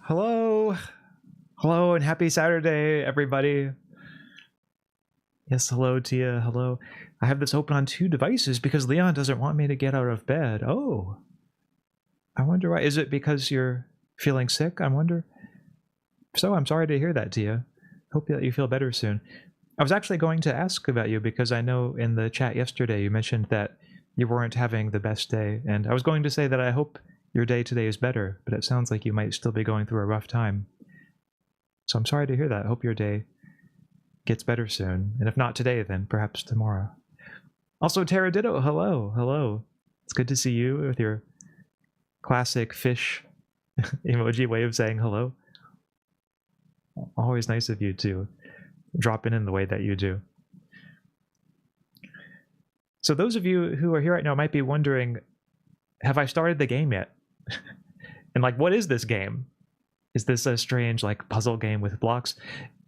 Hello. Hello and happy Saturday, everybody. Yes, hello, Tia. Hello. I have this open on 2 devices because Leon doesn't want me to get out of bed. Oh. I wonder why. Is it because you're feeling sick? I wonder. So I'm sorry to hear that, Tia. Hope that you feel better soon. I was actually going to ask about you because I know in the chat yesterday you mentioned that you weren't having the best day, and I was going to say that I hope your day today is better, but it sounds like you might still be going through a rough time. So I'm sorry to hear that. I hope your day gets better soon, and if not today, then perhaps tomorrow. Also, Taraditto, hello, hello. It's good to see you with your classic fish emoji way of saying hello. Always nice of you to drop in the way that you do. So those of you who are here right now might be wondering, have I started the game yet? And like, what is this game? Is this a strange like puzzle game with blocks?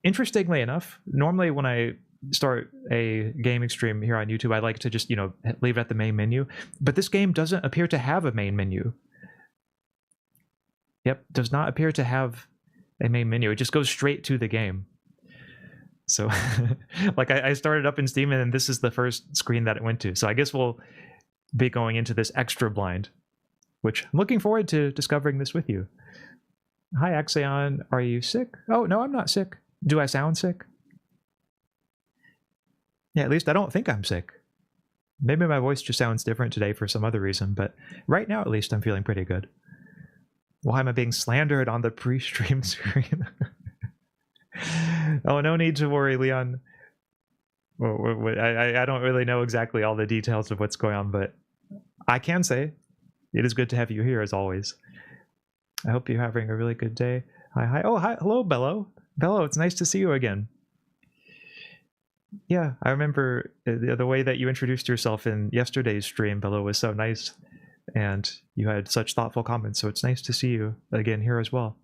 Interestingly enough, normally when I start a gaming stream here on YouTube, I like to just, leave it at the main menu. But this game doesn't appear to have a main menu. Yep, does not appear to have a main menu. It just goes straight to the game. So like I started up in Steam and this is the first screen that it went to. So I guess we'll be going into this extra blind, which I'm looking forward to discovering this with you. Hi, Axaeon. Are you sick? Oh, no, I'm not sick. Do I sound sick? Yeah, at least I don't think I'm sick. Maybe my voice just sounds different today for some other reason, but right now at least I'm feeling pretty good. Why am I being slandered on the pre-stream screen? Oh, no need to worry, Leon. I don't really know exactly all the details of what's going on, but I can say it is good to have you here as always. I hope you're having a really good day. Hi. Oh, hi. Hello, Bello. Bello, it's nice to see you again. Yeah, I remember the way that you introduced yourself in yesterday's stream, Bello, was so nice. And you had such thoughtful comments, so it's nice to see you again here as well.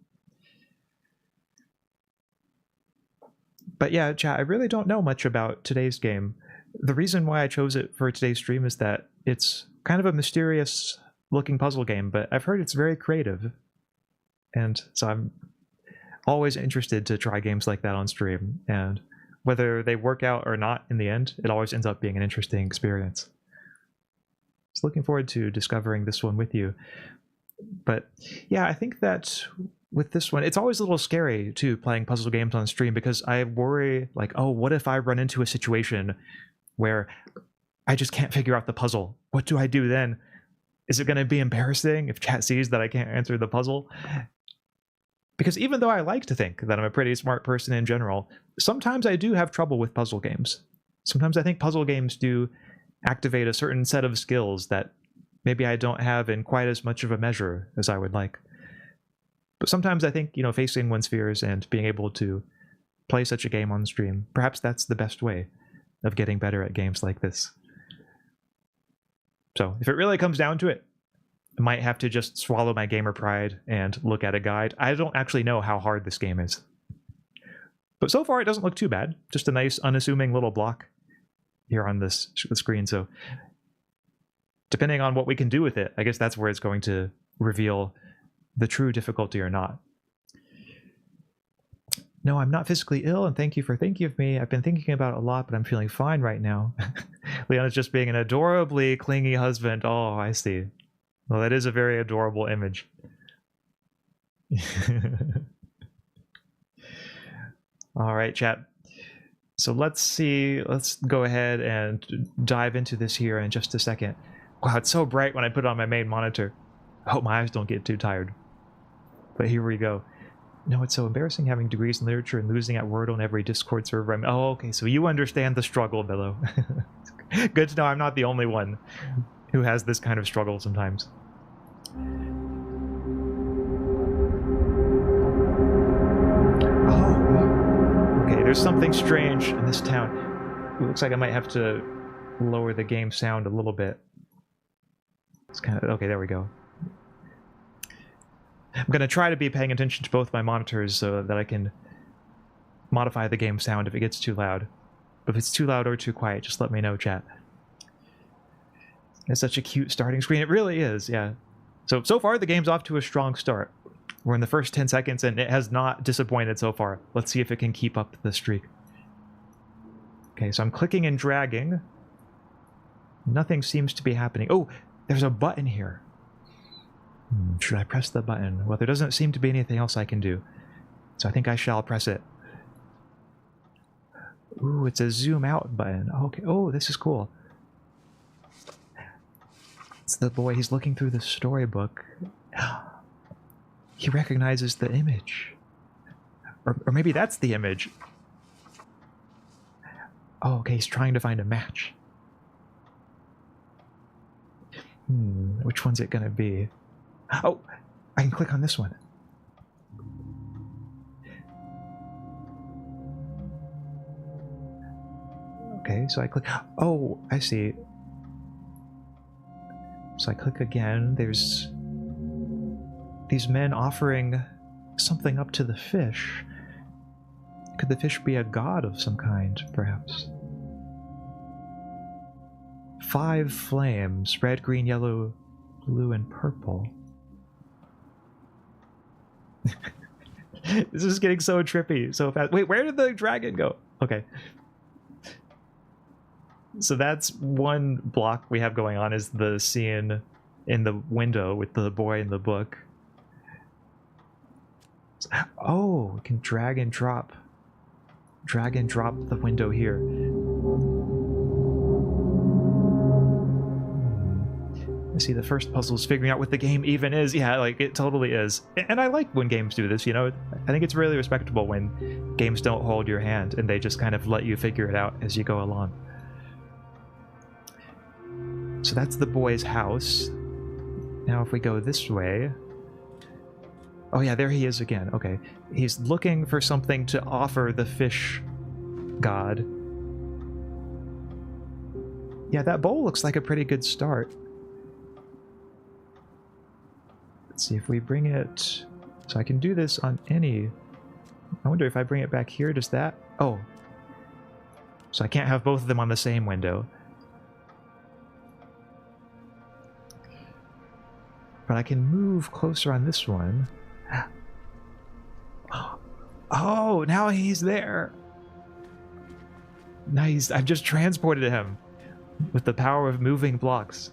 But yeah, chat, I really don't know much about today's game. The reason why I chose it for today's stream is that it's kind of a mysterious looking puzzle game, but I've heard it's very creative. And so I'm always interested to try games like that on stream. And whether they work out or not in the end, it always ends up being an interesting experience. So looking forward to discovering this one with you. But yeah, I think that with this one, it's always a little scary too, playing puzzle games on stream, because I worry like, oh, what if I run into a situation where I just can't figure out the puzzle? What do I do then? Is it going to be embarrassing if chat sees that I can't answer the puzzle? Because even though I like to think that I'm a pretty smart person in general, sometimes I do have trouble with puzzle games. Sometimes I think puzzle games do activate a certain set of skills that maybe I don't have in quite as much of a measure as I would like. But sometimes I think, facing one's fears and being able to play such a game on stream, perhaps that's the best way of getting better at games like this. So if it really comes down to it, I might have to just swallow my gamer pride and look at a guide. I don't actually know how hard this game is. But so far it doesn't look too bad. Just a nice, unassuming little block here on the screen. So depending on what we can do with it, I guess that's where it's going to reveal the true difficulty or not. No, I'm not physically ill, and thank you for thinking of me. I've been thinking about it a lot, but I'm feeling fine right now. Leon is just being an adorably clingy husband. Oh, I see. Well, that is a very adorable image. All right, chat. So let's see. Let's go ahead and dive into this here in just a second. Wow, it's so bright when I put it on my main monitor. I hope my eyes don't get too tired. But here we go. No, it's so embarrassing having degrees in literature and losing at Wordle in every Discord server. Oh, okay, so you understand the struggle, Billow. Good to know I'm not the only one who has this kind of struggle sometimes. Oh, okay, there's something strange in this town. It looks like I might have to lower the game sound a little bit. It's kind of, okay, there we go. I'm going to try to be paying attention to both my monitors so that I can modify the game sound if it gets too loud. But if it's too loud or too quiet, just let me know, chat. It's such a cute starting screen. It really is, yeah. So far the game's off to a strong start. We're in the first 10 seconds, and it has not disappointed so far. Let's see if it can keep up the streak. Okay, so I'm clicking and dragging. Nothing seems to be happening. Oh, there's a button here. Should I press the button? Well, there doesn't seem to be anything else I can do. So I think I shall press it. Ooh, it's a zoom out button. Okay. Oh, this is cool. It's the boy. He's looking through the storybook. He recognizes the image. Or maybe that's the image. Oh, okay. He's trying to find a match. Which one's it going to be? Oh, I can click on this one. Okay, so I click... Oh, I see. So I click again. There's these men offering something up to the fish. Could the fish be a god of some kind, perhaps? 5 flames. Red, green, yellow, blue, and purple. This is getting so trippy so fast. Wait, where did the dragon go? Okay. So that's one block we have going on, is the scene in the window with the boy in the book. Oh, we can drag and drop. Drag and drop the window here. I see the first puzzle is figuring out what the game even is. Yeah, like, it totally is. And I like when games do this, you know? I think it's really respectable when games don't hold your hand and they just kind of let you figure it out as you go along. So that's the boy's house. Now if we go this way... Oh yeah, there he is again. Okay. He's looking for something to offer the fish god. Yeah, that bowl looks like a pretty good start. Let's see if we bring it... So I can do this on any... I wonder if I bring it back here, does that... Oh. So I can't have both of them on the same window. But I can move closer on this one. Oh, now he's there. Nice. I've just transported him with the power of moving blocks.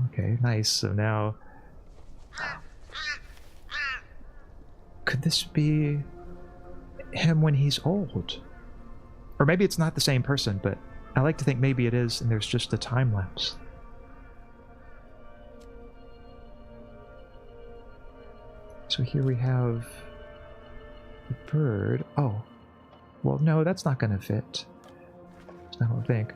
Okay, nice. So now... Could this be him when he's old? Or maybe it's not the same person, but I like to think maybe it is, and there's just a time lapse. So here we have the bird. Oh, well, no, that's not going to fit. I don't think.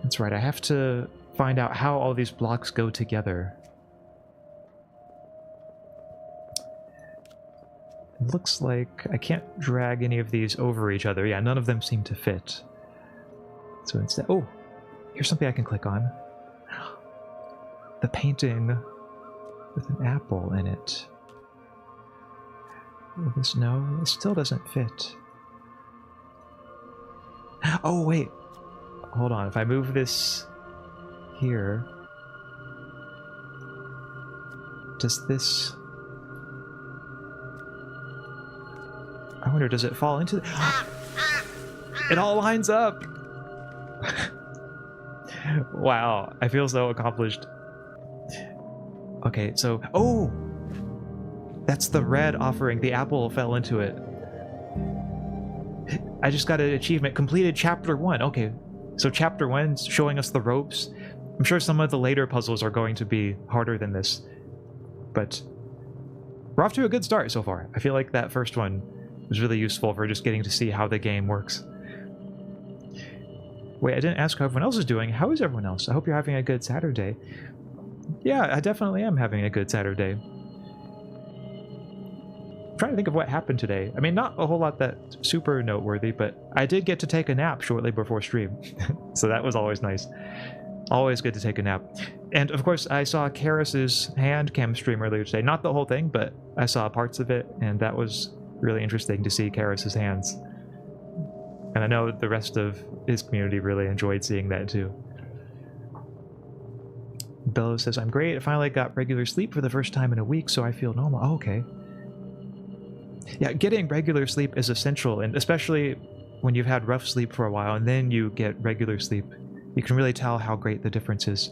That's right, I have to find out how all these blocks go together. It looks like I can't drag any of these over each other. Yeah, none of them seem to fit. So instead... Oh, here's something I can click on. The painting with an apple in it. This, no, it still doesn't fit. Oh, wait. Hold on. If I move this here, does this... I wonder, does it fall into the... It all lines up! Wow, I feel so accomplished. Okay, so... Oh! That's the red offering. The apple fell into it. I just got an achievement. Completed Chapter 1. Okay, so Chapter 1's showing us the ropes. I'm sure some of the later puzzles are going to be harder than this. But we're off to a good start so far. I feel like that first one was really useful for just getting to see how the game works. Wait, I didn't ask how everyone else is doing. How is everyone else? I hope you're having a good Saturday. Yeah, I definitely am having a good Saturday. I'm trying to think of what happened today. I mean, not a whole lot that's super noteworthy, but I did get to take a nap shortly before stream. So that was always nice. Always good to take a nap. And of course, I saw Karis's hand cam stream earlier today. Not the whole thing, but I saw parts of it, and that was really interesting to see Karis's hands. And I know the rest of his community really enjoyed seeing that too. Bello says, I'm great. I finally got regular sleep for the first time in a week, so I feel normal. Oh, okay. Yeah, getting regular sleep is essential, and especially when you've had rough sleep for a while and then you get regular sleep, you can really tell how great the difference is.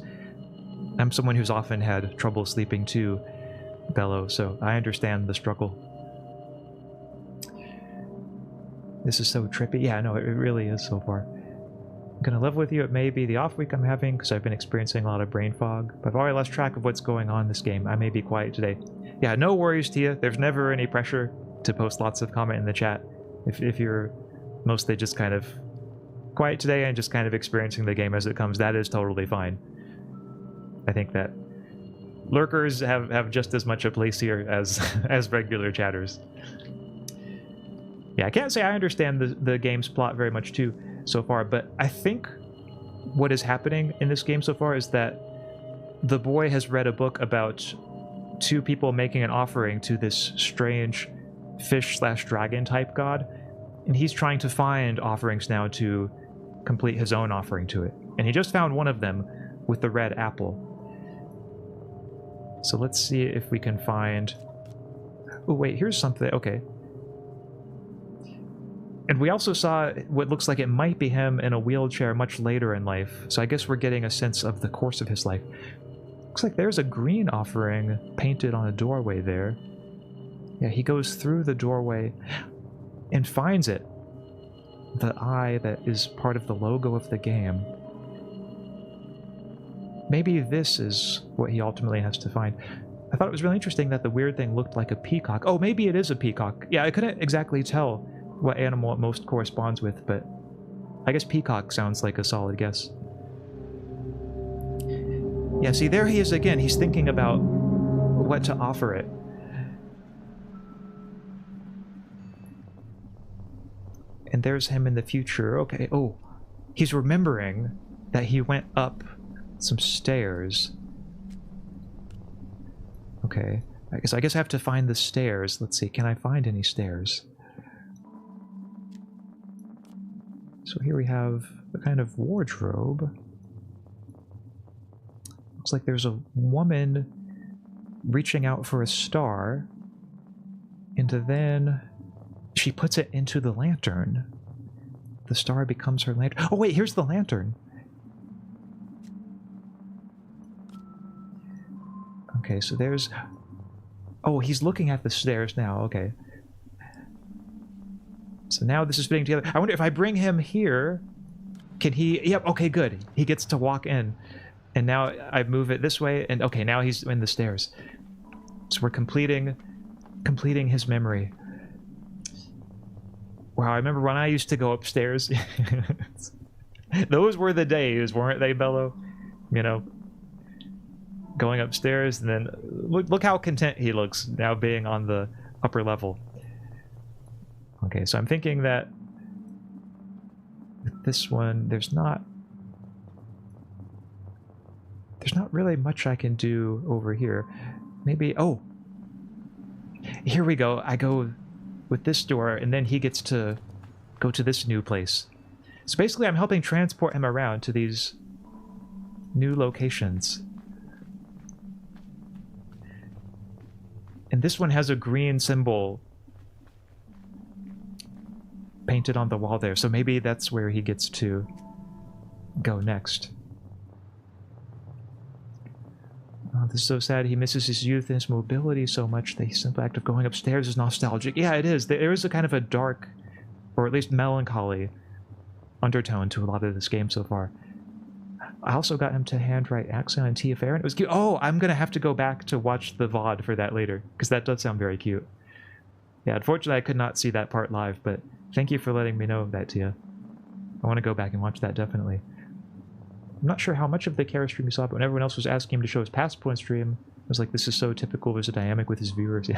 I'm someone who's often had trouble sleeping too, Bello, so I understand the struggle. This is so trippy. Yeah, no, it really is so far. I'm gonna live with you. It may be the off week I'm having because I've been experiencing a lot of brain fog, but I've already lost track of what's going on in this game. I may be quiet today. Yeah, no worries, Tia. There's never any pressure to post lots of comment in the chat. If you're mostly just kind of quiet today and just kind of experiencing the game as it comes, that is totally fine. I think that lurkers have just as much a place here as as regular chatters. Yeah, I can't say I understand the game's plot very much too so far, but I think what is happening in this game so far is that the boy has read a book about two people making an offering to this strange fish/dragon type god, and he's trying to find offerings now to complete his own offering to it. And he just found one of them with the red apple. So let's see if we can find... Oh wait, here's something. Okay. And we also saw what looks like it might be him in a wheelchair much later in life. So I guess we're getting a sense of the course of his life. Looks like there's a green offering painted on a doorway there. Yeah, he goes through the doorway and finds it. The eye that is part of the logo of the game. Maybe this is what he ultimately has to find. I thought it was really interesting that the weird thing looked like a peacock. Oh, maybe it is a peacock. Yeah, I couldn't exactly tell what animal it most corresponds with, but I guess peacock sounds like a solid guess. Yeah, see, there he is again. He's thinking about what to offer it. And there's him in the future. Okay, oh, he's remembering that he went up some stairs. Okay, I guess I have to find the stairs. Let's see, can I find any stairs? So here we have a kind of wardrobe. Looks like there's a woman reaching out for a star. And then she puts it into the lantern. The star becomes her lantern. Oh wait, here's the lantern. Okay, so there's... Oh, he's looking at the stairs now, okay. So now this is fitting together. I wonder if I bring him here, can he... Yep, okay, good. He gets to walk in. And now I move it this way, and okay, now he's in the stairs. So we're completing his memory. Wow, I remember when I used to go upstairs. Those were the days, weren't they, Bello? You know, going upstairs, and then look how content he looks now being on the upper level. Okay, so I'm thinking that with this one, there's not really much I can do over here. Maybe, oh, here we go. I go with this door, and then he gets to go to this new place. So basically, I'm helping transport him around to these new locations. And this one has a green symbol painted on the wall there, so maybe that's where he gets to go next. Oh, this is so sad. He misses his youth and his mobility so much that the simple act of going upstairs is nostalgic. Yeah, it is. There is a kind of a dark, or at least melancholy, undertone to a lot of this game so far. I also got him to handwrite Axaeon and Faire, and it was cute. Oh, I'm going to have to go back to watch the VOD for that later, because that does sound very cute. Yeah, unfortunately I could not see that part live, but thank you for letting me know that, Tia. I want to go back and watch that, definitely. I'm not sure how much of the Care stream you saw, but when everyone else was asking him to show his Passport stream, I was like, this is so typical of his dynamic with his viewers.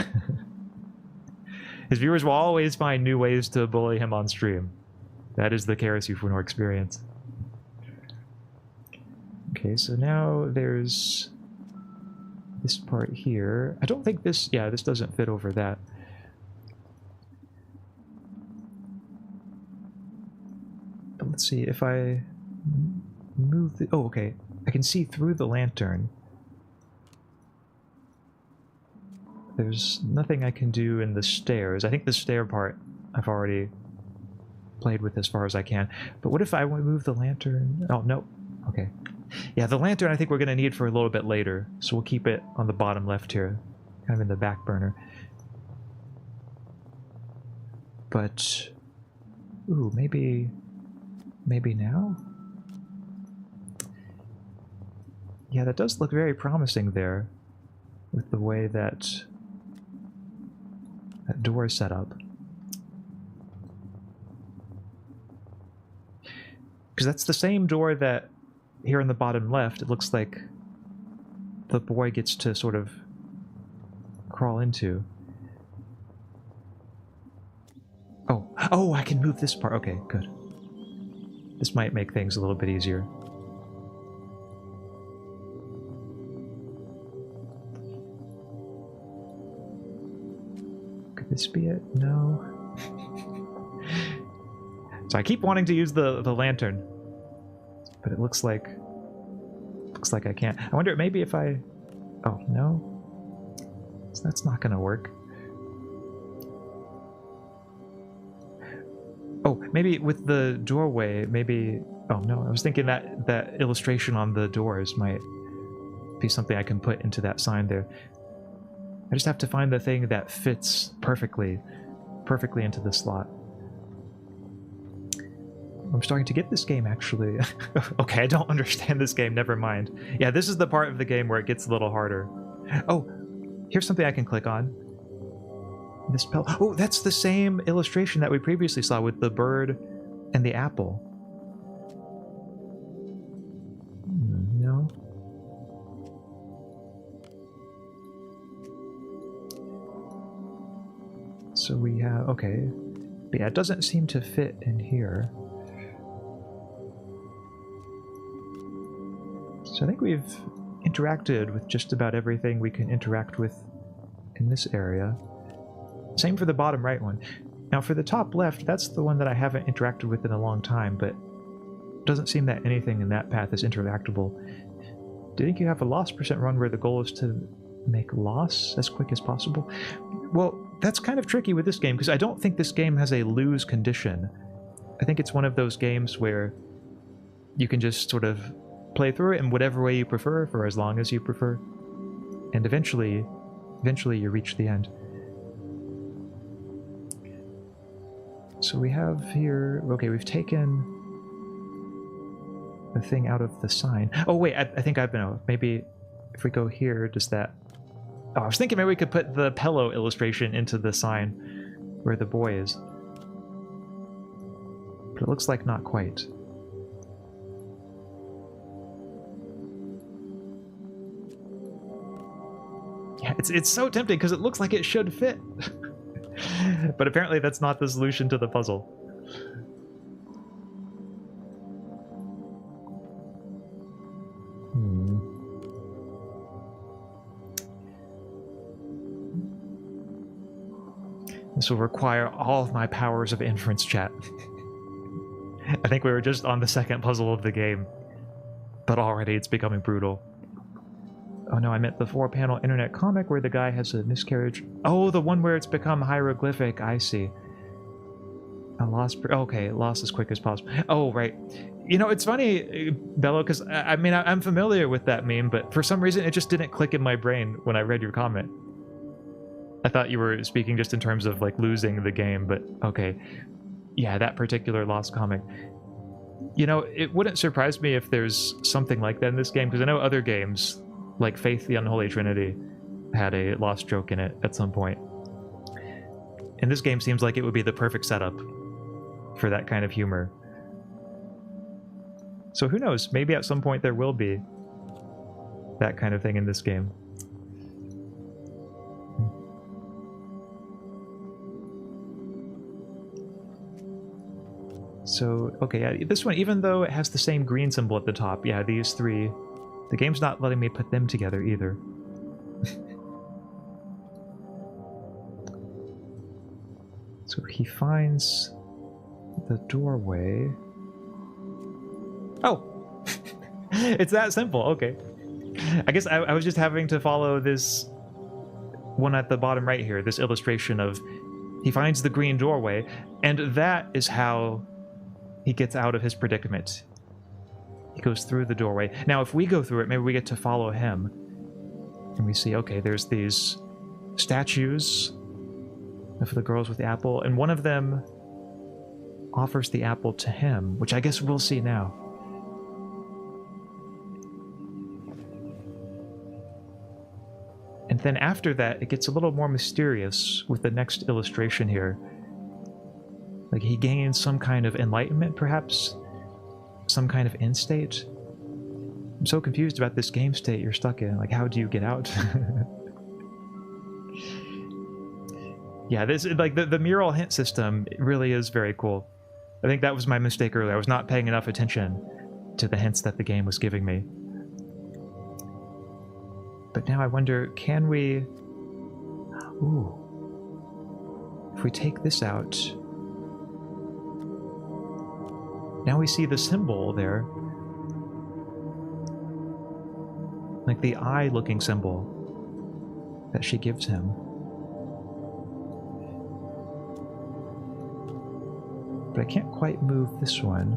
His viewers will always find new ways to bully him on stream. That is the Care Super experience. Okay, so now there's this part here. I don't think this... Yeah, this doesn't fit over that. But let's see, if I move the... Oh, okay. I can see through the lantern. There's nothing I can do in the stairs. I think the stair part I've already played with as far as I can. But what if I want to move the lantern? Oh, no. Okay. Yeah, the lantern I think we're going to need for a little bit later. So we'll keep it on the bottom left here. Kind of in the back burner. But... Ooh, maybe now? Yeah, that does look very promising there. With the way that door is set up. Because that's the same door that, here in the bottom left, it looks like the boy gets to sort of crawl into. Oh, I can move this part. Okay, good. This might make things a little bit easier. Could this be it? No. So I keep wanting to use the lantern, but it looks like I can't. I wonder maybe if I... Oh, no. So that's not going to work. Oh, maybe with the doorway, maybe... Oh, no, I was thinking that illustration on the doors might be something I can put into that sign there. I just have to find the thing that fits perfectly into the slot. I'm starting to get this game, actually. Okay, I don't understand this game, never mind. Yeah, this is the part of the game where it gets a little harder. Oh, here's something I can click on. This pel- Oh, that's the same illustration that we previously saw with the bird and the apple. No. So we have... Okay. But yeah, it doesn't seem to fit in here. So I think we've interacted with just about everything we can interact with in this area. Same for the bottom right one. Now for the top left, that's the one that I haven't interacted with in a long time, but it doesn't seem that anything in that path is interactable. Do you think you have a loss percent run where the goal is to make loss as quick as possible? Well, that's kind of tricky with this game, because I don't think this game has a lose condition. I think it's one of those games where you can just sort of play through it in whatever way you prefer for as long as you prefer, and eventually you reach the end. So we have here, okay, we've taken the thing out of the sign. Oh wait, I think I've been, maybe if we go here, does that... Oh, I was thinking maybe we could put the pillow illustration into the sign where the boy is. But it looks like not quite. Yeah, it's so tempting because it looks like it should fit. But apparently that's not the solution to the puzzle. This will require all of my powers of inference, chat. I think we were just on the second puzzle of the game, but already it's becoming brutal. Oh no, I meant the 4-panel internet comic where the guy has a miscarriage. Oh, the one where it's become hieroglyphic. I see. A loss... Okay, loss as quick as possible. Oh, right. You know, it's funny, Bello, because I mean, I'm familiar with that meme, but for some reason it just didn't click in my brain when I read your comment. I thought you were speaking just in terms of, like, losing the game, but okay. Yeah, that particular lost comic. You know, it wouldn't surprise me if there's something like that in this game, because I know other games... like Faith the Unholy Trinity had a lost joke in it at some point. And this game seems like it would be the perfect setup for that kind of humor. So who knows, maybe at some point there will be that kind of thing in this game. So, okay, yeah, this one, even though it has the same green symbol at the top, yeah, these three... The game's not letting me put them together either. So he finds the doorway. Oh! It's that simple, okay. I guess I was just having to follow this one at the bottom right here, this illustration of he finds the green doorway, and that is how he gets out of his predicament. He goes through the doorway. Now, if we go through it, maybe we get to follow him. And we see, okay, there's these statues of the girls with the apple, and one of them offers the apple to him, which I guess we'll see now. And then after that, it gets a little more mysterious with the next illustration here. Like he gains some kind of enlightenment, perhaps? Some kind of end state? I'm so confused about this game state you're stuck in. Like, how do you get out? Yeah, this, like, the mural hint system really is very cool. I think that was my mistake earlier. I was not paying enough attention to the hints that the game was giving me. But now I wonder, can we... Ooh. If we take this out... Now we see the symbol there. Like the eye-looking symbol that she gives him. But I can't quite move this one.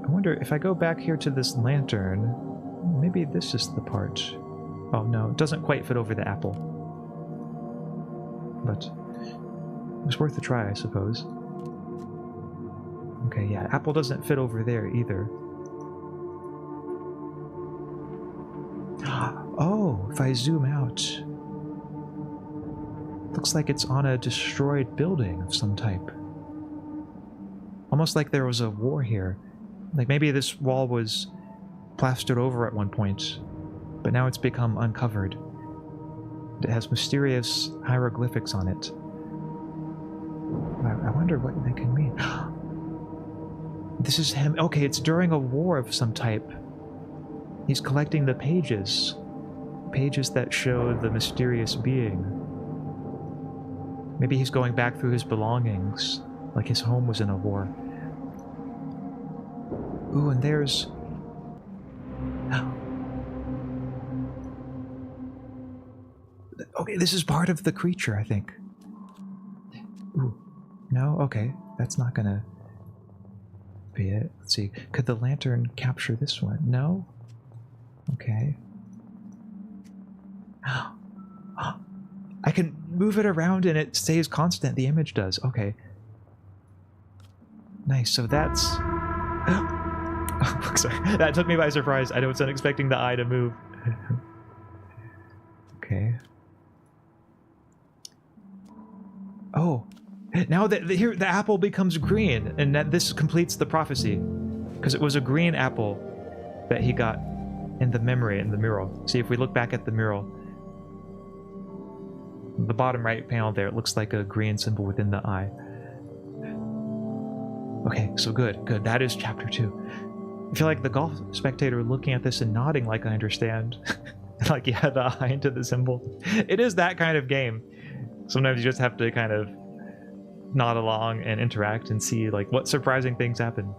I wonder if I go back here to this lantern, maybe this is the part. Oh no, it doesn't quite fit over the apple. But it was worth a try, I suppose. Okay, yeah, apple doesn't fit over there either. Oh, if I zoom out, looks like it's on a destroyed building of some type. Almost like there was a war here. Like maybe this wall was plastered over at one point, but now it's become uncovered. It has mysterious hieroglyphics on it. I wonder what they can mean. This is him. Okay, it's during a war of some type. He's collecting the pages. Pages that show the mysterious being. Maybe he's going back through his belongings, like his home was in a war. Ooh, and there's... Okay, this is part of the creature, I think. Ooh, no? Okay, that's not gonna be it. Let's see. Could the lantern capture this one? No? Okay. I can move it around and it stays constant. The image does. Okay. Nice. So that's... Oh, sorry. That took me by surprise. I wasn't expecting the eye to move. Okay. Oh. Now here the apple becomes green, and that this completes the prophecy. Because it was a green apple that he got in the memory, in the mural. See, if we look back at the mural, the bottom right panel there, it looks like a green symbol within the eye. Okay, so good, good. That is chapter 2. I feel like the golf spectator looking at this and nodding like I understand. Like, yeah, the eye into the symbol. It is that kind of game. Sometimes you just have to kind of nod along and interact and see, like, what surprising things happen.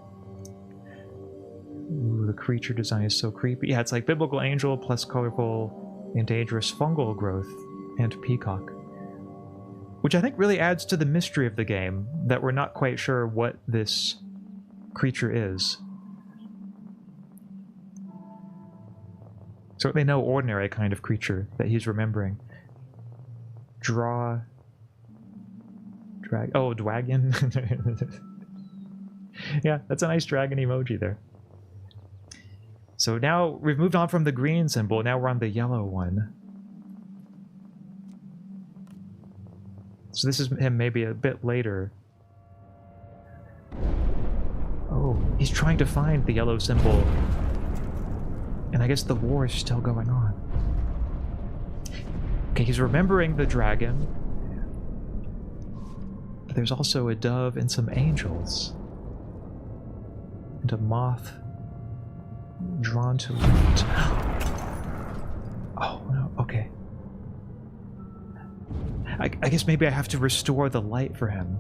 Ooh, the creature design is so creepy. Yeah, it's like biblical angel plus colorful and dangerous fungal growth and peacock. Which I think really adds to the mystery of the game, that we're not quite sure what this creature is. Certainly no ordinary kind of creature that he's remembering. Dragon? Yeah, that's a nice dragon emoji there. So now we've moved on from the green symbol, now we're on the yellow one. So this is him maybe a bit later. Oh, he's trying to find the yellow symbol. And I guess the war is still going on. Okay, he's remembering the dragon. But there's also a dove and some angels. And a moth drawn to light. Oh, no, okay. I guess maybe I have to restore the light for him.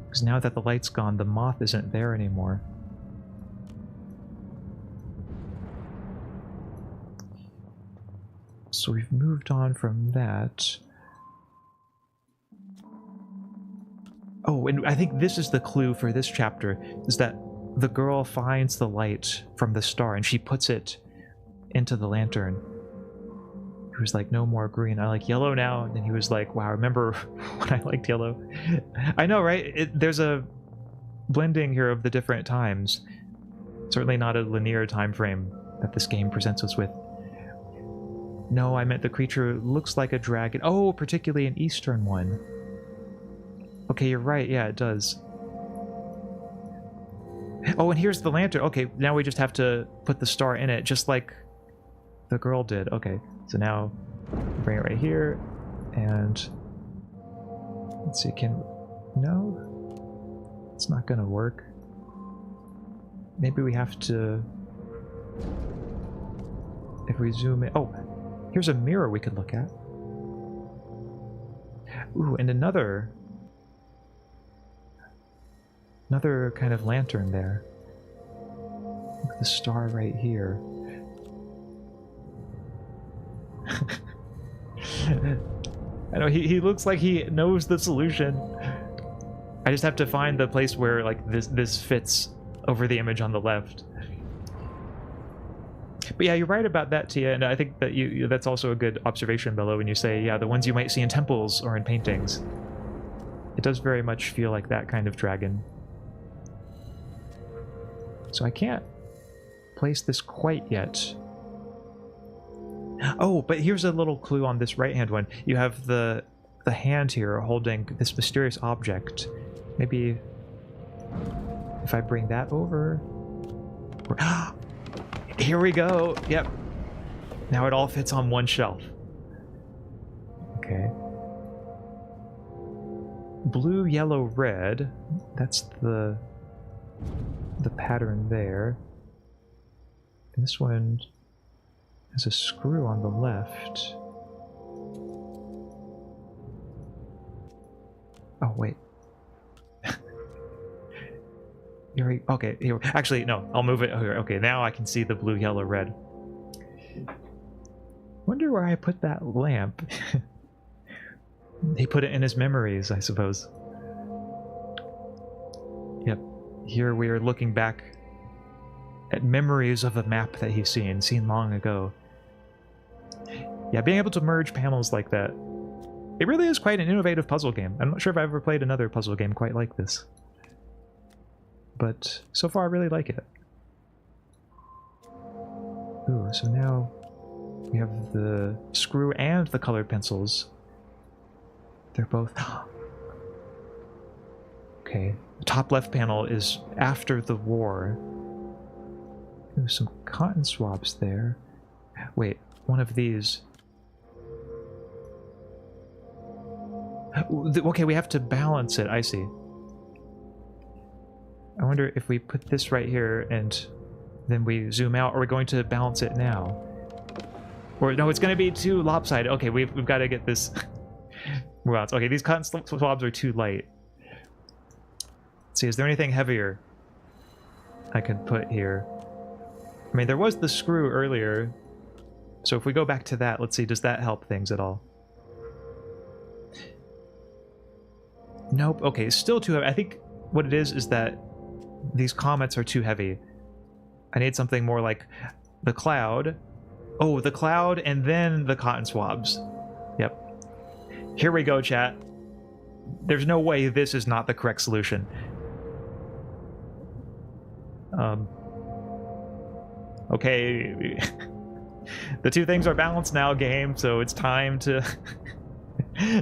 Because now that the light's gone, the moth isn't there anymore. So we've moved on from that. Oh, and I think this is the clue for this chapter, is that the girl finds the light from the star and she puts it into the lantern. He was like, no more green, I like yellow now. And he was like, wow, remember when I liked yellow? I know, right? There's a blending here of the different times. Certainly not a linear time frame that this game presents us with. No, I meant the creature looks like a dragon. Oh, particularly an eastern one. Okay, you're right. Yeah, it does. Oh, and here's the lantern. Okay, now we just have to put the star in it, just like the girl did. Okay, so now bring it right here, and let's see, no, it's not gonna work. Maybe we have to, if we zoom in, oh, here's a mirror we could look at. Ooh, and another kind of lantern there. Look at the star right here. I know he looks like he knows the solution. I just have to find the place where like this fits over the image on the left. But yeah, you're right about that, Tia, and I think that that's also a good observation, Bello, when you say, yeah, the ones you might see in temples or in paintings. It does very much feel like that kind of dragon. So I can't place this quite yet. Oh, but here's a little clue on this right-hand one. You have the hand here holding this mysterious object. Maybe if I bring that over... Here we go! Yep. Now it all fits on one shelf. Okay. Blue, yellow, red. That's the pattern there. And this one has a screw on the left. Oh, wait. Okay, here. Actually, no, I'll move it here. Okay, now I can see the blue, yellow, red. Wonder where I put that lamp. He put it in his memories, I suppose. Yep. Here we are looking back at memories of a map that he's seen long ago. Yeah, being able to merge panels like that, it really is quite an innovative puzzle game. I'm not sure if I've ever played another puzzle game quite like this. But so far I really like it. Ooh, so now we have the screw and the colored pencils. They're both... Okay, the top left panel is after the war. There's some cotton swabs there. Wait, one of these. Okay, we have to balance it, I see. I wonder if we put this right here and then we zoom out, or we're going to balance it now. Or no, it's going to be too lopsided. Okay, we've got to get this... Okay, these cotton swabs are too light. Let's see, is there anything heavier I could put here? I mean, there was the screw earlier. So if we go back to that, let's see, does that help things at all? Nope. Okay, still too heavy. I think what it is that these comets are too heavy. I need something more like the cloud. Oh, the cloud and then the cotton swabs. Yep. Here we go, chat. There's no way this is not the correct solution. Okay. The two things are balanced now, game, so it's time to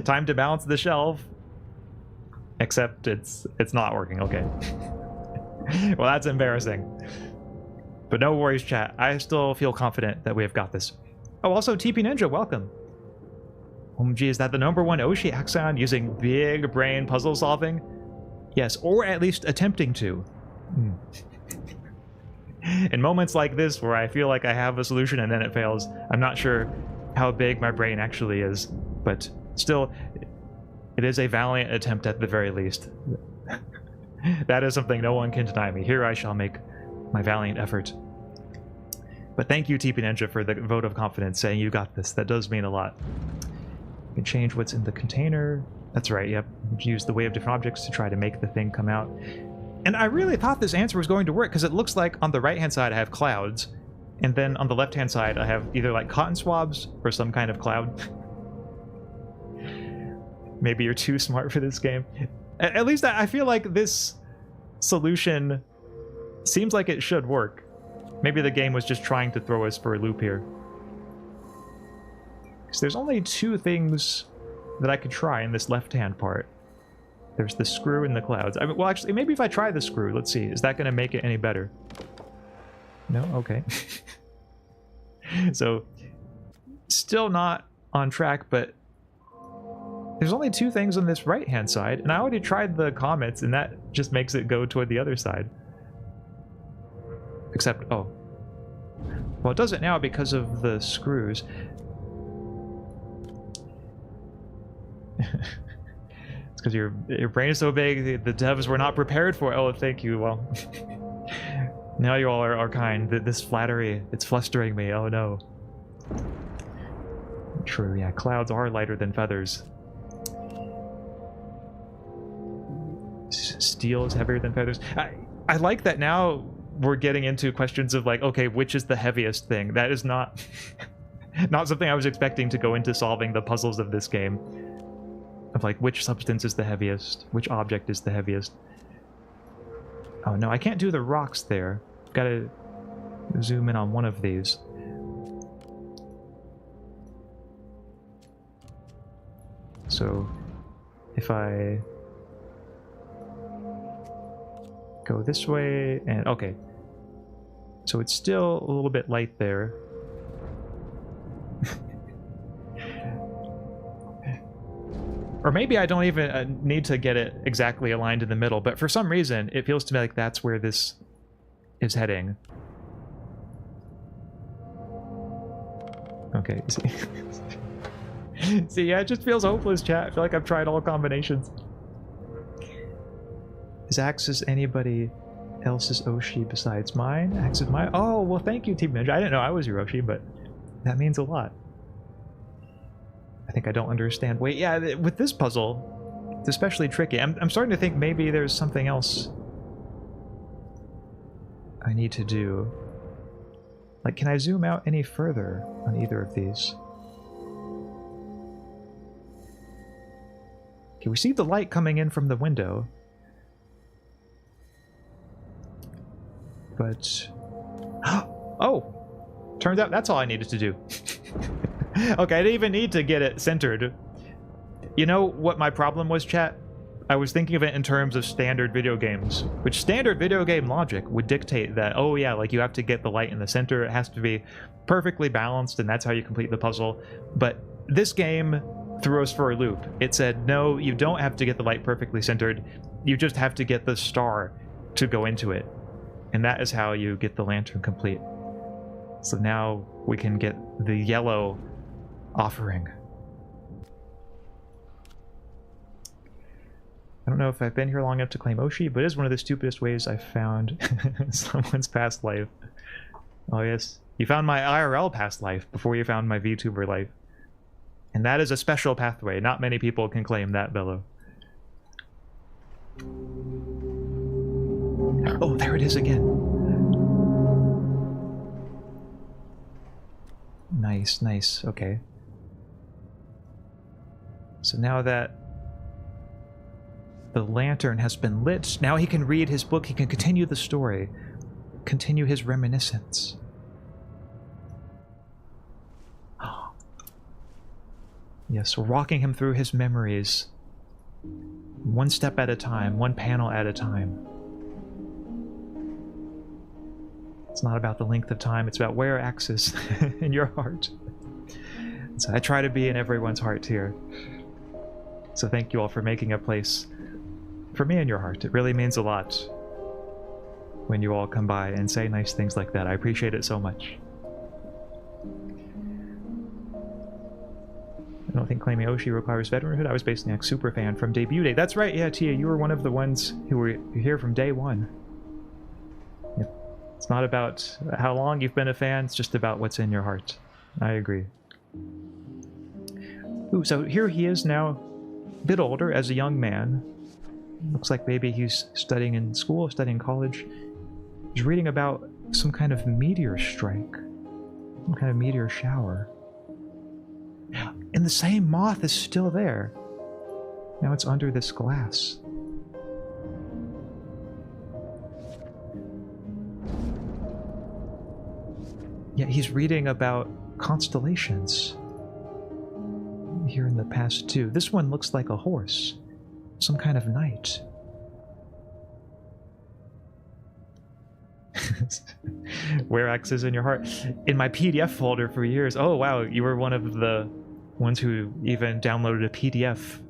time to balance the shelf. Except it's not working. Okay. Well, that's embarrassing. But no worries, chat. I still feel confident that we have got this. Oh, also, TP Ninja, welcome. OMG, is that the #1 Oshi Axaeon using big brain puzzle solving? Yes, or at least attempting to. In moments like this, where I feel like I have a solution and then it fails, I'm not sure how big my brain actually is. But still, it is a valiant attempt at the very least. That is something no one can deny me. Here I shall make my valiant effort. But thank you, TP Ninja, for the vote of confidence, saying you got this. That does mean a lot. You can change what's in the container. That's right, yep. You can use the way of different objects to try to make the thing come out. And I really thought this answer was going to work, because it looks like on the right-hand side I have clouds, and then on the left-hand side I have either like cotton swabs or some kind of cloud. Maybe you're too smart for this game. At least I feel like this solution seems like it should work. Maybe the game was just trying to throw us for a loop here. Because there's only two things that I could try in this left-hand part. There's the screw and the clouds. I mean, well, actually, maybe if I try the screw, let's see. Is that going to make it any better? No? Okay. So, still not on track, but there's only two things on this right-hand side, and I already tried the comments, and that just makes it go toward the other side. Except, oh. Well, it does it now because of the screws. It's because your brain is so big, the devs were not prepared for it. Oh, thank you. Well, now you all are kind. This flattery, it's flustering me. Oh, no. True, yeah. Clouds are lighter than feathers. Steel is heavier than feathers. I like that now we're getting into questions of like, okay, which is the heaviest thing? That is not not something I was expecting to go into solving the puzzles of this game. Of like, which substance is the heaviest? Which object is the heaviest? Oh no, I can't do the rocks there. I've got to zoom in on one of these. So if I go this way, and okay. So it's still a little bit light there. Or maybe I don't even need to get it exactly aligned in the middle, but for some reason, it feels to me like that's where this is heading. Okay, see? See, yeah, it just feels hopeless, chat. I feel like I've tried all combinations. Is Axis anybody else's Oshi besides mine? Axis mine? Oh, well, thank you, Team Ninja. I didn't know I was your Oshi, but that means a lot. I think I don't understand. Wait, yeah, with this puzzle, it's especially tricky. I'm starting to think maybe there's something else I need to do. Like, can I zoom out any further on either of these? Okay, we see the light coming in from the window. But... oh! Turns out that's all I needed to do. Okay, I didn't even need to get it centered. You know what my problem was, chat? I was thinking of it in terms of standard video games, which standard video game logic would dictate that, oh yeah, like you have to get the light in the center, it has to be perfectly balanced, and that's how you complete the puzzle. But this game threw us for a loop. It said, no, you don't have to get the light perfectly centered, you just have to get the star to go into it. And that is how you get the lantern complete. So now we can get the yellow offering. I don't know if I've been here long enough to claim Oshi, but it is one of the stupidest ways I've found someone's past life. Oh yes, you found my IRL past life before you found my VTuber life. And that is a special pathway. Not many people can claim that, Bello. Oh, there it is again. Nice, nice, okay. So now that the lantern has been lit, now he can read his book, he can continue the story, continue his reminiscence. Yes, we're walking him through his memories, one step at a time, one panel at a time. It's not about the length of time, it's about where Axis in your heart. So I try to be in everyone's heart here. So thank you all for making a place for me in your heart. It really means a lot when you all come by and say nice things like that. I appreciate it so much. I don't think claiming Oshi requires veteranhood. I was based in X super fan from debut day. That's right, yeah, Tia, you were one of the ones who were here from day one. Yep. It's not about how long you've been a fan, it's just about what's in your heart. I agree. Ooh, so here he is now, a bit older, as a young man. Looks like maybe he's studying in school, studying college. He's reading about some kind of meteor strike. Some kind of meteor shower. And the same moth is still there. Now it's under this glass. Yeah, he's reading about constellations. Here in the past too. This one looks like a horse. Some kind of knight. Where X is in your heart. In my PDF folder for years. Oh wow, you were one of the ones who even downloaded a PDF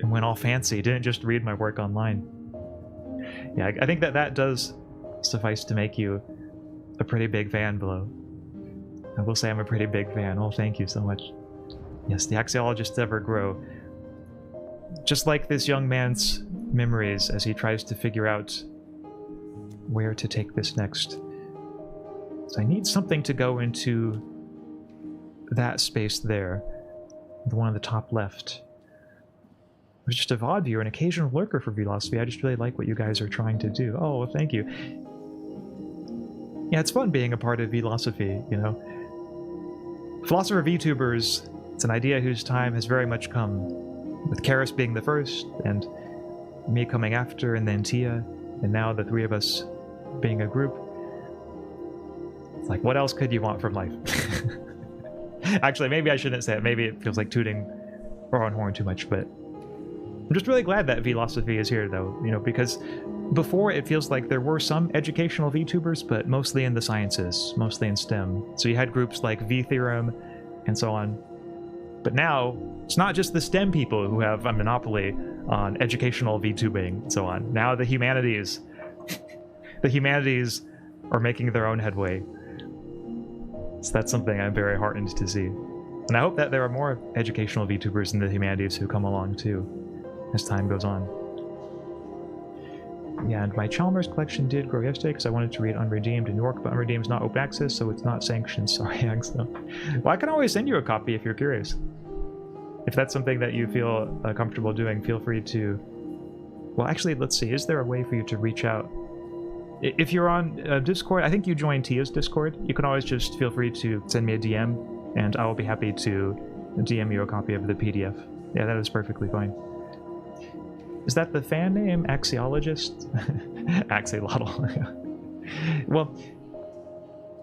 and went all fancy. Didn't just read my work online. Yeah, I think that does suffice to make you a pretty big fan, Below. I will say I'm a pretty big fan. Oh, thank you so much. Yes, the Axeologists ever grow. Just like this young man's memories as he tries to figure out where to take this next. So I need something to go into that space there. The one on the top left. It was just a VOD viewer, an occasional lurker for Philosophy. I just really like what you guys are trying to do. Oh, well, thank you. Yeah, it's fun being a part of Philosophy, you know. Philosopher VTubers, it's an idea whose time has very much come. With Karis being the first, and me coming after, and then Tia, and now the three of us being a group. It's like, what else could you want from life? Actually, maybe I shouldn't say it. Maybe it feels like tooting our own horn too much, but I'm just really glad that Philosophy is here, though, you know, because before it feels like there were some educational VTubers, but mostly in the sciences, mostly in STEM. So you had groups like V-Theorem and so on. But now, it's not just the STEM people who have a monopoly on educational VTubing and so on. Now the humanities, the humanities are making their own headway. So that's something I'm very heartened to see. And I hope that there are more educational VTubers in the humanities who come along too, as time goes on. Yeah, and my Chalmers collection did grow yesterday because I wanted to read Unredeemed in New York, but Unredeemed is not open access, so it's not sanctioned. Sorry, Axaeon. Well, I can always send you a copy if you're curious. If that's something that you feel comfortable doing, feel free to... Well, actually, let's see. Is there a way for you to reach out? If you're on Discord, I think you joined Tia's Discord. You can always just feel free to send me a DM, and I will be happy to DM you a copy of the PDF. Yeah, that is perfectly fine. Is that the fan name? Axiologist? Axolotl. Well,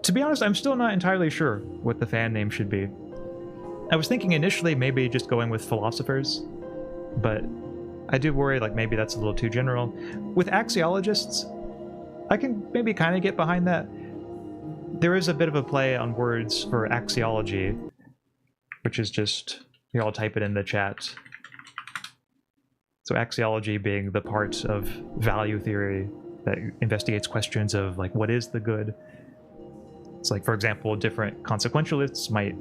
to be honest, I'm still not entirely sure what the fan name should be. I was thinking initially maybe just going with Philosophers, but I do worry like maybe that's a little too general. With Axiologists, I can maybe kind of get behind that. There is a bit of a play on words for axiology, which is just, here I'll type it in the chat. So axiology being the part of value theory that investigates questions of like what is the good. It's like, for example, different consequentialists might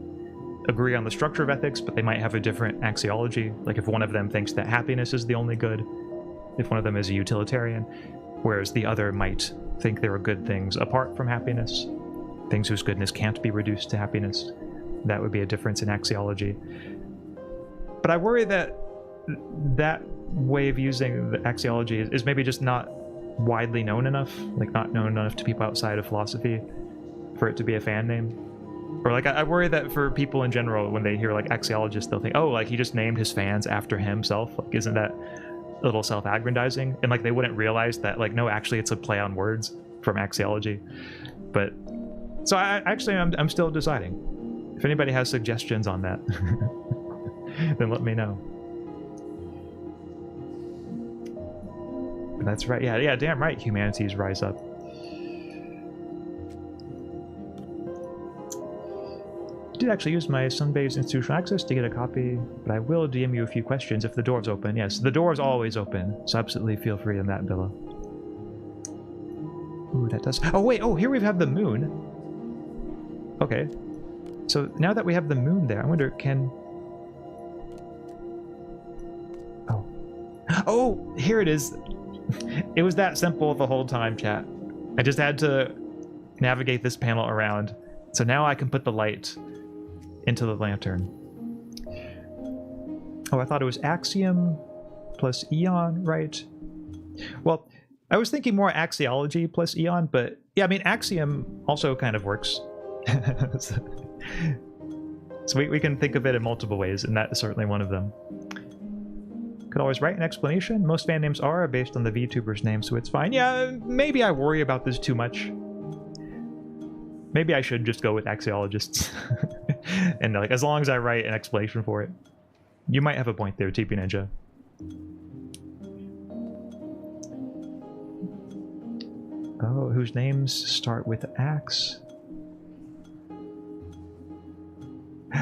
agree on the structure of ethics, but they might have a different axiology. Like if one of them thinks that happiness is the only good, if one of them is a utilitarian, whereas the other might think there are good things apart from happiness, things whose goodness can't be reduced to happiness. That would be a difference in axiology. But I worry that that way of using the axiology is maybe just not widely known enough, like not known enough to people outside of philosophy for it to be a fan name. Or like I worry that for people in general, when they hear like axiologist, they'll think, oh, like he just named his fans after himself. Like, isn't that a little self-aggrandizing? And like they wouldn't realize that like, no, actually it's a play on words from axiology. But so I'm still deciding. If anybody has suggestions on that, then let me know. That's right. Yeah, damn right. Humanities rise up. I did actually use my Sunbay's institutional access to get a copy, but I will DM you a few questions if the door's open. Yes, the door is always open, so absolutely feel free in that, Billa. Ooh, that does... Oh, wait. Oh, here we have the moon. Okay. So now that we have the moon there, I wonder, can... Oh. Oh, here it is. It was that simple the whole time, chat. I just had to navigate this panel around. So now I can put the light into the lantern. Oh, I thought it was Axiom plus Eon, right? Well, I was thinking more axiology plus Eon, but yeah, I mean, Axiom also kind of works. So we can think of it in multiple ways, and that is certainly one of them. Could always write an explanation. Most fan names are based on the VTuber's name, so it's fine. Yeah, maybe I worry about this too much. Maybe I should just go with axiologists. And like, as long as I write an explanation for it. You might have a point there, TP Ninja. Oh, whose names start with Axe?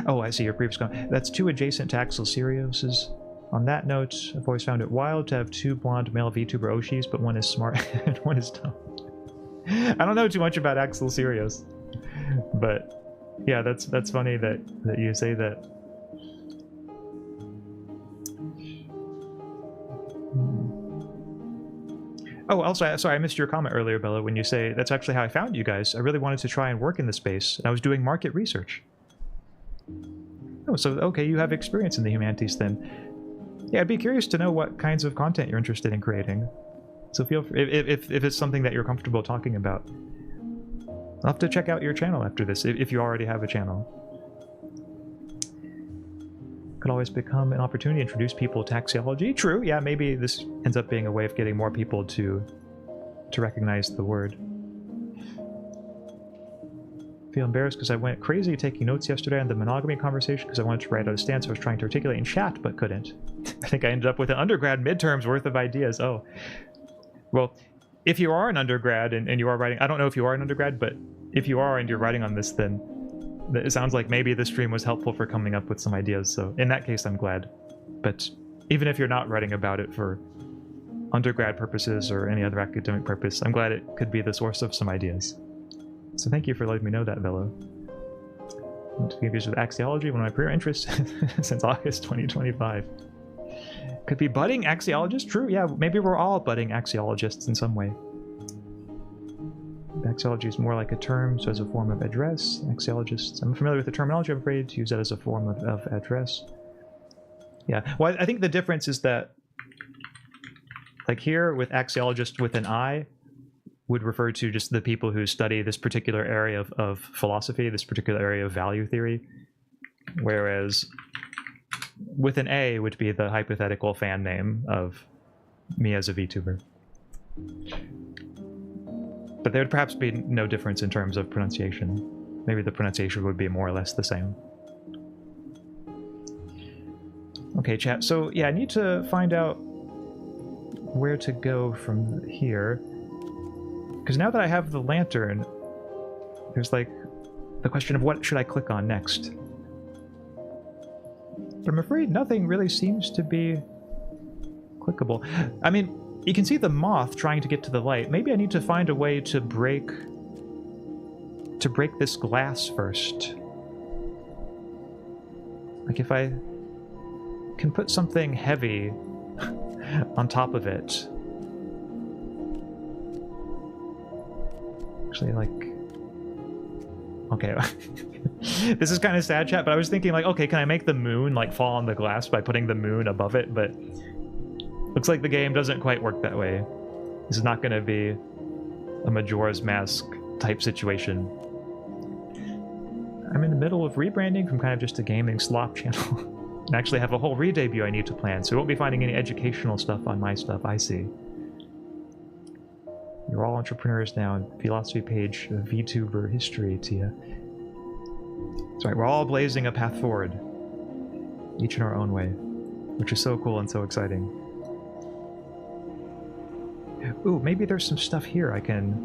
Oh, I see your previous comment. That's 2 adjacent to Axel Siriuses. On that note, I've always found it wild to have 2 blonde male VTuber Oshis, but one is smart and one is dumb. I don't know too much about Axel Sirius, but yeah, that's funny that you say that. Oh, also, sorry, I missed your comment earlier, Bella, when you say that's actually how I found you guys. I really wanted to try and work in the space, and I was doing market research. Oh, so, okay, you have experience in the humanities then. Yeah, I'd be curious to know what kinds of content you're interested in creating. So feel free, if it's something that you're comfortable talking about. I'll have to check out your channel after this, if you already have a channel. Could always become an opportunity to introduce people to axiology. True, yeah, maybe this ends up being a way of getting more people to recognize the word. Feel embarrassed because I went crazy taking notes yesterday on the monogamy conversation because I wanted to write out a stance I was trying to articulate in chat but couldn't. I think I ended up with an undergrad midterm's worth of ideas. Oh. Well, if you are an undergrad and you are writing... I don't know if you are an undergrad, but if you are and you're writing on this, then it sounds like maybe this stream was helpful for coming up with some ideas, so in that case I'm glad. But even if you're not writing about it for undergrad purposes or any other academic purpose, I'm glad it could be the source of some ideas. So thank you for letting me know that, Velo. I'm confused with axiology, one of my career interests since August 2025. Could be budding axiologist? True, yeah, maybe we're all budding axiologists in some way. Axiology is more like a term, so as a form of address. Axiologists, I'm familiar with the terminology, I'm afraid to use that as a form of address. Yeah, well, I think the difference is that, like here, with axiologist with an I, would refer to just the people who study this particular area of philosophy, this particular area of value theory, whereas with an A would be the hypothetical fan name of me as a VTuber. But there would perhaps be no difference in terms of pronunciation. Maybe the pronunciation would be more or less the same. Okay, chat. So yeah, I need to find out where to go from here. Because now that I have the lantern, there's like the question of what should I click on next. But I'm afraid nothing really seems to be clickable. I mean, you can see the moth trying to get to the light. Maybe I need to find a way to break this glass first. Like if I can put something heavy on top of it. Actually, like... Okay. This is kind of sad, chat, but I was thinking, like, okay, can I make the moon, like, fall on the glass by putting the moon above it? But looks like the game doesn't quite work that way. This is not going to be a Majora's Mask type situation. I'm in the middle of rebranding from kind of just a gaming slop channel. And actually have a whole re-debut I need to plan, so we won't be finding any educational stuff on my stuff, I see. You're all entrepreneurs now, and philosophy page of VTuber history to you. That's right, we're all blazing a path forward. Each in our own way. Which is so cool and so exciting. Ooh, maybe there's some stuff here I can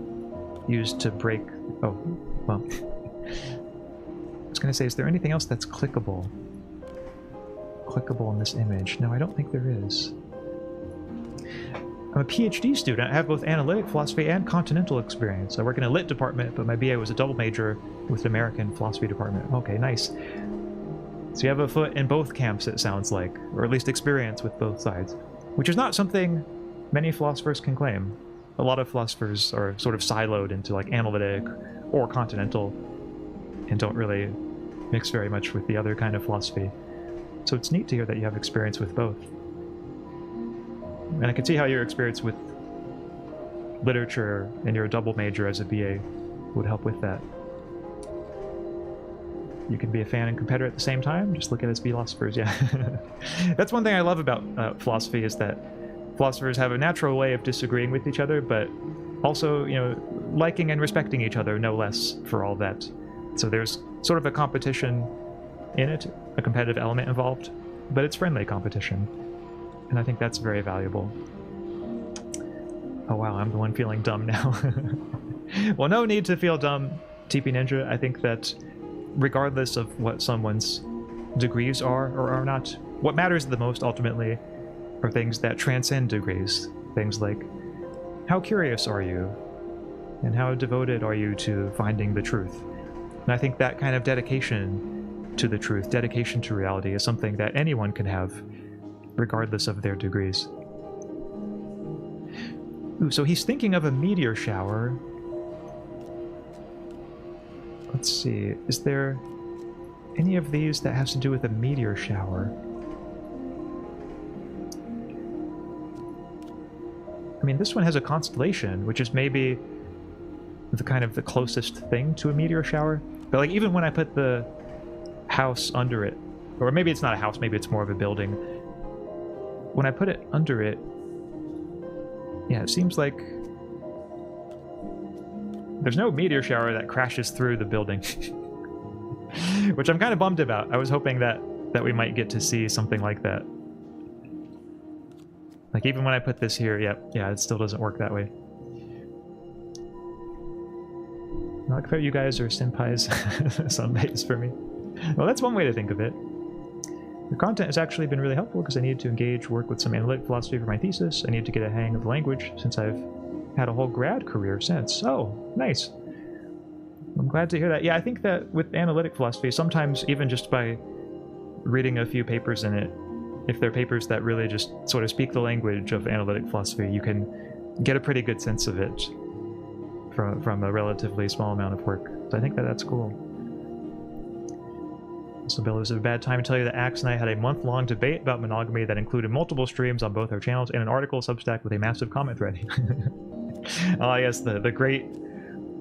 use to break... Oh, well... I was gonna say, is there anything else that's clickable? Clickable in this image? No, I don't think there is. I'm a PhD student. I have both analytic philosophy and continental experience. I work in a lit department, but my BA was a double major with an American philosophy department. Okay, nice. So you have a foot in both camps, it sounds like, or at least experience with both sides, which is not something many philosophers can claim. A lot of philosophers are sort of siloed into like analytic or continental, and don't really mix very much with the other kind of philosophy. So it's neat to hear that you have experience with both. And I can see how your experience with literature and your double major as a BA would help with that. You can be a fan and competitor at the same time. Just look at it as philosophers, yeah. That's one thing I love about philosophy, is that philosophers have a natural way of disagreeing with each other, but also, you know, liking and respecting each other, no less, for all that. So there's sort of a competition in it, a competitive element involved, but it's friendly competition. And I think that's very valuable. Oh wow, I'm the one feeling dumb now. Well, no need to feel dumb, TP Ninja. I think that regardless of what someone's degrees are or are not, what matters the most ultimately are things that transcend degrees. Things like, how curious are you? And how devoted are you to finding the truth? And I think that kind of dedication to the truth, dedication to reality, is something that anyone can have, regardless of their degrees. Ooh, so he's thinking of a meteor shower. Let's see, is there any of these that has to do with a meteor shower? I mean, this one has a constellation, which is maybe the kind of the closest thing to a meteor shower. But like, even when I put the house under it, or maybe it's not a house, maybe it's more of a building. When I put it under it, yeah, it seems like there's no meteor shower that crashes through the building. Which I'm kind of bummed about. I was hoping that we might get to see something like that. Like, even when I put this here, yeah, it still doesn't work that way. I like how you guys are senpais, sunbaes for me. Well, that's one way to think of it. The content has actually been really helpful because I needed to engage, work with some analytic philosophy for my thesis. I need to get a hang of the language since I've had a whole grad career since. Oh, nice. I'm glad to hear that. Yeah, I think that with analytic philosophy, sometimes even just by reading a few papers in it, if they're papers that really just sort of speak the language of analytic philosophy, you can get a pretty good sense of it from a relatively small amount of work. So I think that that's cool. So Bill, it was a bad time to tell you that Axe and I had a month-long debate about monogamy that included multiple streams on both our channels and an article Substack with a massive comment thread. Oh yes, the great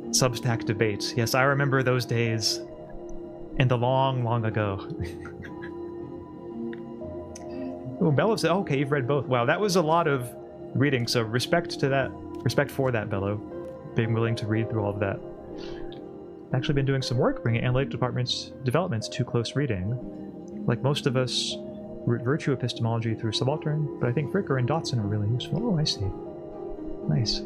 Substack debate. Yes, I remember those days in the long, long ago. Oh, Bello said, oh, okay, you've read both. Wow, that was a lot of reading, so respect to that. Respect for that, Bello. Being willing to read through all of that. I've actually been doing some work bringing analytic developments to close reading. Like most of us, root virtue epistemology through subaltern, but I think Fricker and Dotson are really useful. Oh, I see. Nice.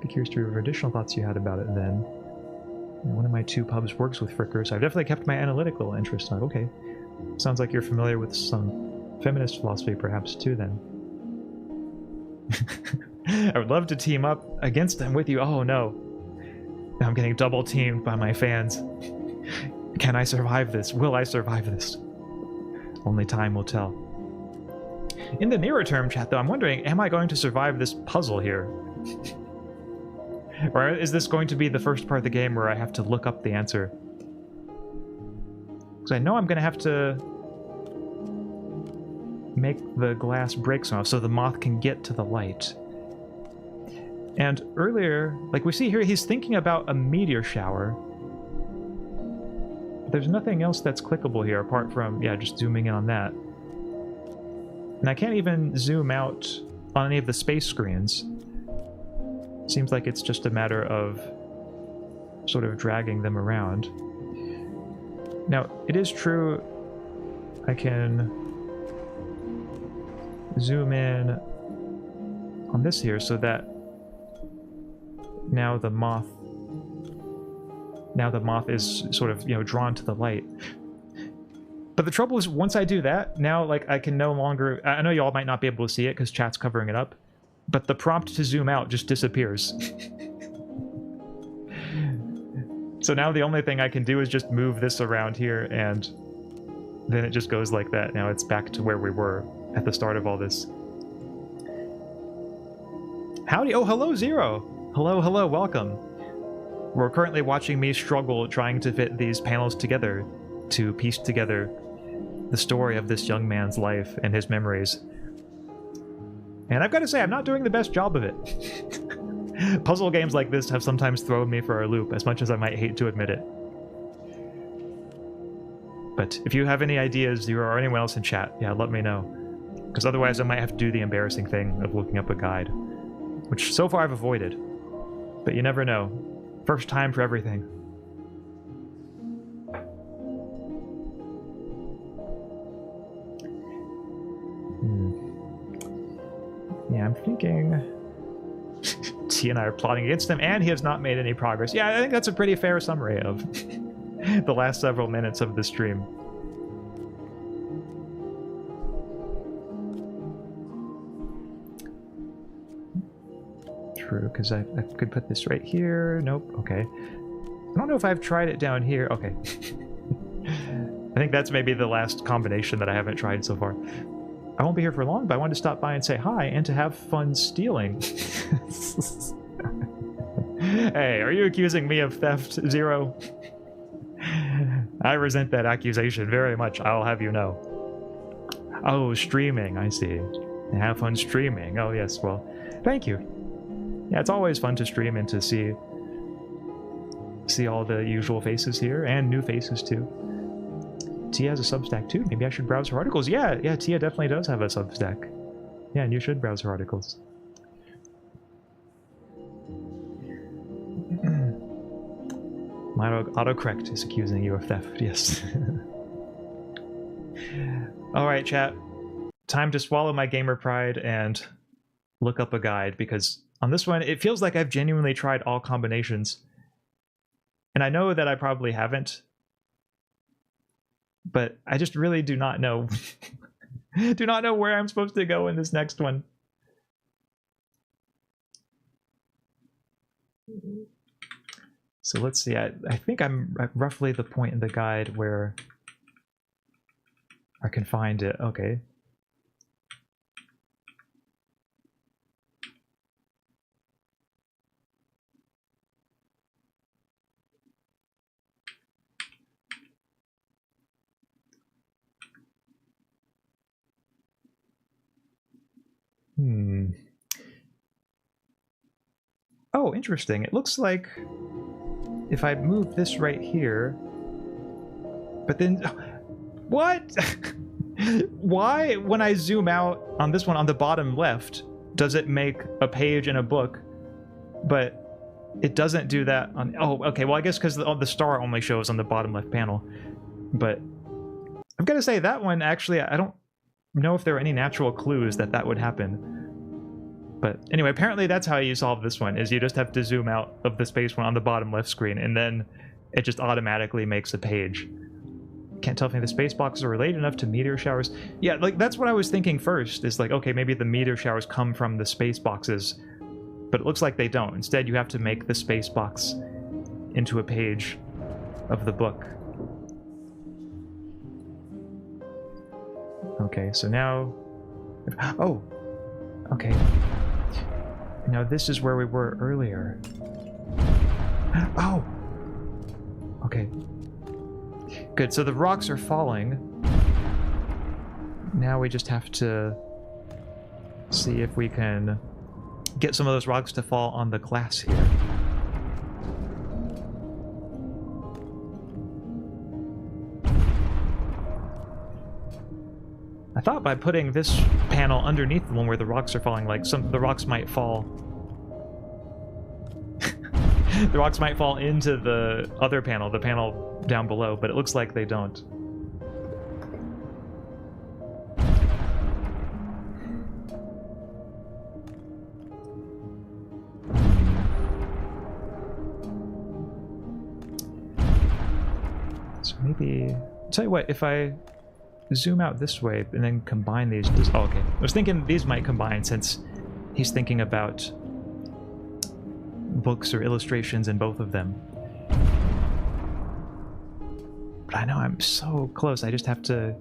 Be curious to hear additional thoughts you had about it then. One of my two pubs works with Fricker, so I've definitely kept my analytical interest on it. Okay. Sounds like you're familiar with some feminist philosophy perhaps too then. I would love to team up against them with you. Oh no. I'm getting double teamed by my fans. Can I survive this? Will I survive this? Only time will tell. In the nearer term, chat, though, I'm wondering, am I going to survive this puzzle here? Or is this going to be the first part of the game where I have to look up the answer? Because I know I'm going to have to make the glass break somehow so the moth can get to the light. And earlier, like we see here, he's thinking about a meteor shower. But there's nothing else that's clickable here apart from, yeah, just zooming in on that. And I can't even zoom out on any of the space screens. Seems like it's just a matter of sort of dragging them around. Now, it is true I can zoom in on this here so that now the moth is sort of, you know, drawn to the light. But the trouble is, once I do that, now, like, I can no longer... I know y'all might not be able to see it because chat's covering it up, but the prompt to zoom out just disappears. So now the only thing I can do is just move this around here, and then it just goes like that. Now it's back to where we were at the start of all this. Howdy! Oh, hello, Zero! Hello, hello, welcome. We're currently watching me struggle trying to fit these panels together to piece together the story of this young man's life and his memories. And I've got to say, I'm not doing the best job of it. Puzzle games like this have sometimes thrown me for a loop, as much as I might hate to admit it. But if you have any ideas, you or anyone else in chat, yeah, let me know. Because otherwise I might have to do the embarrassing thing of looking up a guide. Which so far I've avoided. But you never know. First time for everything. Yeah, I'm thinking... T and I are plotting against him, and he has not made any progress. Yeah, I think that's a pretty fair summary of the last several minutes of the stream. True, because I could put this right here. Nope, okay. I don't know if I've tried it down here. Okay. I think that's maybe the last combination that I haven't tried so far. I won't be here for long, but I wanted to stop by and say hi and to have fun stealing. Hey, are you accusing me of theft, Zero? I resent that accusation very much, I'll have you know. Oh, streaming, I see. Have fun streaming. Oh, yes, well, thank you. Yeah, it's always fun to stream and to see all the usual faces here, and new faces, too. Tia has a Substack, too. Maybe I should browse her articles. Yeah, Tia definitely does have a Substack. Yeah, and you should browse her articles. My autocorrect is accusing you of theft, yes. Alright, chat. Time to swallow my gamer pride and look up a guide, because on this one, it feels like I've genuinely tried all combinations. And I know that I probably haven't, but I just really do not know. Do not know where I'm supposed to go in this next one. So let's see, I think I'm at roughly the point in the guide where I can find it. Okay. Oh, interesting. It looks like if I move this right here, but then... What? Why, when I zoom out on this one on the bottom left, does it make a page in a book, but it doesn't do that on... Oh, okay, well, I guess because the star only shows on the bottom left panel. But I've got to say, that one, actually, I don't know if there are any natural clues that that would happen. But anyway, apparently that's how you solve this one, is you just have to zoom out of the space one on the bottom left screen, and then it just automatically makes a page. Can't tell if any of the space boxes are related enough to meteor showers. Yeah, like, that's what I was thinking first, is like, okay, maybe the meteor showers come from the space boxes, but it looks like they don't. Instead, you have to make the space box into a page of the book. Okay, so now... Oh! Okay. Now this is where we were earlier. Oh! Okay. Good, so the rocks are falling. Now we just have to see if we can get some of those rocks to fall on the glass here. I thought by putting this panel underneath the one where the rocks are falling, like, the rocks might fall... the rocks might fall into the other panel, the panel down below, but it looks like they don't. So maybe... I'll tell you what, if I zoom out this way and then combine these... Oh, okay. I was thinking these might combine since he's thinking about books or illustrations in both of them. But I know I'm so close. I just have to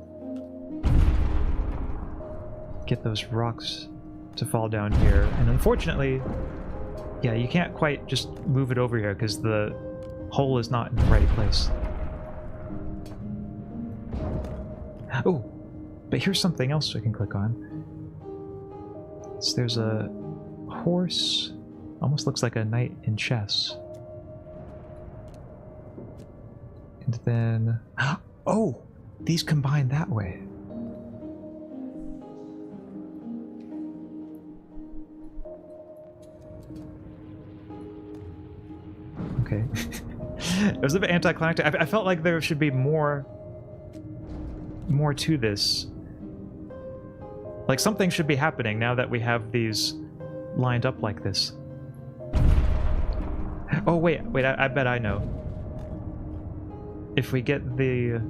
get those rocks to fall down here. And unfortunately, Yeah, you can't quite just move it over here because the hole is not in the right place. Oh, but here's something else I can click on. So there's a horse. Almost looks like a knight in chess. And then... Oh! These combine that way. Okay. It was a bit anticlimactic. I felt like there should be more to this. Like something should be happening now that we have these lined up like this. Oh wait, I bet I know. If we get the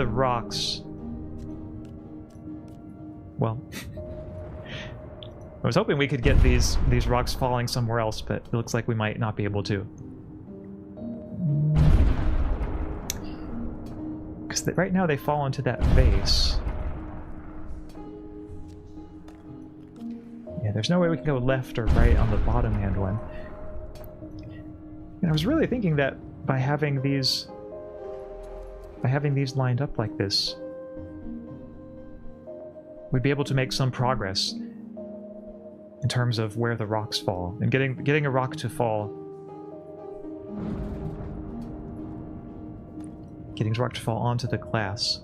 rocks, well, I was hoping we could get these rocks falling somewhere else, but it looks like we might not be able to. Because right now they fall into that vase. Yeah, there's no way we can go left or right on the bottom hand one. And I was really thinking that by having these lined up like this, we'd be able to make some progress in terms of where the rocks fall, and getting a rock to fall. Getting a rock to fall onto the glass.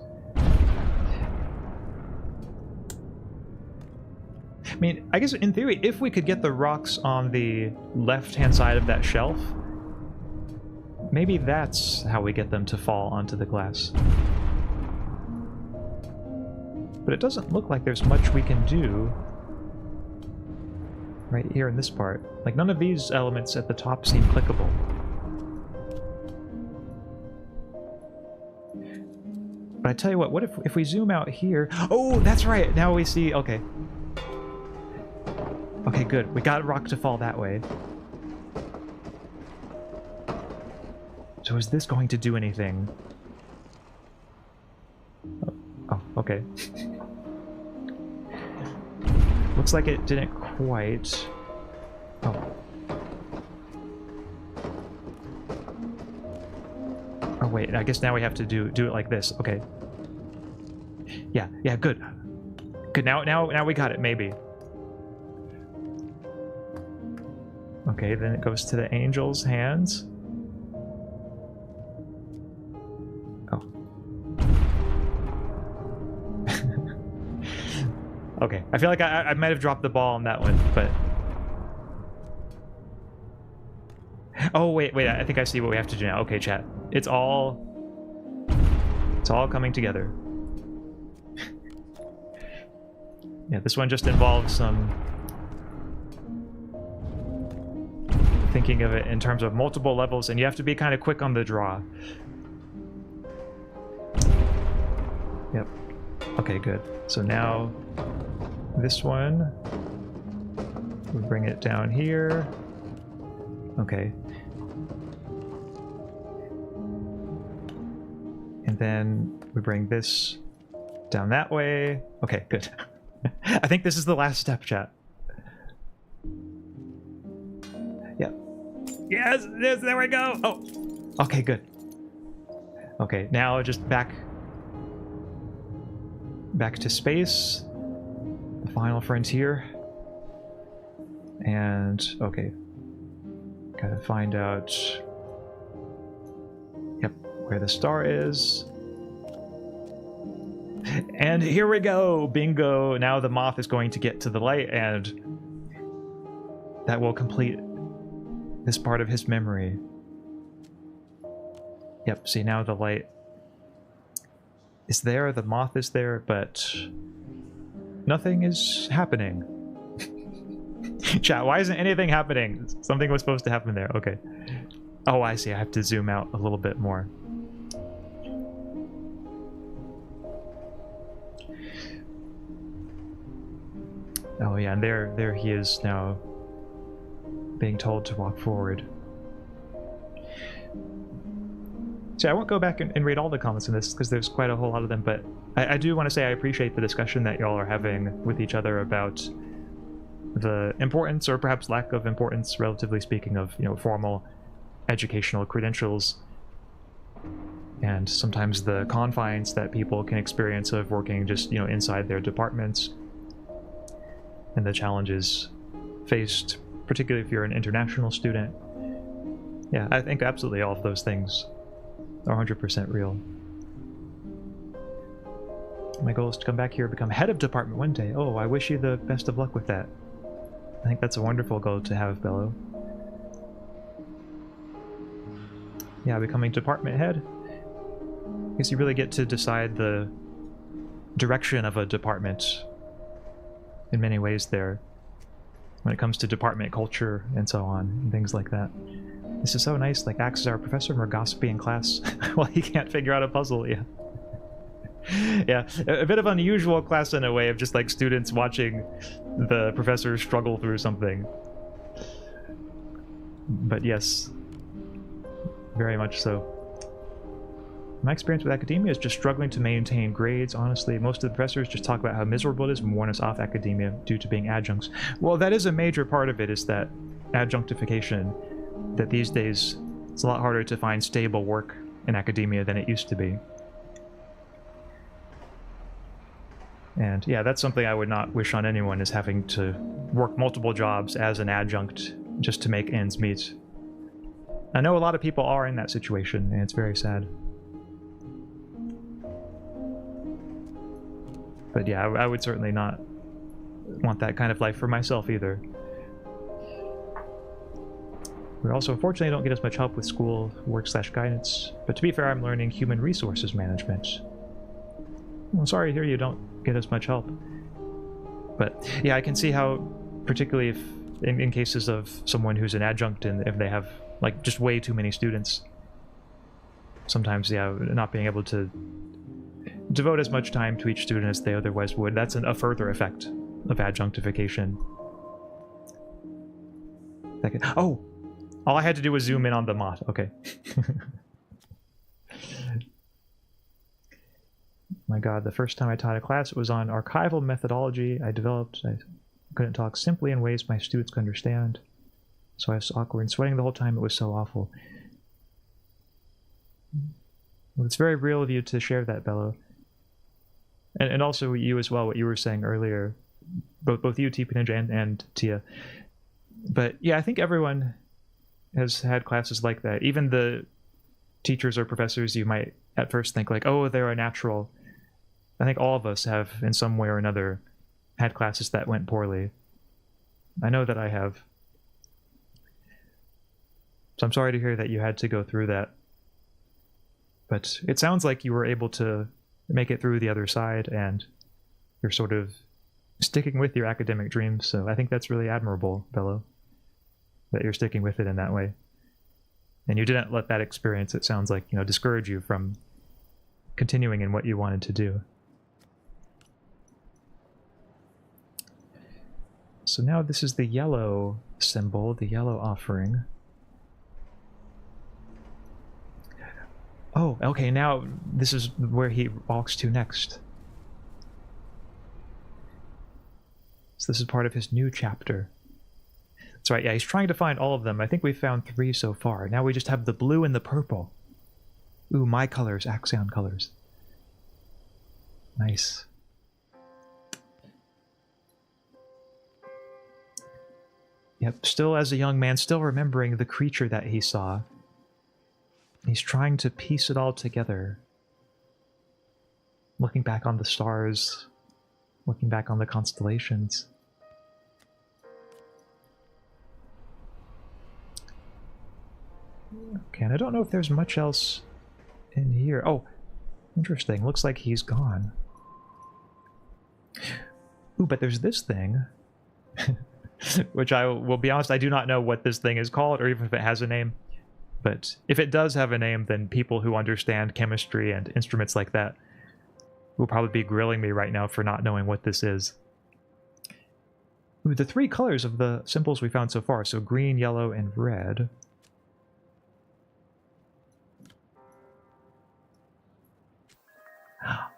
I mean, I guess in theory, if we could get the rocks on the left-hand side of that shelf, maybe that's how we get them to fall onto the glass. But it doesn't look like there's much we can do right here in this part. Like, none of these elements at the top seem clickable. But I tell you what if we zoom out here... Oh, that's right! Now we see... Okay. Okay, good. We got a rock to fall that way. So is this going to do anything? Oh, okay. Looks like it didn't quite... Oh. Oh wait, I guess now we have to do it like this. Okay. Yeah, good. Good, now we got it, maybe. Okay, then it goes to the angel's hands. Oh. Okay, I feel like I might have dropped the ball on that one, but... Oh, wait, I think I see what we have to do now. Okay, chat. It's all coming together. Yeah, this one just involves some... thinking of it in terms of multiple levels, and you have to be kind of quick on the draw. Yep. Okay, good. So now this one, we bring it down here. Okay. And then we bring this down that way. Okay, good. I think this is the last step, chat. Yes, there we go. Oh, okay, good. Okay, now just back to space, the final frontier, and okay, gotta find out. Yep, where the star is. And here we go, bingo! Now the moth is going to get to the light, and that will complete this part of his memory. Yep, see, now the light is there, the moth is there, but nothing is happening. Chat, why isn't anything happening? Something was supposed to happen there. Okay. Oh, I see. I have to zoom out a little bit more. Oh yeah, and there he is now, being told to walk forward. So I won't go back and read all the comments in this because there's quite a whole lot of them, but I do want to say I appreciate the discussion that y'all are having with each other about the importance, or perhaps lack of importance, relatively speaking, of formal educational credentials, and sometimes the confines that people can experience of working just inside their departments, and the challenges faced, particularly if you're an international student. Yeah, I think absolutely all of those things are 100% real. My goal is to come back here and become head of department one day. Oh, I wish you the best of luck with that. I think that's a wonderful goal to have, Bello. Yeah, becoming department head. I guess you really get to decide the direction of a department in many ways there, when it comes to department culture and so on, and things like that. This is so nice, like Axe is our professor and we're gossipy in class while he can't figure out a puzzle. Yeah. Yeah, a bit of unusual class in a way, of just like students watching the professor struggle through something. But yes, very much so. My experience with academia is just struggling to maintain grades, honestly. Most of the professors just talk about how miserable it is and warn us off academia due to being adjuncts. Well, that is a major part of it, is that adjunctification, that these days it's a lot harder to find stable work in academia than it used to be. And yeah, that's something I would not wish on anyone, is having to work multiple jobs as an adjunct just to make ends meet. I know a lot of people are in that situation, and it's very sad. But yeah, I would certainly not want that kind of life for myself either. We also unfortunately don't get as much help with school work/guidance, but to be fair, I'm learning human resources management. I'm sorry to hear you don't get as much help. But yeah, I can see how, particularly if in cases of someone who's an adjunct and if they have like just way too many students, sometimes yeah, not being able to devote as much time to each student as they otherwise would, that's a further effect of adjunctification. Oh! All I had to do was zoom in on the mod. Okay. My god, the first time I taught a class, it was on archival methodology I developed. I couldn't talk simply in ways my students could understand. So I was awkward and sweating the whole time. It was so awful. Well, it's very real of you to share that, Bello. And also you as well, what you were saying earlier. Both you, TP Ninja, and Tia. But yeah, I think everyone has had classes like that. Even the teachers or professors you might at first think like, oh, they're a natural. I think all of us have, in some way or another, had classes that went poorly. I know that I have. So I'm sorry to hear that you had to go through that. But it sounds like you were able to make it through the other side, and you're sort of sticking with your academic dreams. So I think that's really admirable, Bello, that you're sticking with it in that way. And you didn't let that experience, it sounds like, discourage you from continuing in what you wanted to do. So now this is the yellow symbol, the yellow offering. Oh, okay, now this is where he walks to next. So this is part of his new chapter. That's right, yeah, he's trying to find all of them. I think we've found 3 so far. Now we just have the blue and the purple. Ooh, my colors, Axaeon colors. Nice. Yep, still as a young man, still remembering the creature that he saw. He's trying to piece it all together. Looking back on the stars, looking back on the constellations. Okay, and I don't know if there's much else in here. Oh, interesting. Looks like he's gone. Ooh, but there's this thing. Which I will be honest, I do not know what this thing is called, or even if it has a name. But if it does have a name, then people who understand chemistry and instruments like that will probably be grilling me right now for not knowing what this is. Ooh, the 3 colors of the symbols we found so far, so green, yellow, and red.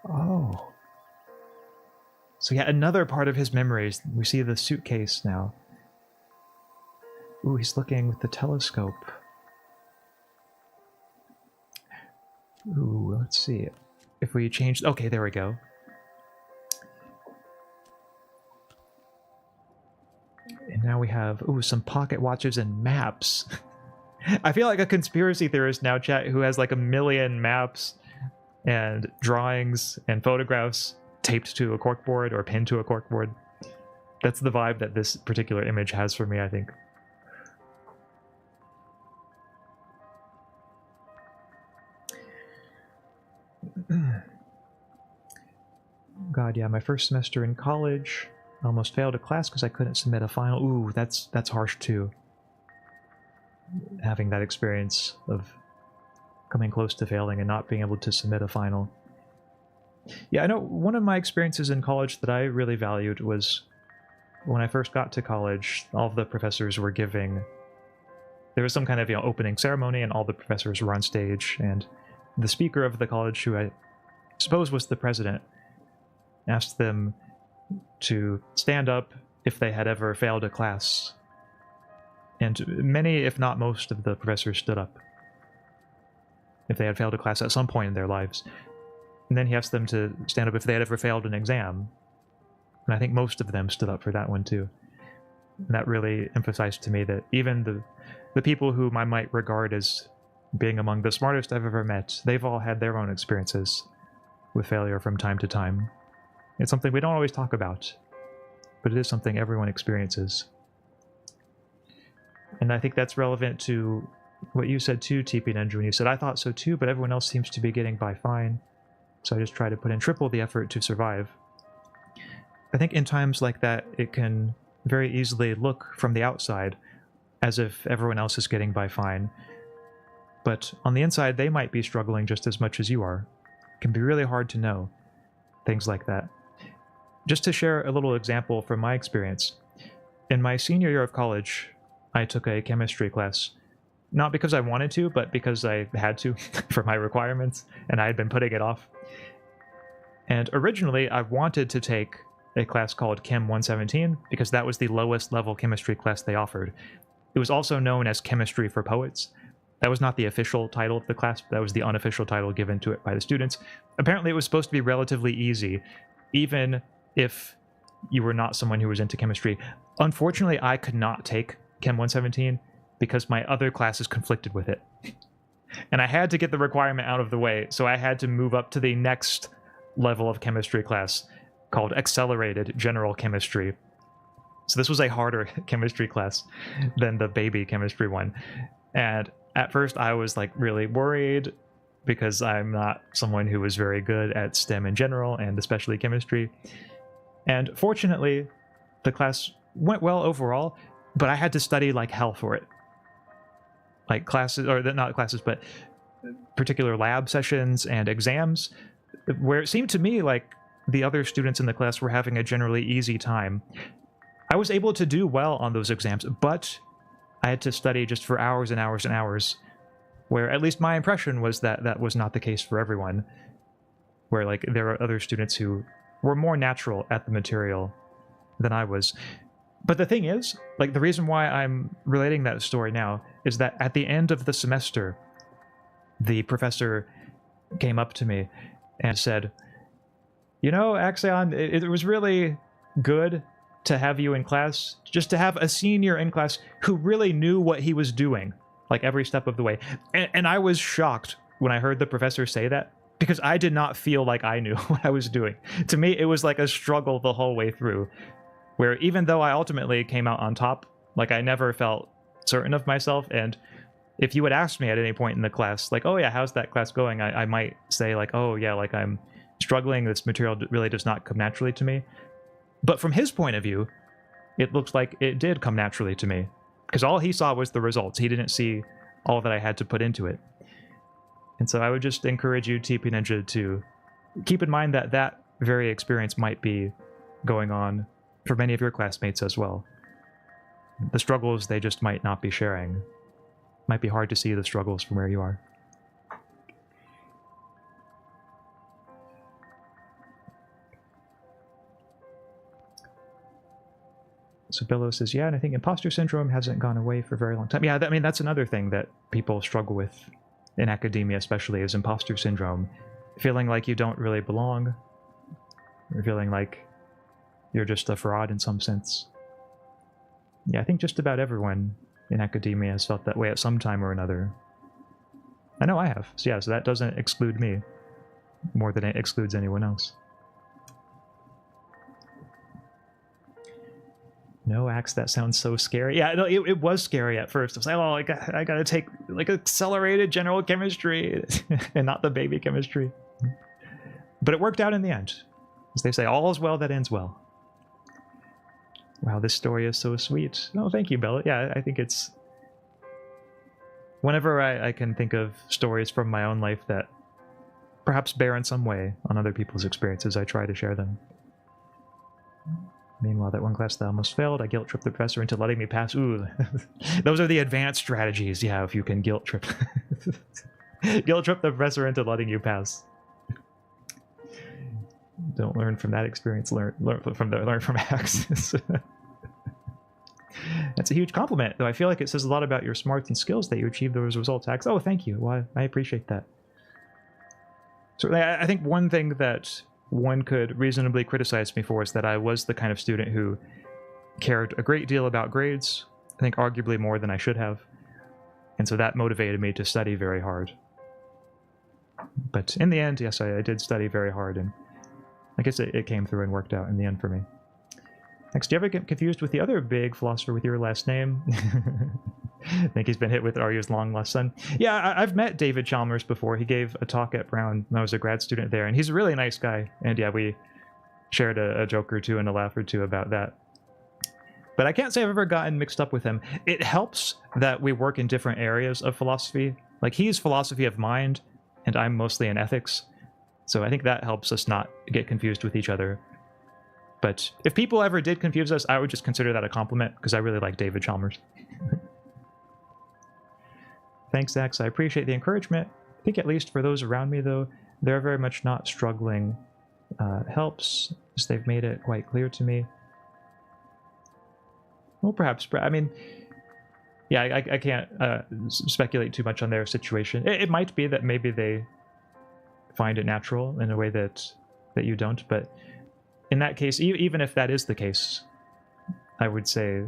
Oh. So yeah, another part of his memories. We see the suitcase now. Ooh, he's looking with the telescope. Ooh, let's see. If we change... Okay, there we go. And now we have, ooh, some pocket watches and maps. I feel like a conspiracy theorist now, chat, who has like a million maps and drawings and photographs taped to a corkboard or pinned to a corkboard. That's the vibe that this particular image has for me, I think. God, yeah, my first semester in college, I almost failed a class because I couldn't submit a final. Ooh, that's harsh too. Having that experience of coming close to failing and not being able to submit a final. Yeah, I know one of my experiences in college that I really valued was when I first got to college, all of the professors were giving... There was some kind of, opening ceremony, and all the professors were on stage, and the speaker of the college, who I suppose was the president, asked them to stand up if they had ever failed a class. And many, if not most, of the professors stood up if they had failed a class at some point in their lives. And then he asked them to stand up if they had ever failed an exam. And I think most of them stood up for that one too. And that really emphasized to me that even the people whom I might regard as being among the smartest I've ever met, they've all had their own experiences with failure from time to time. It's something we don't always talk about, but it is something everyone experiences. And I think that's relevant to what you said too, TP Ninja, when you said, I thought so too, but everyone else seems to be getting by fine. So I just try to put in triple the effort to survive. I think in times like that, it can very easily look from the outside as if everyone else is getting by fine. But on the inside, they might be struggling just as much as you are. It can be really hard to know things like that. Just to share a little example from my experience, in my senior year of college, I took a chemistry class. Not because I wanted to, but because I had to for my requirements, and I had been putting it off. And originally, I wanted to take a class called Chem 117, because that was the lowest level chemistry class they offered. It was also known as Chemistry for Poets. That was not the official title of the class, but that was the unofficial title given to it by the students. Apparently, it was supposed to be relatively easy, even if you were not someone who was into chemistry. Unfortunately, I could not take Chem 117 because my other classes conflicted with it. And I had to get the requirement out of the way, so I had to move up to the next level of chemistry class called Accelerated General Chemistry. So this was a harder chemistry class than the baby chemistry one. And at first I was like really worried because I'm not someone who was very good at STEM in general, and especially chemistry. And fortunately, the class went well overall, but I had to study like hell for it. Like classes, or not classes, but particular lab sessions and exams, where it seemed to me like the other students in the class were having a generally easy time. I was able to do well on those exams, but I had to study just for hours and hours and hours, where at least my impression was that that was not the case for everyone, where like there are other students who were more natural at the material than I was. But the thing is, like, the reason why I'm relating that story now is that at the end of the semester, the professor came up to me and said, you know, Axaeon, it was really good to have you in class, just to have a senior in class who really knew what he was doing, like every step of the way. And I was shocked when I heard the professor say that, because I did not feel like I knew what I was doing. To me, it was like a struggle the whole way through, where even though I ultimately came out on top, like I never felt certain of myself. And if you would ask me at any point in the class, like, oh yeah, how's that class going? I might say like, oh yeah, like I'm struggling. This material really does not come naturally to me. But from his point of view, it looks like it did come naturally to me, because all he saw was the results. He didn't see all that I had to put into it. And so I would just encourage you, TP Ninja, to keep in mind that that very experience might be going on for many of your classmates as well. The struggles they just might not be sharing. Might be hard to see the struggles from where you are. So Billow says, yeah, and I think imposter syndrome hasn't gone away for a very long time. Yeah, I mean, that's another thing that people struggle with in academia, especially, is imposter syndrome. Feeling like you don't really belong, or feeling like you're just a fraud in some sense. Yeah, I think just about everyone in academia has felt that way at some time or another. I know I have. So yeah, so that doesn't exclude me more than it excludes anyone else. No, Axe, that sounds so scary. Yeah, no, it was scary at first. I was like, oh, I gotta take like accelerated general chemistry and not the baby chemistry. But it worked out in the end. As they say, all is well that ends well. Wow, this story is so sweet. Oh, thank you, Bella. Yeah, I think it's... Whenever I can think of stories from my own life that perhaps bear in some way on other people's experiences, I try to share them. Meanwhile, that one class that almost failed, I guilt tripped the professor into letting me pass. Ooh, those are the advanced strategies. Yeah, if you can guilt trip. Guilt trip the professor into letting you pass. Don't learn from that experience. Learn from Axe. That's a huge compliment, though I feel like it says a lot about your smarts and skills that you achieve those results, Axe. Oh, thank you. Well, I appreciate that. So I think one thing that one could reasonably criticize me for is that I was the kind of student who cared a great deal about grades, I think arguably more than I should have, and so that motivated me to study very hard. But in the end, yes, I did study very hard, and I guess it came through and worked out in the end for me. Next, do you ever get confused with the other big philosopher with your last name? I think he's been hit with Ryu's long lost son. Yeah, I've met David Chalmers before. He gave a talk at Brown when I was a grad student there, and he's a really nice guy. And yeah, we shared a joke or two and a laugh or two about that. But I can't say I've ever gotten mixed up with him. It helps that we work in different areas of philosophy. Like, he's philosophy of mind, and I'm mostly in ethics. So I think that helps us not get confused with each other. But if people ever did confuse us, I would just consider that a compliment, because I really like David Chalmers. Thanks, Axe. I appreciate the encouragement. I think at least for those around me, though, they're very much not struggling. Helps, as they've made it quite clear to me. Well, perhaps. I mean, yeah, I can't speculate too much on their situation. It might be that maybe they find it natural in a way that you don't, but in that case, even if that is the case, I would say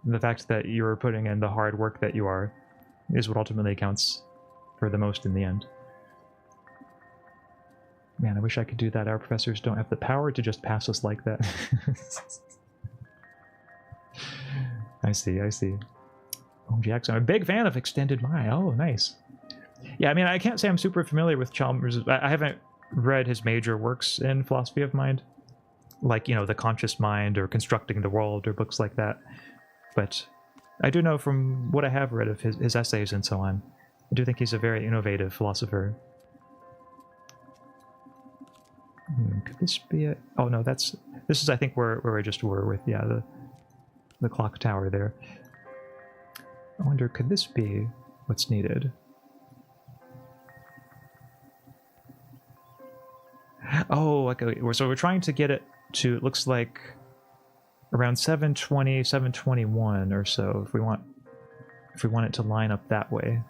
the fact that you're putting in the hard work that you are is what ultimately counts for the most in the end. Man, I wish I could do that. Our professors don't have the power to just pass us like that. I see, I see. Oh, Jackson, I'm a big fan of Extended Mind. Oh, nice. Yeah, I mean, I can't say I'm super familiar with Chalmers. I haven't read his major works in philosophy of mind, like, you know, The Conscious Mind or Constructing the World or books like that. But I do know from what I have read of his essays and so on, I do think he's a very innovative philosopher. Could this be it? Oh no, this is, I think, where I just were with, yeah, the clock tower there. I wonder, could this be what's needed? Oh, okay, so we're trying to get it to, it looks like around 720, 721 or so, if we want it to line up that way.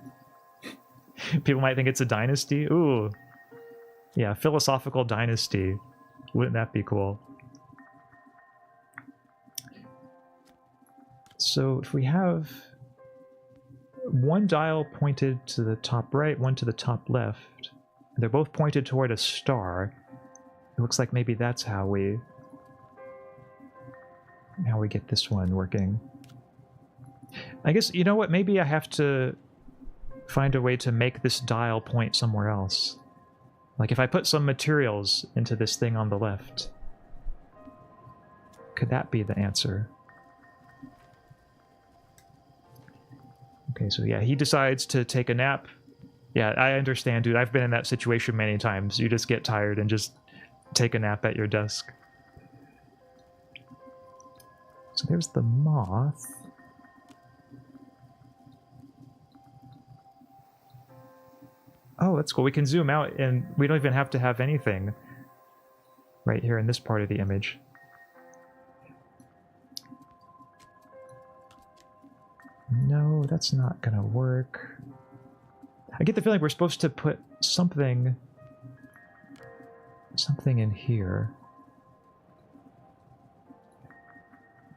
People might think it's a dynasty. Ooh. Yeah, philosophical dynasty. Wouldn't that be cool? So if we have one dial pointed to the top right, one to the top left, they're both pointed toward a star, it looks like maybe that's how we get this one working. I guess, you know what, maybe I have to find a way to make this dial point somewhere else. Like if I put some materials into this thing on the left, could that be the answer? Okay, so yeah, he decides to take a nap. Yeah, I understand, dude. I've been in that situation many times. You just get tired and just take a nap at your desk. So there's the moth. Oh, that's cool. We can zoom out and we don't even have to have anything right here in this part of the image. that's not gonna work. I get the feeling we're supposed to put something in here.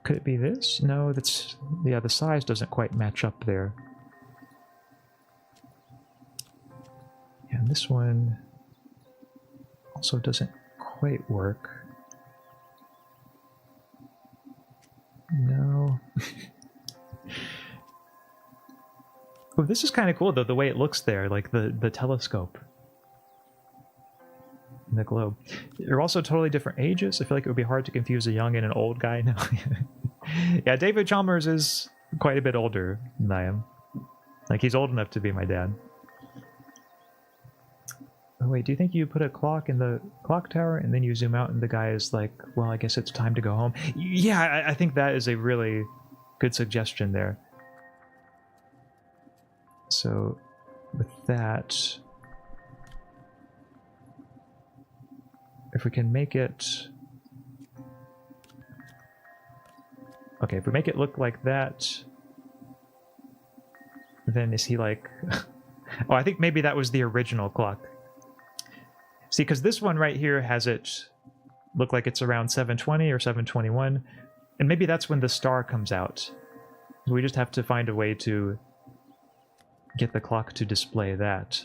Could it be this? No, that's... yeah, the size doesn't quite match up there. And this one also doesn't quite work. No. Oh, this is kind of cool though, the way it looks there, like the telescope. In the globe. They're also totally different ages. I feel like it would be hard to confuse a young and an old guy now. Yeah, David Chalmers is quite a bit older than I am. Like, he's old enough to be my dad. Oh wait, do you think you put a clock in the clock tower and then you zoom out and the guy is like, well, I guess it's time to go home? Yeah, I think that is a really good suggestion there. So, with that, if we can make it... okay, if we make it look like that, then is he like... oh, I think maybe that was the original clock. See, because this one right here has it look like it's around 7:20 or 7:21, and maybe that's when the star comes out. We just have to find a way to get the clock to display that.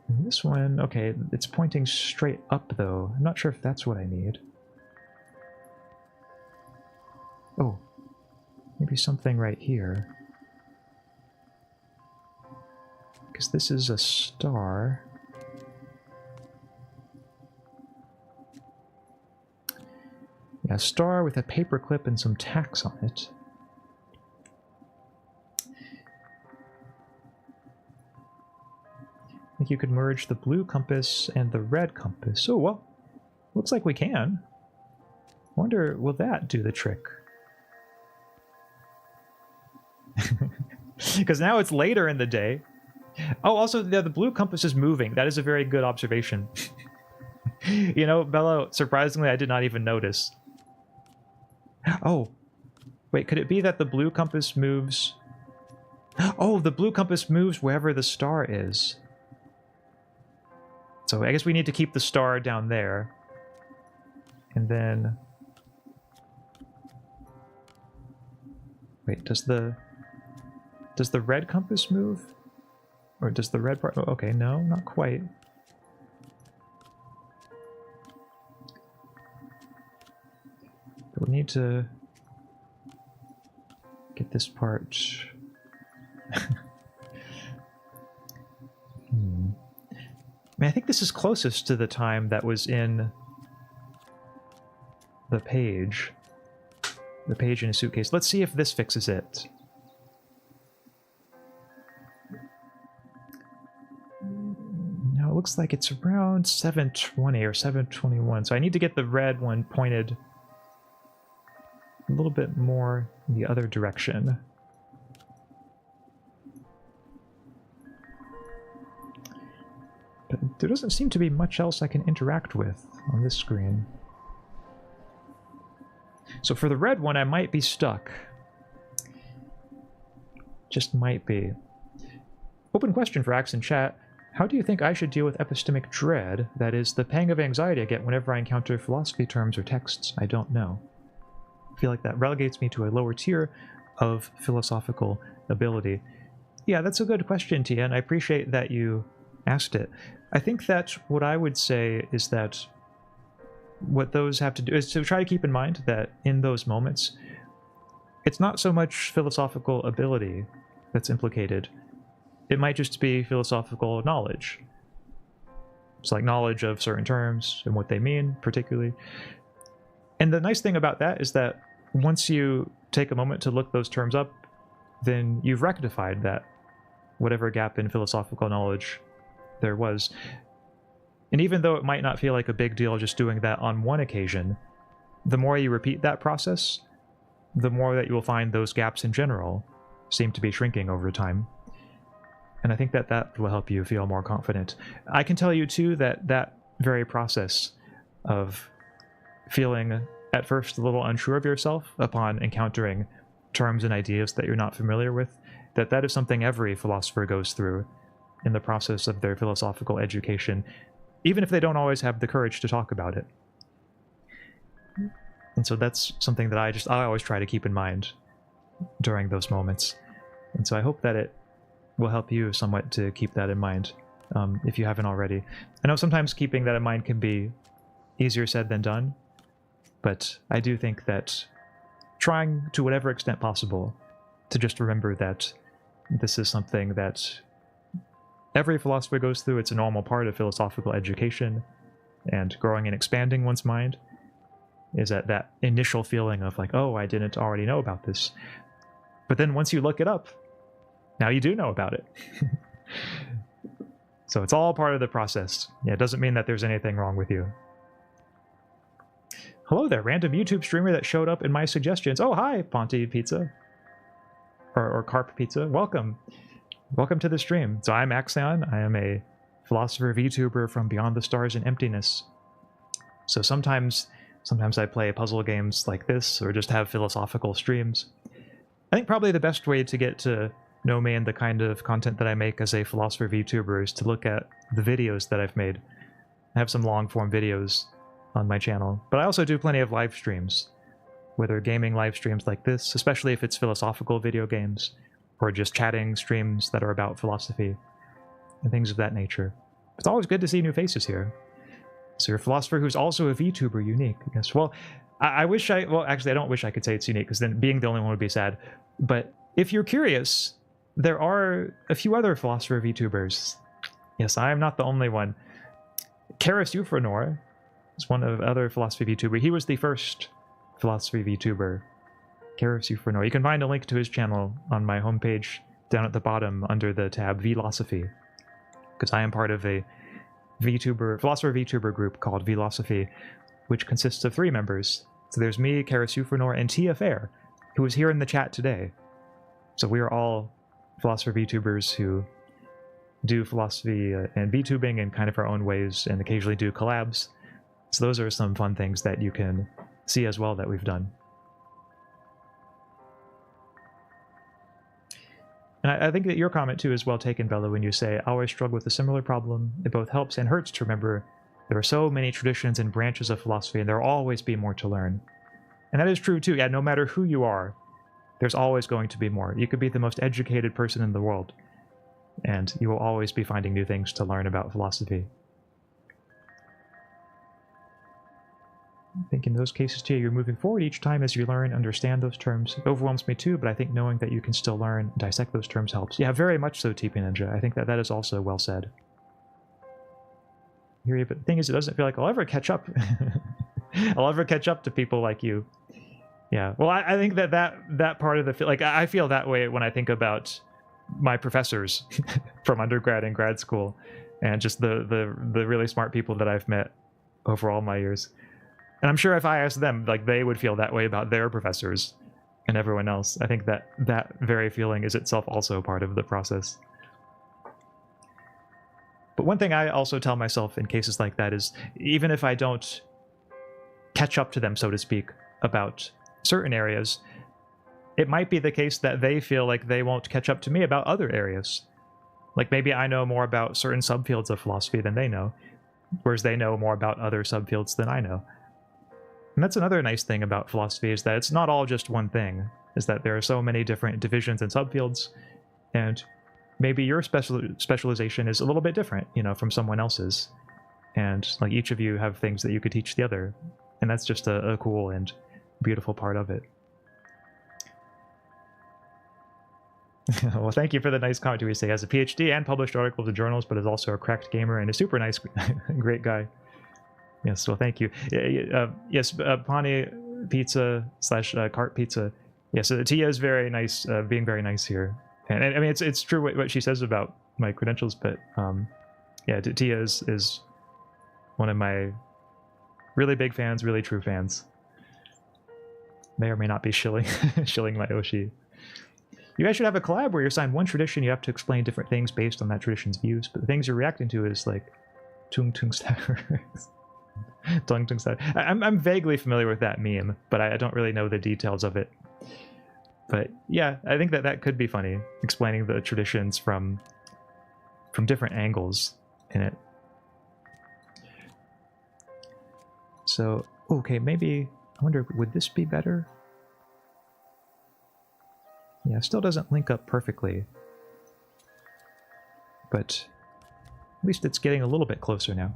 And this one, okay, it's pointing straight up though. I'm not sure if that's what I need. Oh, maybe something right here. Because this is a star. Yeah, a star with a paperclip and some tacks on it. I think you could merge the blue compass and the red compass. Oh, well, looks like we can. Wonder, will that do the trick? Because now it's later in the day. Oh, also, the blue compass is moving. That is a very good observation. You know, Bello, surprisingly, I did not even notice. Oh, wait, could it be that the blue compass moves... oh, the blue compass moves wherever the star is. So I guess we need to keep the star down there. And then... wait, does the red compass move? Or does the red part... oh, okay, no, not quite. But we need to get this part... I mean, I think this is closest to the time that was in the page. The page in a suitcase. Let's see if this fixes it. No, it looks like it's around 7:20 or 7:21. So I need to get the red one pointed a little bit more in the other direction. But there doesn't seem to be much else I can interact with on this screen. So for the red one, I might be stuck. Just might be. Open question for Ax in chat. How do you think I should deal with epistemic dread, that is, the pang of anxiety I get whenever I encounter philosophy terms or texts I don't know? I feel like that relegates me to a lower tier of philosophical ability. Yeah, that's a good question, Tia, and I appreciate that you asked it. I think that what I would say is that what those have to do is to try to keep in mind that in those moments, it's not so much philosophical ability that's implicated. It might just be philosophical knowledge. It's like knowledge of certain terms and what they mean, particularly. And the nice thing about that is that once you take a moment to look those terms up, then you've rectified that, whatever gap in philosophical knowledge there was. And even though it might not feel like a big deal just doing that on one occasion, the more you repeat that process, the more that you will find those gaps in general seem to be shrinking over time. And I think that that will help you feel more confident. I can tell you too that that very process of feeling at first a little unsure of yourself upon encountering terms and ideas that you're not familiar with, that is something every philosopher goes through in the process of their philosophical education, even if they don't always have the courage to talk about it. And so that's something that I always try to keep in mind during those moments. And so I hope that it will help you somewhat to keep that in mind, if you haven't already. I know sometimes keeping that in mind can be easier said than done, but I do think that trying to whatever extent possible to just remember that this is something that every philosopher goes through. It's a normal part of philosophical education, and growing and expanding one's mind is at that initial feeling of like, oh, I didn't already know about this. But then once you look it up, now you do know about it. So it's all part of the process. Yeah, it doesn't mean that there's anything wrong with you. Hello there, random YouTube streamer that showed up in my suggestions. Oh, hi, Ponty Pizza. Or Carp Pizza. Welcome. Welcome to the stream. So I'm Axaeon. I am a philosopher VTuber from Beyond the Stars and Emptiness. So sometimes I play puzzle games like this, or just have philosophical streams. I think probably the best way to get to know me and the kind of content that I make as a philosopher VTuber is to look at the videos that I've made. I have some long-form videos on my channel, but I also do plenty of live streams, whether gaming live streams like this, especially if it's philosophical video games, or just chatting streams that are about philosophy, and things of that nature. It's always good to see new faces here. So you're a philosopher who's also a VTuber, unique. Yes, well, well, actually, I don't wish I could say it's unique, because then being the only one would be sad. But if you're curious, there are a few other philosopher VTubers. Yes, I am not the only one. ChxrryVT is one of other philosophy VTuber. He was the first philosophy VTuber. ChxrryVT. You can find a link to his channel on my homepage down at the bottom under the tab Philosophy, because I am part of a philosopher VTuber group called Philosophy, which consists of 3 members. So there's me, ChxrryVT, and Faire, who is here in the chat today. So we are all philosopher VTubers who do philosophy and VTubing in kind of our own ways, and occasionally do collabs. So those are some fun things that you can see as well that we've done. And I think that your comment too is well taken, Bella, when you say, I always struggle with a similar problem. It both helps and hurts to remember there are so many traditions and branches of philosophy, and there will always be more to learn. And that is true too. Yeah, no matter who you are, there's always going to be more. You could be the most educated person in the world, and you will always be finding new things to learn about philosophy. I think in those cases too, you're moving forward each time as you learn, understand those terms. It overwhelms me too, but I think knowing that you can still learn, dissect those terms helps. Yeah, very much so, TP Ninja. I think that is also well said. But the thing is, it doesn't feel like I'll ever catch up. I'll ever catch up to people like you. Yeah, well, I think that part of the... Like, I feel that way when I think about my professors from undergrad and grad school, and just the really smart people that I've met over all my years. And I'm sure if I asked them, like, they would feel that way about their professors and everyone else. I think that very feeling is itself also part of the process. But one thing I also tell myself in cases like that is, even if I don't catch up to them, so to speak, about certain areas, it might be the case that they feel like they won't catch up to me about other areas. Like, maybe I know more about certain subfields of philosophy than they know, whereas they know more about other subfields than I know. And that's another nice thing about philosophy, is that it's not all just one thing, is that there are so many different divisions and subfields, and maybe your specialization is a little bit different, you know, from someone else's. And like, each of you have things that you could teach the other, and that's just a cool and beautiful part of it. Well, thank you for the nice comment. We say he has a PhD and published articles in journals, but is also a cracked gamer and a super nice, great guy. Yes, well, thank you. Yes, Pani Pizza / Cart Pizza. Yes, Tia is very nice, being very nice here. And I mean, it's true what she says about my credentials, but yeah, Tia is one of my really big fans, really true fans. May or may not be shilling my Oshi. You guys should have a collab where you assign one tradition, you have to explain different things based on that tradition's views, but the things you're reacting to is like Tung Tung Stars. Tung side. I'm vaguely familiar with that meme, but I don't really know the details of it. But yeah, I think that could be funny, explaining the traditions from different angles in it. So, okay, maybe, I wonder, would this be better? Yeah, it still doesn't link up perfectly. But at least it's getting a little bit closer now.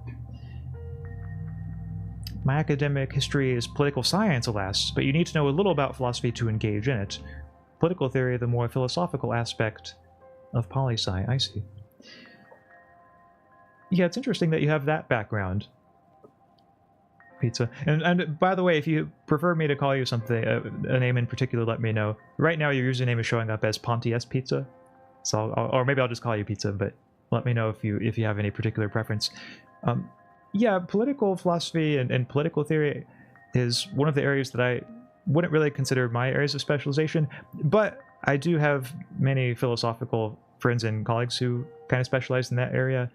My academic history is political science, alas, but you need to know a little about philosophy to engage in it. Political theory, the more philosophical aspect of poli-sci. I see. Yeah, it's interesting that you have that background. Pizza. And by the way, if you prefer me to call you something, a name in particular, let me know. Right now your username is showing up as Pontius Pizza. So or maybe I'll just call you Pizza, but let me know if you have any particular preference. Yeah, political philosophy and political theory is one of the areas that I wouldn't really consider my areas of specialization, but I do have many philosophical friends and colleagues who kind of specialize in that area,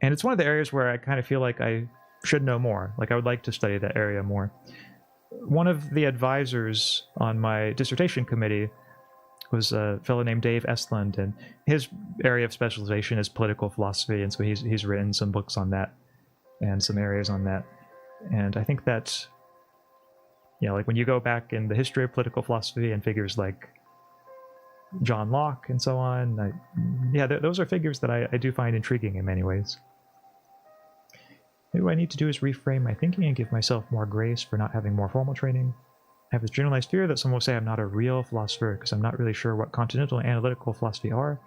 and it's one of the areas where I kind of feel like I should know more. Like, I would like to study that area more. One of the advisors on my dissertation committee was a fellow named Dave Estlund, and his area of specialization is political philosophy, and so he's written some books on that and some areas on that. And I think that, you know, like when you go back in the history of political philosophy and figures like John Locke and so on, yeah, those are figures that I do find intriguing in many ways. Maybe what I need to do is reframe my thinking and give myself more grace for not having more formal training. I have this generalized fear that someone will say I'm not a real philosopher because I'm not really sure what continental and analytical philosophy are,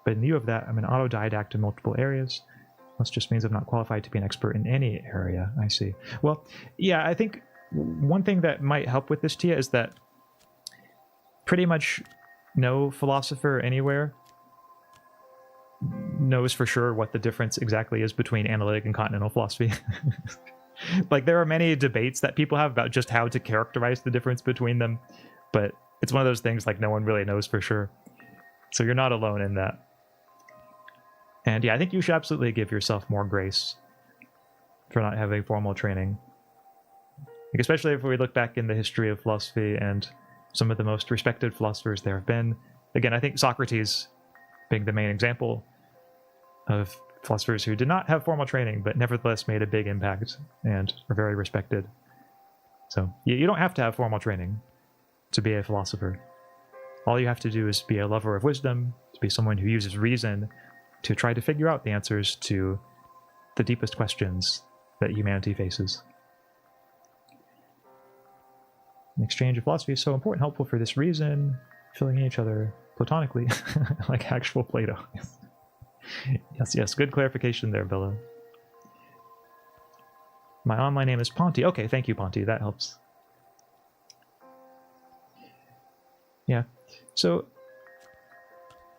but in lieu of that, I'm an autodidact in multiple areas. This just means I'm not qualified to be an expert in any area. I see. Well, yeah, I think one thing that might help with this, Tia, is that pretty much no philosopher anywhere knows for sure what the difference exactly is between analytic and continental philosophy. Like, there are many debates that people have about just how to characterize the difference between them, but it's one of those things like no one really knows for sure. So you're not alone in that. And yeah, I think you should absolutely give yourself more grace for not having formal training. Like, especially if we look back in the history of philosophy and some of the most respected philosophers there have been. Again, I think Socrates being the main example of philosophers who did not have formal training, but nevertheless made a big impact and are very respected. So you don't have to have formal training to be a philosopher. All you have to do is be a lover of wisdom, to be someone who uses reason to try to figure out the answers to the deepest questions that humanity faces. An exchange of philosophy is so important, helpful for this reason, filling in each other platonically, like actual Plato. Yes, good clarification there, Bella. My online name is Ponty. Okay, thank you, Ponty, that helps. Yeah, so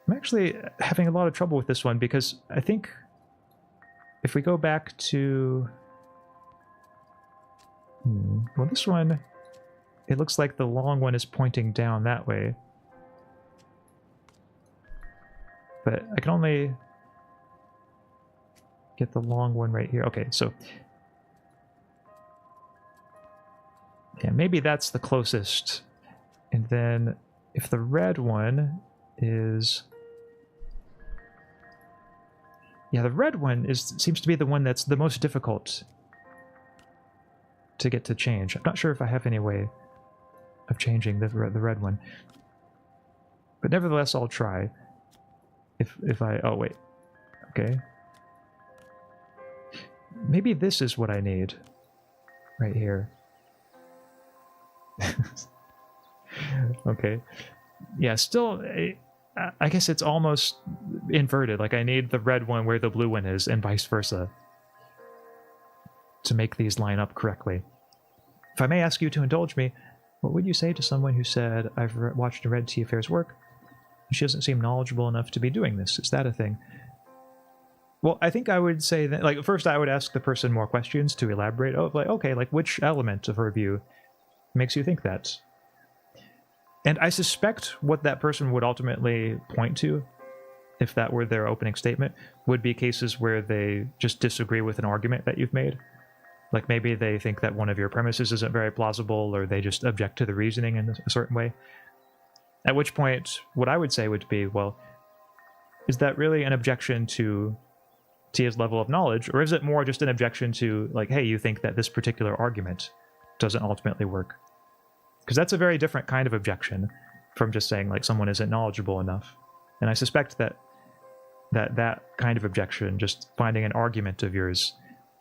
I'm actually having a lot of trouble with this one because I think if we go back to... well, this one, it looks like the long one is pointing down that way. But I can only get the long one right here. Okay, so... yeah, maybe that's the closest. And then if the red one is... yeah, the red one seems to be the one that's the most difficult to get to change. I'm not sure if I have any way of changing the red one. But nevertheless, I'll try. If I... oh, wait. Okay. Maybe this is what I need. Right here. Okay. Yeah, still... I guess it's almost inverted. Like, I need the red one where the blue one is, and vice versa, to make these line up correctly. If I may ask you to indulge me, what would you say to someone who said, I've watched and read Tia Faire's work, and she doesn't seem knowledgeable enough to be doing this? Is that a thing? Well, I think I would say that, like, first I would ask the person more questions to elaborate. Oh, like, okay, like, which element of her view makes you think that? And I suspect what that person would ultimately point to, if that were their opening statement, would be cases where they just disagree with an argument that you've made. Like maybe they think that one of your premises isn't very plausible, or they just object to the reasoning in a certain way. At which point, what I would say would be, well, is that really an objection to Tia's level of knowledge, or is it more just an objection to, like, hey, you think that this particular argument doesn't ultimately work? Because that's a very different kind of objection from just saying, like, someone isn't knowledgeable enough. And I suspect that kind of objection, just finding an argument of yours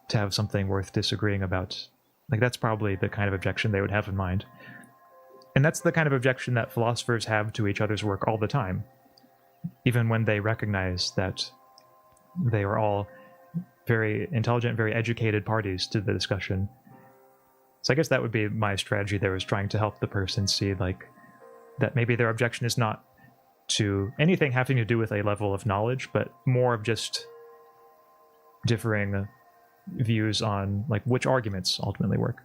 to have something worth disagreeing about, like, that's probably the kind of objection they would have in mind. And that's the kind of objection that philosophers have to each other's work all the time, even when they recognize that they are all very intelligent, very educated parties to the discussion. So I guess that would be my strategy there, is trying to help the person see, like, that maybe their objection is not to anything having to do with a level of knowledge, but more of just differing views on, like, which arguments ultimately work.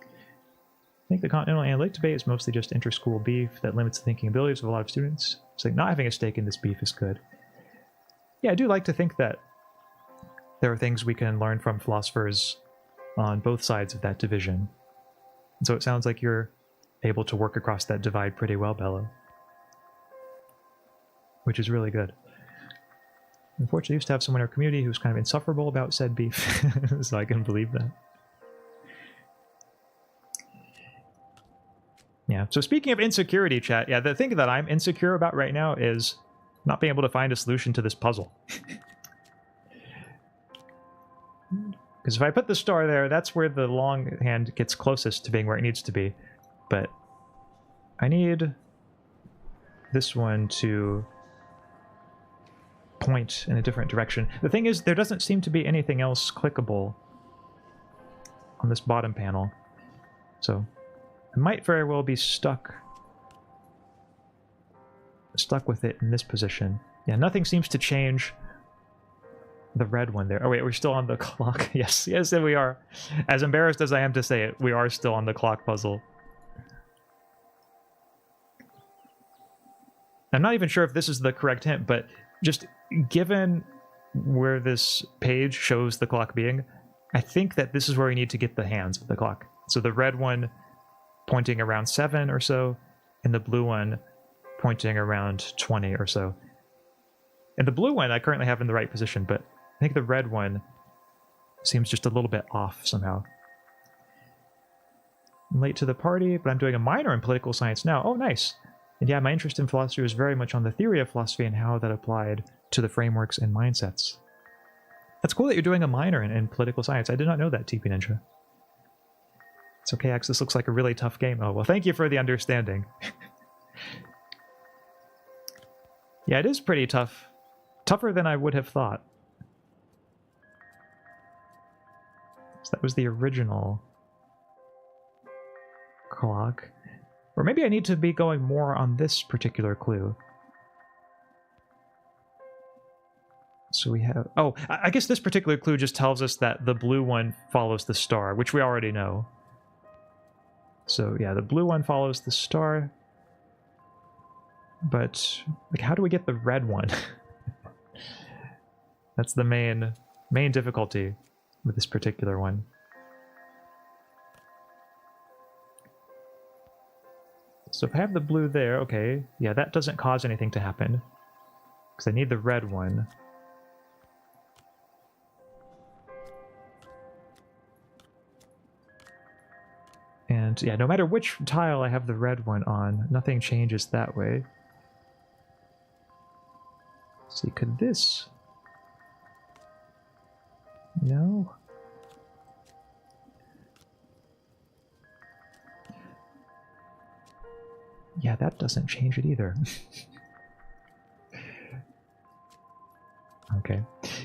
I think the continental analytic debate is mostly just inter-school beef that limits the thinking abilities of a lot of students. So, like, not having a stake in this beef is good. Yeah, I do like to think that there are things we can learn from philosophers on both sides of that division. And so it sounds like you're able to work across that divide pretty well, Bello. Which is really good. Unfortunately, I used to have someone in our community who's kind of insufferable about said beef, so I can believe that. Yeah, so speaking of insecurity, chat, yeah, the thing that I'm insecure about right now is not being able to find a solution to this puzzle. Because if I put the star there, that's where the long hand gets closest to being where it needs to be. But I need this one to point in a different direction. The thing is, there doesn't seem to be anything else clickable on this bottom panel. So I might very well be stuck with it in this position. Yeah, nothing seems to change the red one there. Oh wait, we're still on the clock. Yes, yes, we are. As embarrassed as I am to say it, we are still on the clock puzzle. I'm not even sure if this is the correct hint, but just given where this page shows the clock being, I think that this is where we need to get the hands of the clock. So the red one pointing around 7 or so, and the blue one pointing around 20 or so. And the blue one I currently have in the right position, but I think the red one seems just a little bit off somehow. I'm late to the party, but I'm doing a minor in political science now. Oh, nice. And yeah, my interest in philosophy was very much on the theory of philosophy and how that applied to the frameworks and mindsets. That's cool that you're doing a minor in political science. I did not know that, TP Ninja. It's okay, X, this looks like a really tough game. Oh, well, thank you for the understanding. Yeah, it is pretty tough. Tougher than I would have thought. So that was the original clock. Or maybe I need to be going more on this particular clue. So we have... Oh, I guess this particular clue just tells us that the blue one follows the star, which we already know. So yeah, the blue one follows the star. But, like, how do we get the red one? That's the main difficulty with this particular one. So if I have the blue there, okay, yeah, that doesn't cause anything to happen. Because I need the red one. And yeah, no matter which tile I have the red one on, nothing changes that way. Let's see, could this... No? Yeah, that doesn't change it either. Okay.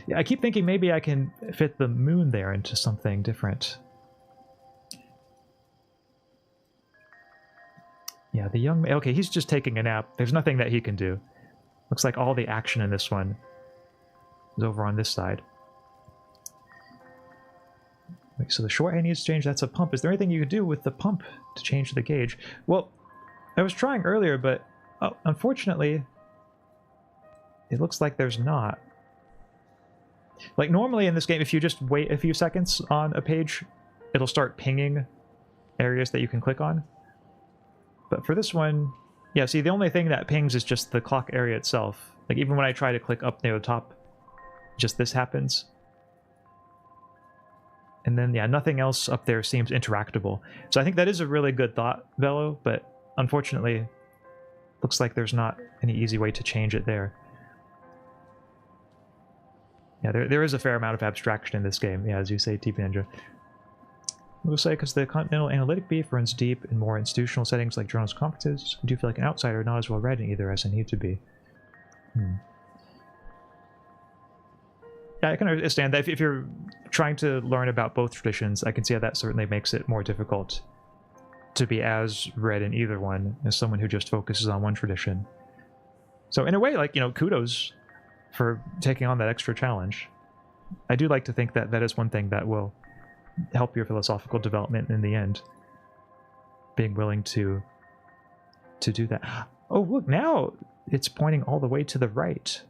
Yeah, I keep thinking maybe I can fit the moon there into something different. Yeah, the young man... Okay, he's just taking a nap. There's nothing that he can do. Looks like all the action in this one is over on this side. Wait, so the shorthand needs to change. That's a pump. Is there anything you could do with the pump to change the gauge? Well, I was trying earlier, but unfortunately, it looks like there's not. Like normally in this game, if you just wait a few seconds on a page, it'll start pinging areas that you can click on. But for this one, yeah, see, the only thing that pings is just the clock area itself. Like even when I try to click up near the top, just this happens. And then, yeah, nothing else up there seems interactable. So I think that is a really good thought, Velo, but unfortunately, looks like there's not any easy way to change it there. Yeah, there is a fair amount of abstraction in this game, yeah, as you say, TP Ninja. We'll say, because the continental analytic beef runs deep in more institutional settings like journals and conferences, I do feel like an outsider, not as well read in either as I need to be. Yeah, I can understand that if you're trying to learn about both traditions, I can see how that certainly makes it more difficult to be as read in either one as someone who just focuses on one tradition. So in a way, like, you know, kudos for taking on that extra challenge. I do like to think that that is one thing that will help your philosophical development in the end. Being willing to do that. Oh, look, now it's pointing all the way to the right.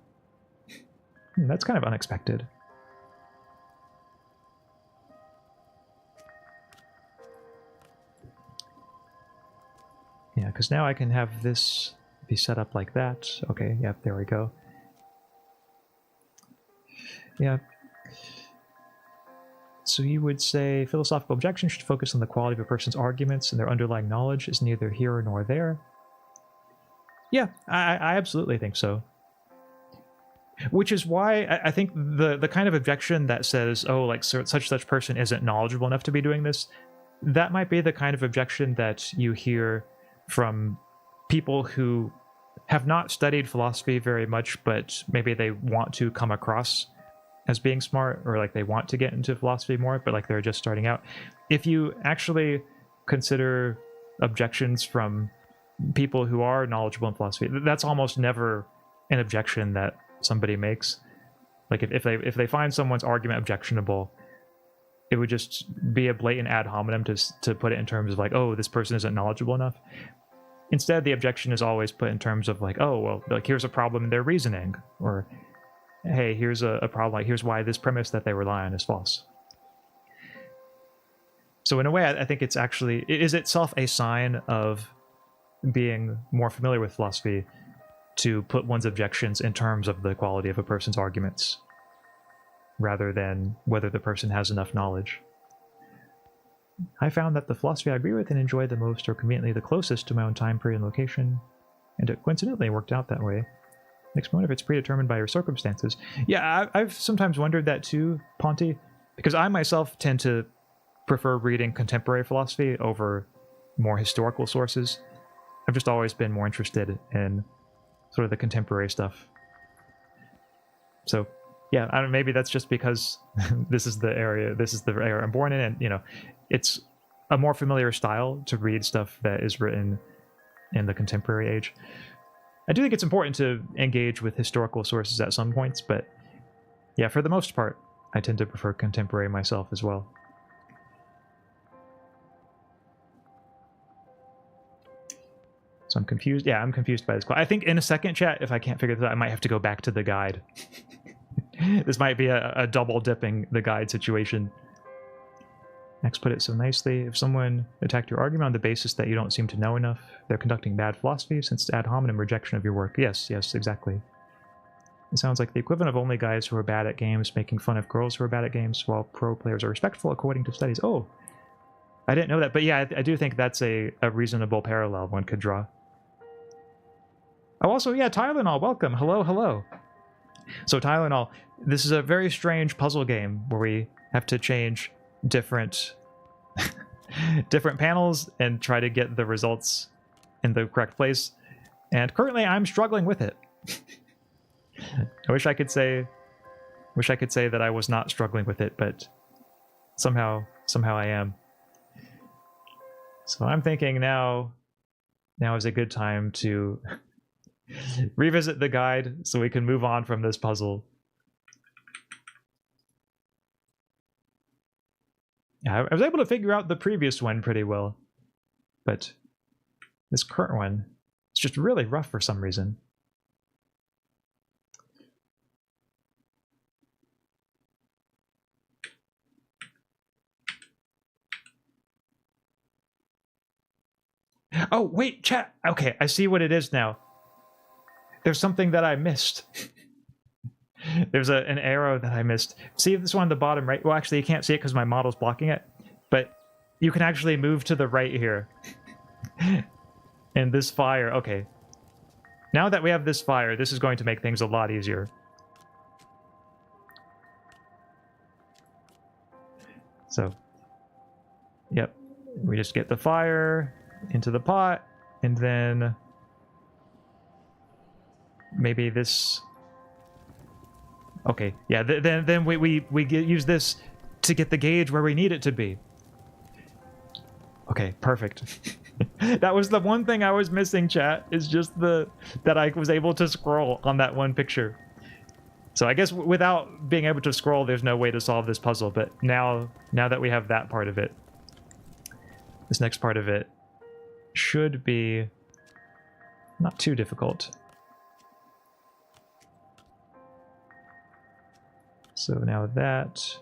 That's kind of unexpected. Yeah, because now I can have this be set up like that. Okay, yep, there we go. Yeah. So you would say philosophical objections should focus on the quality of a person's arguments and their underlying knowledge is neither here nor there. Yeah, I absolutely think so. Which is why I think the kind of objection that says, oh, like such person isn't knowledgeable enough to be doing this, that might be the kind of objection that you hear from people who have not studied philosophy very much, but maybe they want to come across as being smart, or like they want to get into philosophy more, but like they're just starting out. If you actually consider objections from people who are knowledgeable in philosophy, that's almost never an objection that somebody makes. Like if they find someone's argument objectionable, it would just be a blatant ad hominem to put it in terms of like, oh, this person isn't knowledgeable enough. Instead, the objection is always put in terms of like, oh, well, like here's a problem in their reasoning, or hey, here's a problem, like here's why this premise that they rely on is false. So in a way, I think it's actually, it is itself a sign of being more familiar with philosophy to put one's objections in terms of the quality of a person's arguments, rather than whether the person has enough knowledge. I found that the philosophy I agree with and enjoy the most are conveniently the closest to my own time period and location, and it coincidentally worked out that way. Makes me wonder if it's predetermined by your circumstances. Yeah, I've sometimes wondered that too, Ponty, because I myself tend to prefer reading contemporary philosophy over more historical sources. I've just always been more interested in sort of the contemporary stuff. So, yeah, I don't know, maybe that's just because this is the era I'm born in, and you know, it's a more familiar style to read stuff that is written in the contemporary age. I do think it's important to engage with historical sources at some points, but yeah, for the most part, I tend to prefer contemporary myself as well. So I'm confused. Yeah, I'm confused by this. I think in a second, chat, if I can't figure this out, I might have to go back to the guide. This might be a double dipping the guide situation. Next, put it so nicely. If someone attacked your argument on the basis that you don't seem to know enough, they're conducting bad philosophy since it's ad hominem rejection of your work. Yes, exactly. It sounds like the equivalent of only guys who are bad at games making fun of girls who are bad at games, while pro players are respectful according to studies. Oh, I didn't know that. But yeah, I do think that's a reasonable parallel one could draw. Oh, also, yeah, Tylenol, welcome. Hello. So Tylenol, this is a very strange puzzle game where we have to change different panels and try to get the results in the correct place. And currently I'm struggling with it. I wish I could say that I was not struggling with it, but somehow I am. So I'm thinking now is a good time to revisit the guide so we can move on from this puzzle. Yeah, I was able to figure out the previous one pretty well, but this current one, it's just really rough for some reason. Oh, wait, chat. Okay, I see what it is now. There's something that I missed. There's an arrow that I missed. See this one on the bottom right? Well, actually, you can't see it because my model's blocking it. But you can actually move to the right here. And this fire, okay. Now that we have this fire, this is going to make things a lot easier. So, yep. We just get the fire into the pot, and then maybe this... Okay, yeah, then we use this to get the gauge where we need it to be. Okay, perfect. That was the one thing I was missing, chat, is just that I was able to scroll on that one picture. So I guess without being able to scroll, there's no way to solve this puzzle, but now that we have that part of it, this next part of it should be not too difficult. So now that's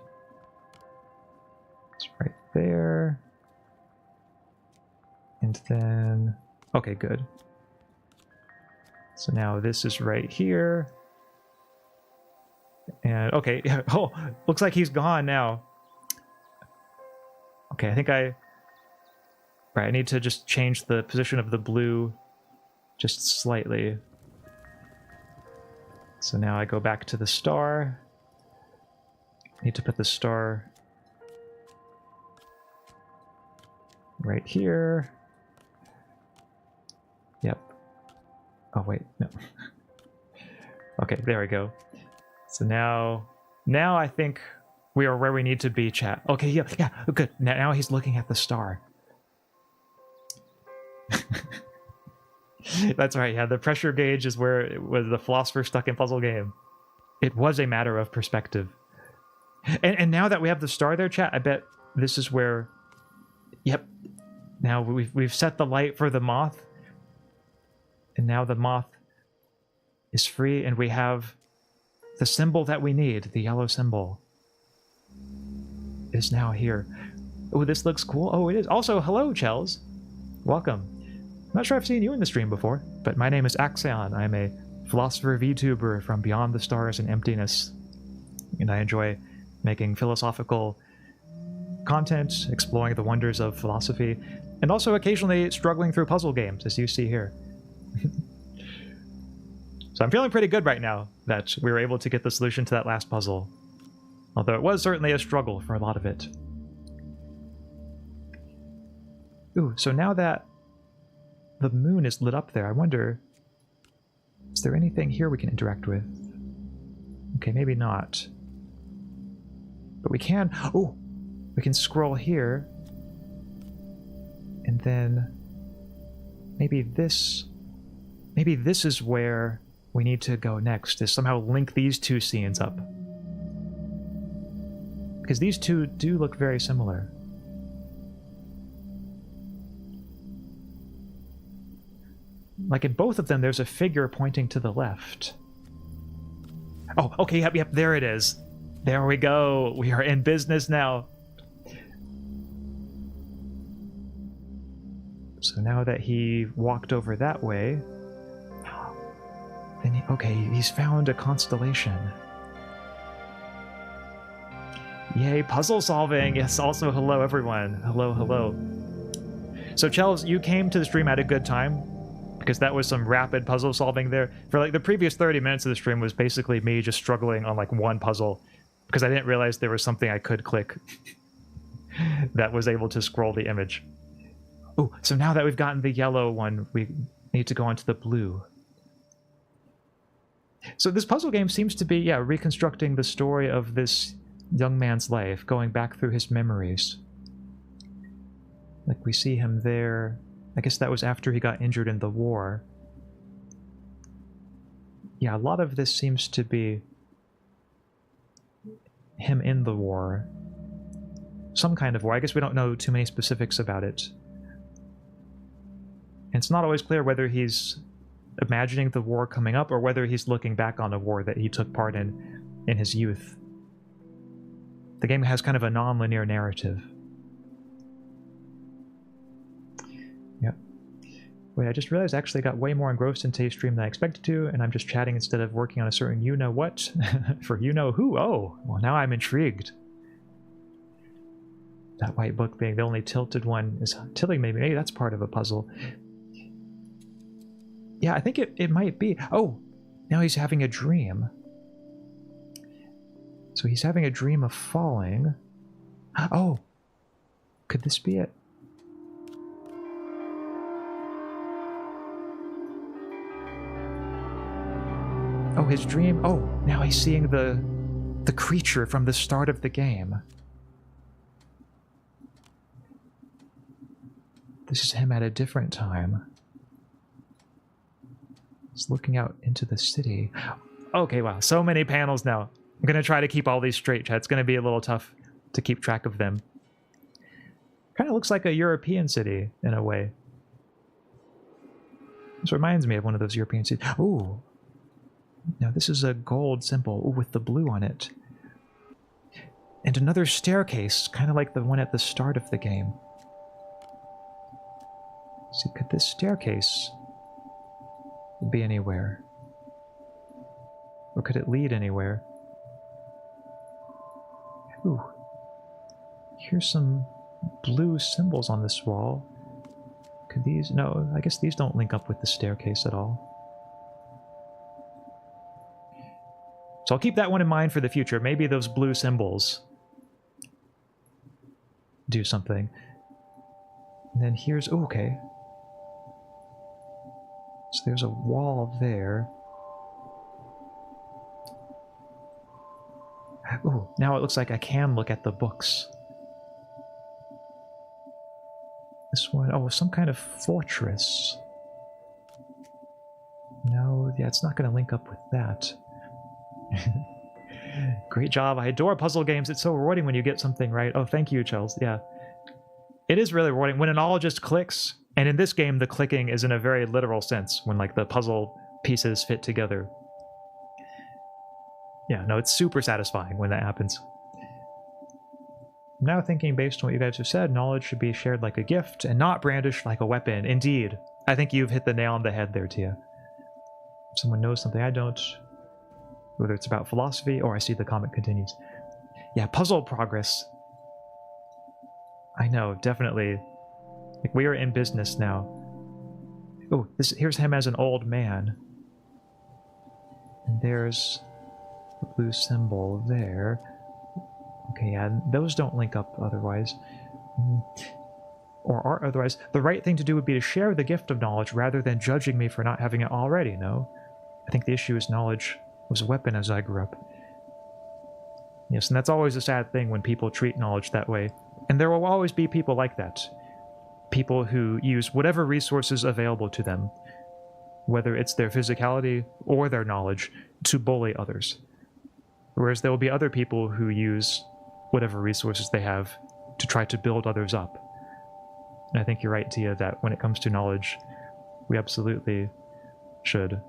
right there. And then, okay, good. So now this is right here. And, okay, oh, looks like he's gone now. Okay, I think right, I need to just change the position of the blue just slightly. So now I go back to the star. I need to put the star right here. Yep. Oh, wait, no. Okay, there we go. So now I think we are where we need to be, chat. Okay, yeah, good. Now he's looking at the star. That's right, yeah, the pressure gauge is where it was the philosopher stuck in puzzle game. It was a matter of perspective. And now that we have the star there, chat, I bet this is where... Yep. Now we've set the light for the moth. And now the moth is free, and we have the symbol that we need, the yellow symbol, is now here. Oh, this looks cool. Oh, it is. Also, hello, Chels. Welcome. I'm not sure I've seen you in the stream before, but my name is Axaeon. I'm a philosopher VTuber from beyond the stars and emptiness. And I enjoy making philosophical content, exploring the wonders of philosophy, and also occasionally struggling through puzzle games, as you see here. So I'm feeling pretty good right now that we were able to get the solution to that last puzzle. Although it was certainly a struggle for a lot of it. Ooh, so now that the moon is lit up there, I wonder, is there anything here we can interact with? Okay, maybe not. But we can... Oh! We can scroll here. And then... Maybe this is where we need to go next, is somehow link these two scenes up. Because these two do look very similar. Like in both of them, there's a figure pointing to the left. Oh, okay, yep, there it is. There we go. We are in business now. So now that he walked over that way, then okay, he's found a constellation. Yay, puzzle solving! Yes, also hello everyone. Hello. So Chels, you came to the stream at a good time, because that was some rapid puzzle solving there. For like the previous 30 minutes of the stream was basically me just struggling on like one puzzle, because I didn't realize there was something I could click that was able to scroll the image. Oh, so now that we've gotten the yellow one, we need to go on to the blue. So this puzzle game seems to be, yeah, reconstructing the story of this young man's life, going back through his memories. Like we see him there. I guess that was after he got injured in the war. Yeah, a lot of this seems to be him in the war. Some kind of war. I guess we don't know too many specifics about it. And it's not always clear whether he's imagining the war coming up or whether he's looking back on a war that he took part in his youth. The game has kind of a non-linear narrative. Yep. Wait, I just realized I actually got way more engrossed in today's stream than I expected to, and I'm just chatting instead of working on a certain you-know-what for you-know-who. Oh, well, now I'm intrigued. That white book being the only tilted one is tilting maybe. Maybe that's part of a puzzle. Yeah, I think it might be. Oh, now he's having a dream. So he's having a dream of falling. Oh, could this be it? Oh, his dream. Oh, now he's seeing the creature from the start of the game. This is him at a different time. He's looking out into the city. Okay, wow, so many panels now. I'm going to try to keep all these straight, chat. It's going to be a little tough to keep track of them. Kind of looks like a European city, in a way. This reminds me of one of those European cities. Ooh. Now this is a gold symbol with the blue on it. And another staircase, kind of like the one at the start of the game. See, could this staircase be anywhere? Or could it lead anywhere? Ooh. Here's some blue symbols on this wall. Could these... No, I guess these don't link up with the staircase at all. So I'll keep that one in mind for the future. Maybe those blue symbols do something. And then here's... Oh, okay. So there's a wall there. Oh, now it looks like I can look at the books. This one... Oh, some kind of fortress. No, yeah, it's not going to link up with that. Great job. I adore puzzle games. It's so rewarding when you get something right. Oh, thank you, Chels. Yeah. It is really rewarding when it all just clicks. And in this game, the clicking is in a very literal sense, when like the puzzle pieces fit together. Yeah, no, it's super satisfying when that happens. I'm now thinking, based on what you guys have said, knowledge should be shared like a gift and not brandished like a weapon. Indeed. I think you've hit the nail on the head there, Tia. If someone knows something I don't, whether it's about philosophy, or I see the comment continues. Yeah, puzzle progress. I know, definitely. Like, we are in business now. Oh, here's him as an old man. And there's the blue symbol there. Okay, yeah, those don't link up otherwise. Or are otherwise. The right thing to do would be to share the gift of knowledge rather than judging me for not having it already, no? I think the issue is knowledge was a weapon as I grew up. Yes, and that's always a sad thing when people treat knowledge that way. And there will always be people like that. People who use whatever resources available to them, whether it's their physicality or their knowledge, to bully others. Whereas there will be other people who use whatever resources they have to try to build others up. And I think you're right, Tia, that when it comes to knowledge, we absolutely should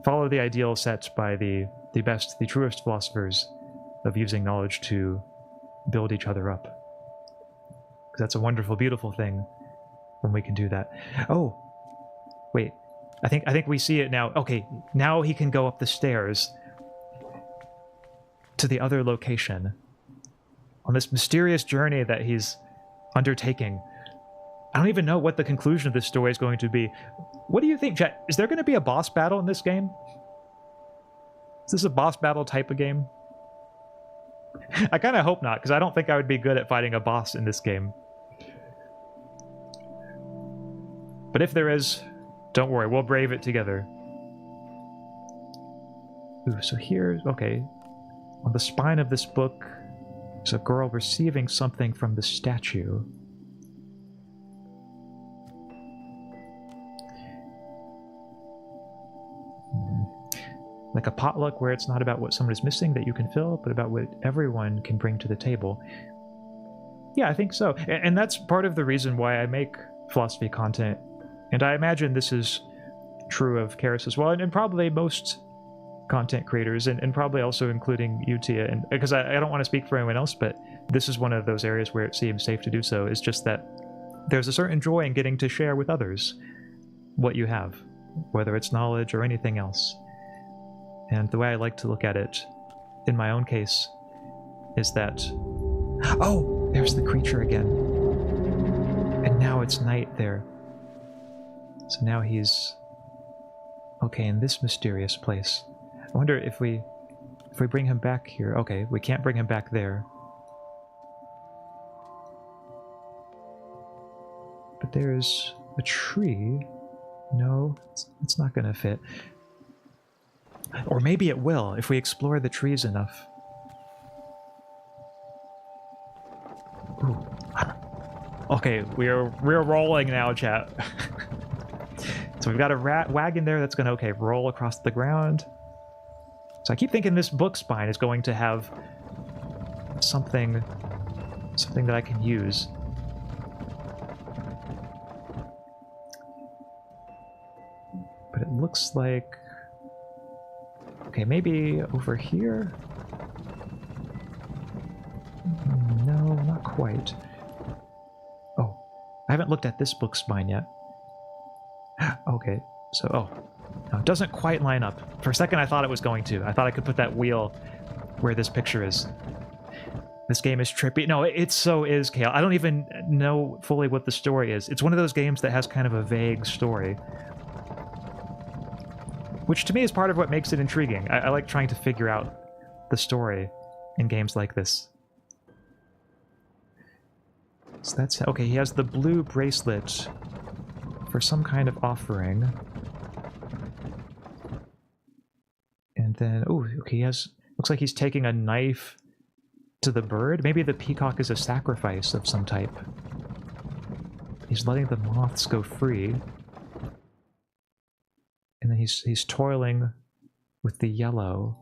follow the ideal set by the best, the truest philosophers of using knowledge to build each other up. Because that's a wonderful, beautiful thing when we can do that. Oh, wait. I think we see it now. Okay, now he can go up the stairs to the other location on this mysterious journey that he's undertaking. I don't even know what the conclusion of this story is going to be. What do you think, Jet? Is there going to be a boss battle in this game? Is this a boss battle type of game? I kind of hope not, because I don't think I would be good at fighting a boss in this game. But if there is, don't worry, we'll brave it together. Ooh, so here's... Okay. On the spine of this book is a girl receiving something from the statue. Like a potluck where it's not about what someone is missing that you can fill, but about what everyone can bring to the table. Yeah, I think so. And that's part of the reason why I make philosophy content. And I imagine this is true of Karis as well, and probably most content creators, and probably also including you, Tia, and because I don't want to speak for anyone else, but this is one of those areas where it seems safe to do so. It's just that there's a certain joy in getting to share with others. what you have, whether it's knowledge or anything else. And the way I like to look at it, in my own case, is that... Oh! There's the creature again. And now it's night there. So now he's... Okay, in this mysterious place. I wonder if we bring him back here... Okay, we can't bring him back there. But there's a tree. No, it's not going to fit. Or maybe it will, if we explore the trees enough. Ooh. Okay, we're rolling now, chat. So we've got a wagon there that's going to, okay, roll across the ground. So I keep thinking this book spine is going to have something that I can use. But it looks like... Okay, maybe over here? No, not quite. Oh, I haven't looked at this book spine yet. Okay, so, oh. No, it doesn't quite line up. For a second I thought it was going to. I thought I could put that wheel where this picture is. This game is trippy. No, it so is, Kale. I don't even know fully what the story is. It's one of those games that has kind of a vague story. Which to me is part of what makes it intriguing. I like trying to figure out the story in games like this. So that's... Okay, he has the blue bracelet for some kind of offering. And then... Oh, okay, he has... Looks like he's taking a knife to the bird. Maybe the peacock is a sacrifice of some type. He's letting the moths go free. And then he's toiling with the yellow.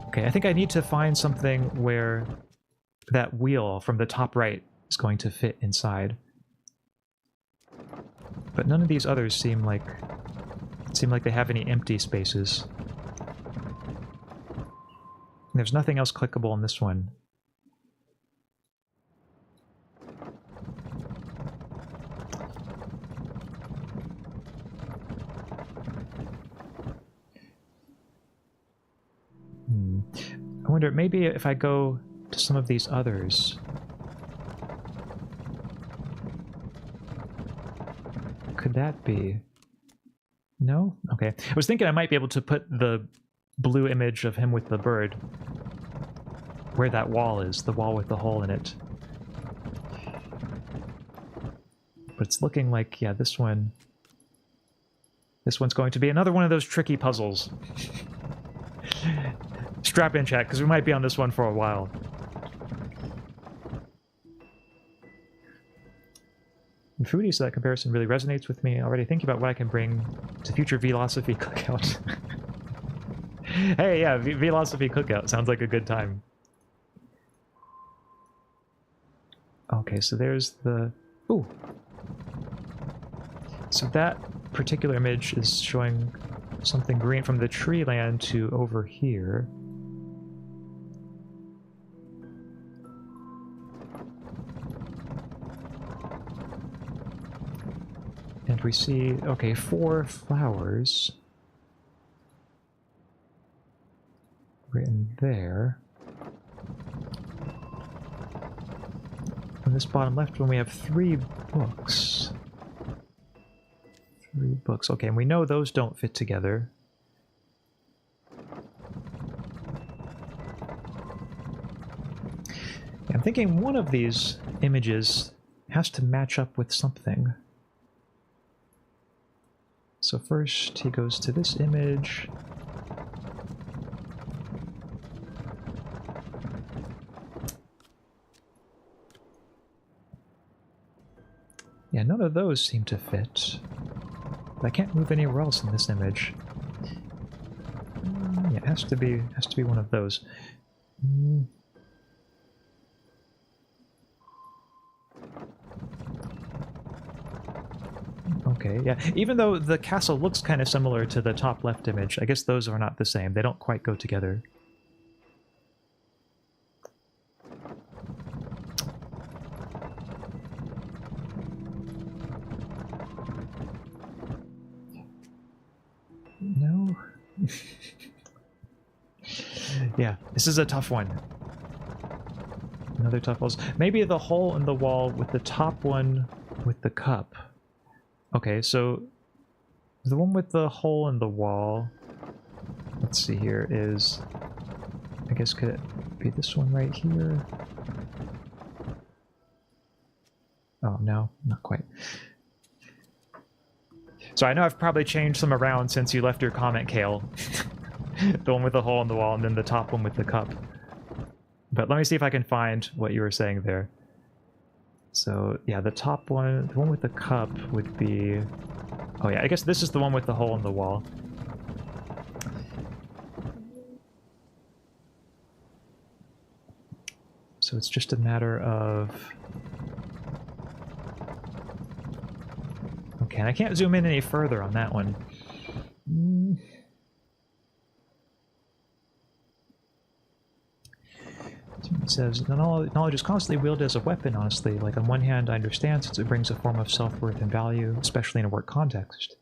Okay, I think I need to find something where that wheel from the top right is going to fit inside. But none of these others seem like they have any empty spaces. And there's nothing else clickable in this one. I wonder, maybe if I go to some of these others... Could that be? No? Okay. I was thinking I might be able to put the blue image of him with the bird where that wall is, the wall with the hole in it. But it's looking like, yeah, this one's going to be another one of those tricky puzzles. Strap in, chat, because we might be on this one for a while. And foodie, so that comparison really resonates with me. Already thinking about what I can bring to future Philosophy Cookout. Hey, yeah, Philosophy Cookout sounds like a good time. Okay, so there's the... Ooh! So that particular image is showing something green from the tree land to over here. And we see, okay, 4 flowers written there. On this bottom left one we have 3 books. 3 books. Okay, and we know those don't fit together. I'm thinking one of these images has to match up with something. So first he goes to this image. Yeah, none of those seem to fit. But I can't move anywhere else in this image. Yeah, it has to be one of those. Okay, yeah. Even though the castle looks kind of similar to the top left image, I guess those are not the same. They don't quite go together. No. Yeah, this is a tough one. Another tough puzzle. Maybe the hole in the wall with the top one with the cup. Okay, so the one with the hole in the wall, let's see here, is, I guess, could it be this one right here? Oh, no, not quite. So I know I've probably changed some around since you left your comment, Kale. The one with the hole in the wall and then the top one with the cup. But let me see if I can find what you were saying there. So, yeah, the top one, the one with the cup would be... Oh yeah, I guess this is the one with the hole in the wall. So it's just a matter of... Okay, and I can't zoom in any further on that one. It says, knowledge is constantly wielded as a weapon, honestly. Like, on one hand, I understand since it brings a form of self-worth and value, especially in a work context.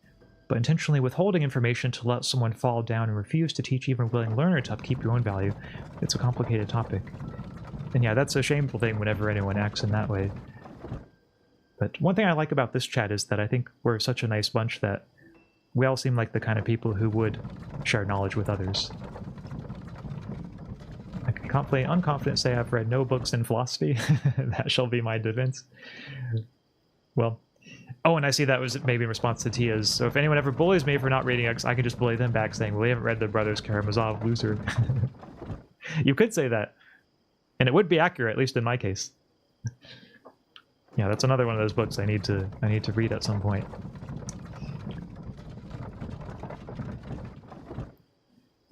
But intentionally withholding information to let someone fall down and refuse to teach even a willing learner to upkeep your own value, it's a complicated topic. And yeah, that's a shameful thing whenever anyone acts in that way. But one thing I like about this chat is that I think we're such a nice bunch that we all seem like the kind of people who would share knowledge with others. I can confidently, unconfident say I've read no books in philosophy. That shall be my defense. Well, oh, and I see that was maybe in response to Tia's. So if anyone ever bullies me for not reading X, I can just bully them back saying, well, they haven't read the Brothers Karamazov, loser. You could say that. And it would be accurate, at least in my case. Yeah, that's another one of those books I need to read at some point.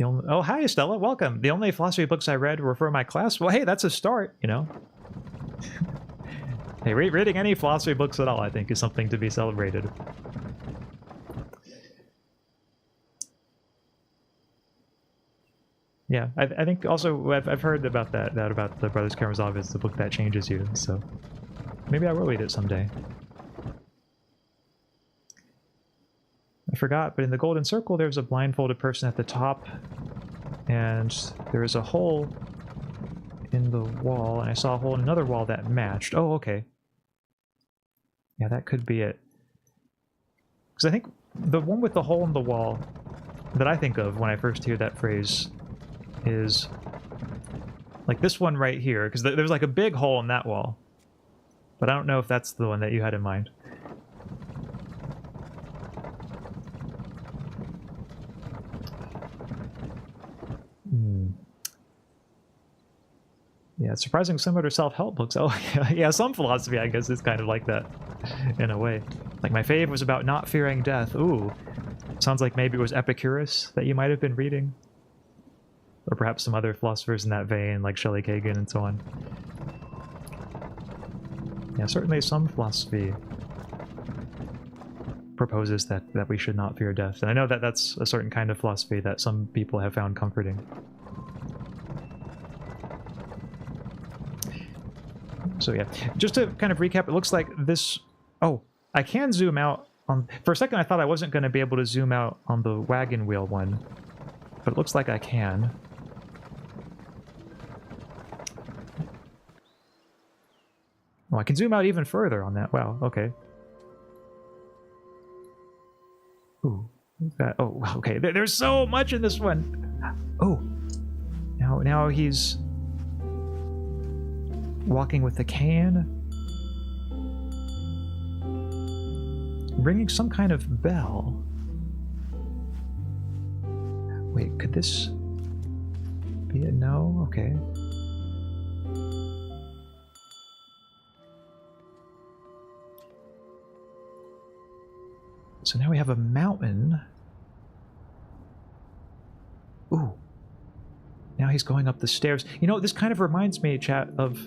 Oh, hi, Stella. Welcome. The only philosophy books I read were for my class. Well, hey, that's a start, you know. Hey, reading any philosophy books at all, I think, is something to be celebrated. Yeah, I think also I've heard about that about the Brothers Karamazov is the book that changes you, so maybe I will read it someday. I forgot, but in the golden circle there's a blindfolded person at the top, and there is a hole in the wall, and I saw a hole in another wall that matched. Oh, okay. Yeah, that could be it. Because I think the one with the hole in the wall that I think of when I first hear that phrase is like this one right here, because there's like a big hole in that wall. But I don't know if that's the one that you had in mind. Yeah, it's surprising similar to self-help books. Oh, yeah, some philosophy, I guess, is kind of like that, in a way. Like, my fave was about not fearing death. Ooh. Sounds like maybe it was Epicurus that you might have been reading. Or perhaps some other philosophers in that vein, like Shelley Kagan and so on. Yeah, certainly some philosophy proposes that we should not fear death. And I know that that's a certain kind of philosophy that some people have found comforting. So yeah, just to kind of recap, it looks like this... Oh, I can zoom out on... For a second I thought I wasn't going to be able to zoom out on the wagon wheel one, but it looks like I can. Oh, I can zoom out even further on that. Wow, okay. Ooh, oh, okay. There's so much in this one. Oh, now he's walking with a can, ringing some kind of bell. Wait, could this be it? No? Okay. So now we have a mountain. Ooh. Now he's going up the stairs. You know, this kind of reminds me, chat, of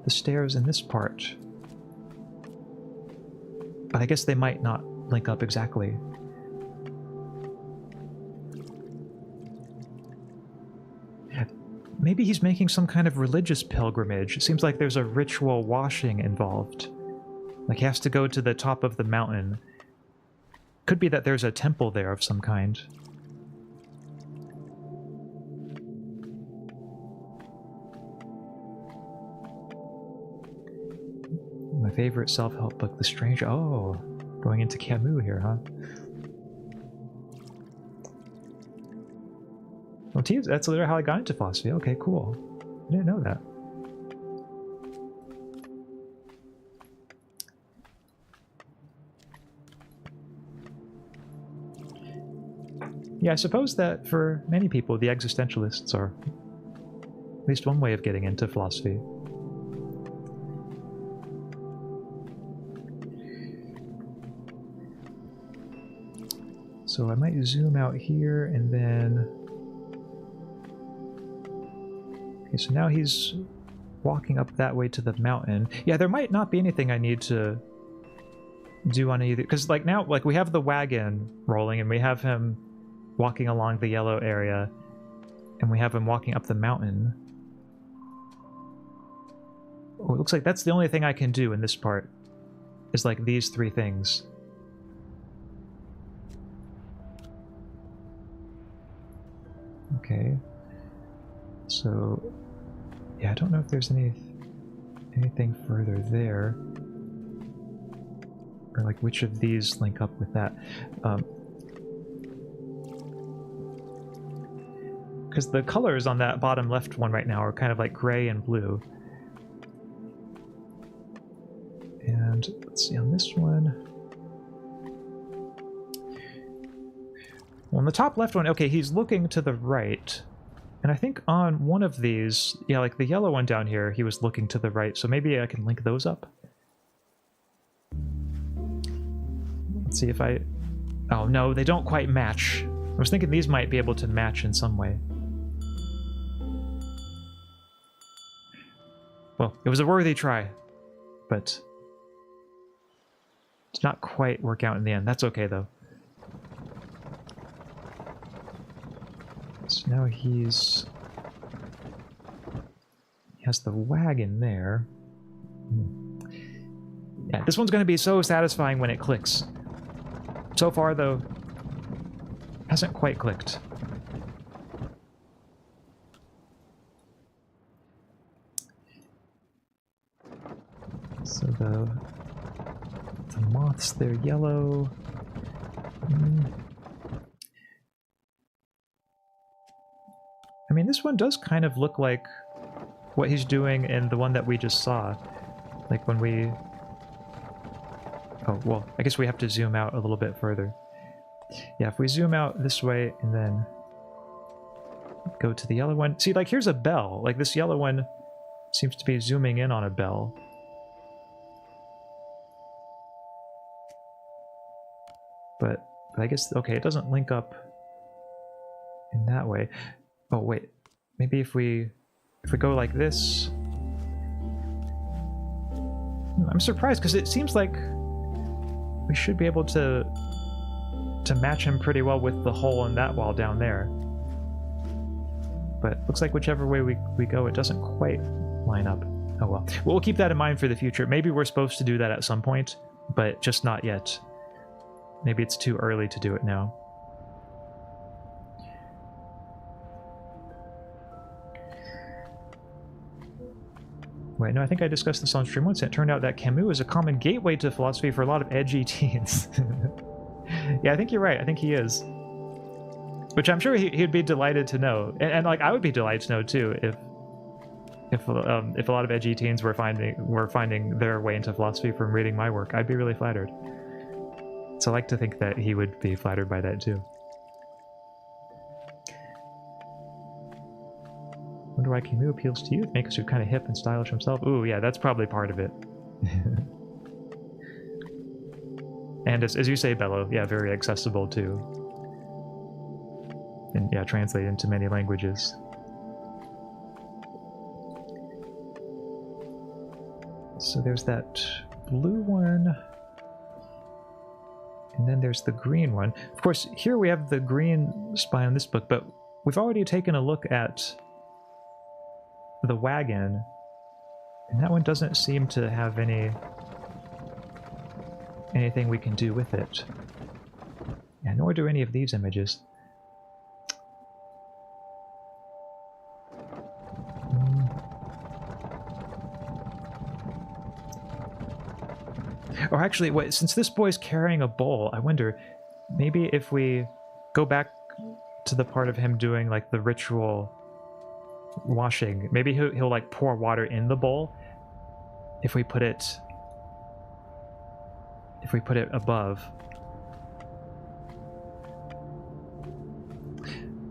the stairs in this part. But I guess they might not link up exactly. Maybe he's making some kind of religious pilgrimage. It seems like there's a ritual washing involved. Like he has to go to the top of the mountain Could be that there's a temple there of some kind. My favorite self-help book, The Stranger. Oh, going into Camus here, huh? Well, that's literally how I got into philosophy. Okay, cool. I didn't know that. Yeah, I suppose that for many people, the existentialists are at least one way of getting into philosophy. So I might zoom out here and then... Okay, so now he's walking up that way to the mountain. Yeah, there might not be anything I need to do on either, because like now, like we have the wagon rolling and we have him walking along the yellow area and we have him walking up the mountain. Oh, it looks like that's the only thing I can do in this part, is like these three things. Okay. So, yeah, I don't know if there's anything further there. Or like which of these link up with that. Because the colors on that bottom left one right now are kind of like gray and blue. And let's see on this one. Well, on the top left one, okay, he's looking to the right. And I think on one of these, yeah, like the yellow one down here, he was looking to the right. So maybe I can link those up. Let's see if I... Oh, no, they don't quite match. I was thinking these might be able to match in some way. Well, it was a worthy try, but did not quite work out in the end. That's okay, though. So now he has the wagon there. Yeah, this one's going to be so satisfying when it clicks. So far, though, hasn't quite clicked. So the moths, they're yellow. I mean, this one does kind of look like what he's doing in the one that we just saw. Like when we... Oh, well, I guess we have to zoom out a little bit further. Yeah, if we zoom out this way and then go to the yellow one. See, like, here's a bell. Like, this yellow one seems to be zooming in on a bell. But I guess, okay, it doesn't link up in that way. Oh, wait. Maybe if we go like this... I'm surprised, because it seems like we should be able to match him pretty well with the hole in that wall down there. But looks like whichever way we go, it doesn't quite line up. Oh well. We'll keep that in mind for the future. Maybe we're supposed to do that at some point, but just not yet. Maybe it's too early to do it now. Wait, no, I think I discussed this on stream once, and it turned out that Camus is a common gateway to philosophy for a lot of edgy teens. Yeah, I think you're right. I think he is. Which I'm sure he'd be delighted to know. And like, I would be delighted to know, too, if a lot of edgy teens were finding their way into philosophy from reading my work. I'd be really flattered. So I like to think that he would be flattered by that, too. Wonder why Camus appeals to you? Make us kind of hip and stylish himself. Ooh, yeah, that's probably part of it. And as you say, Bello, yeah, very accessible too. And yeah, translate into many languages. So there's that blue one. And then there's the green one. Of course, here we have the green spine in this book, but we've already taken a look at the wagon, and that one doesn't seem to have anything we can do with it. Yeah, nor do any of these images. Or actually, wait, since this boy's carrying a bowl, I wonder, maybe if we go back to the part of him doing like the ritual washing, maybe he'll like pour water in the bowl if we put it above.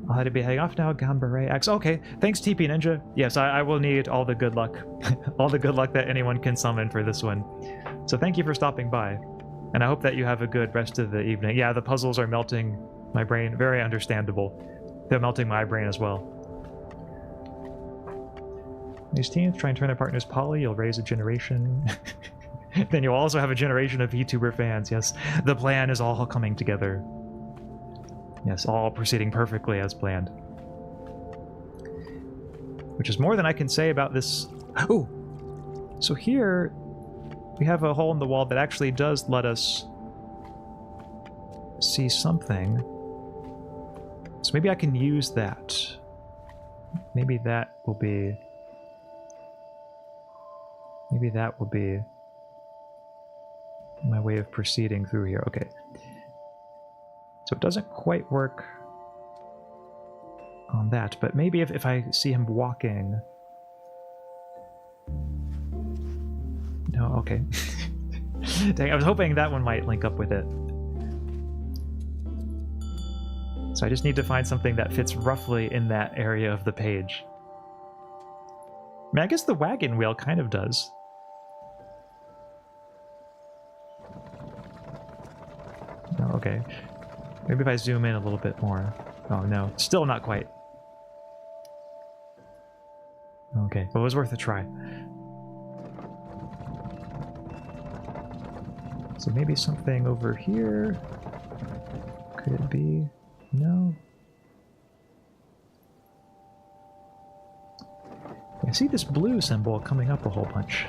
I'll have to be heading off now. Gambare X. Okay, thanks TP Ninja. Yes, I will need all the good luck. All the good luck that anyone can summon for this one. So thank you for stopping by. And I hope that you have a good rest of the evening. Yeah, the puzzles are melting my brain. Very understandable. They're melting my brain as well. These teens try and turn their partners poly. You'll raise a generation. Then you'll also have a generation of VTuber fans. Yes, the plan is all coming together. Yes, all proceeding perfectly as planned. Which is more than I can say about this. Oh! So here, we have a hole in the wall that actually does let us see something. So maybe I can use that. Maybe that will be... Maybe that will be my way of proceeding through here. Okay. So it doesn't quite work on that, but maybe if I see him walking... No, okay. Dang, I was hoping that one might link up with it. So I just need to find something that fits roughly in that area of the page. I mean, I guess the wagon wheel kind of does. No, okay. Maybe if I zoom in a little bit more. Oh no, still not quite. Okay, but it was worth a try. So maybe something over here. Could it be? No. I see this blue symbol coming up a whole bunch.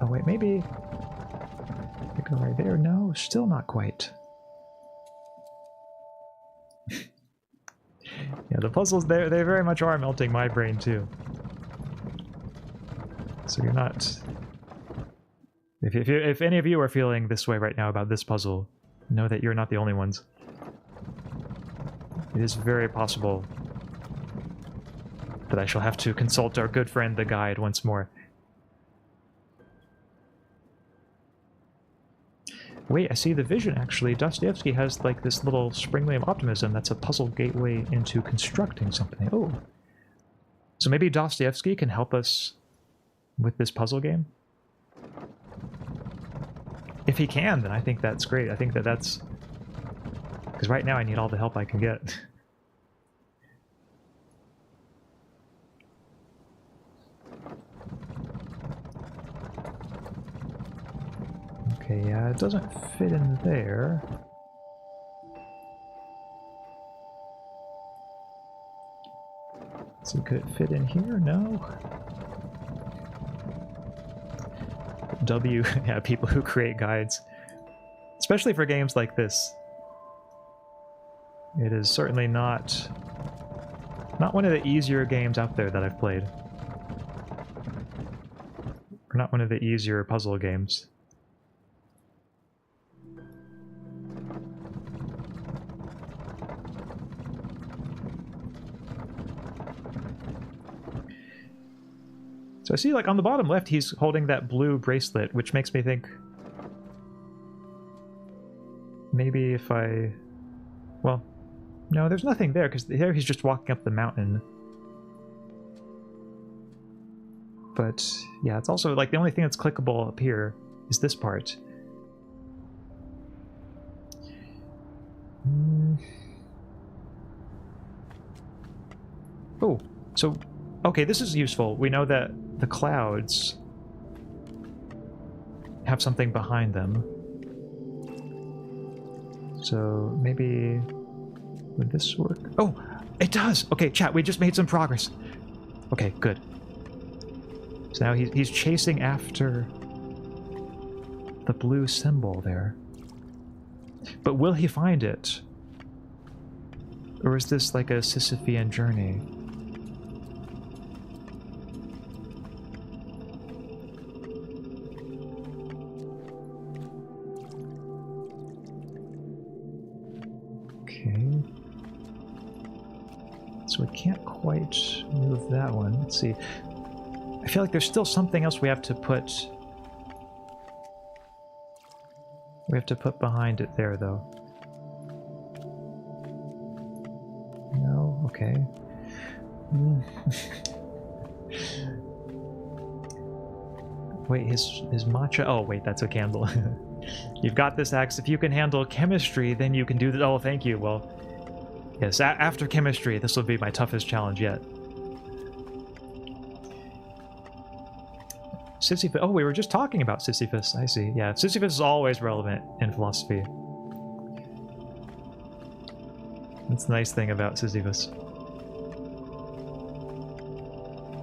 Oh wait, maybe... I go right there. No, still not quite. Yeah, the puzzles, they very much are melting my brain too. So you're not... If any of you are feeling this way right now about this puzzle, know that you're not the only ones. It is very possible that I shall have to consult our good friend the guide once more. Wait, I see the vision actually. Dostoevsky has like this little springly of optimism that's a puzzle gateway into constructing something. Oh. So maybe Dostoevsky can help us with this puzzle game? If he can, then I think that's great. I think that's... Because right now I need all the help I can get. Okay, yeah, it doesn't fit in there. So could it fit in here? No. Yeah, people who create guides. Especially for games like this. It is certainly not one of the easier games out there that I've played. Or not one of the easier puzzle games. So I see, like, on the bottom left, he's holding that blue bracelet, which makes me think... Maybe if I... Well, no, there's nothing there, because there he's just walking up the mountain. But, yeah, it's also, like, the only thing that's clickable up here is this part. Oh, so... Okay, this is useful. We know that the clouds have something behind them. So maybe... Would this work? Oh, it does! Okay, chat, we just made some progress. Okay, good. So now he's chasing after the blue symbol there. But will he find it? Or is this like a Sisyphean journey? Okay. So we can't quite move that one. Let's see. I feel like there's still something else we have to put... We have to put behind it there, though. No? Okay. Wait, his matcha... Oh, wait, that's a candle. You've got this, Axe. If you can handle chemistry, then you can do this. Oh, thank you. Well, yes, after chemistry, this will be my toughest challenge yet. Sisyphus. Oh, we were just talking about Sisyphus. I see. Yeah, Sisyphus is always relevant in philosophy. That's the nice thing about Sisyphus.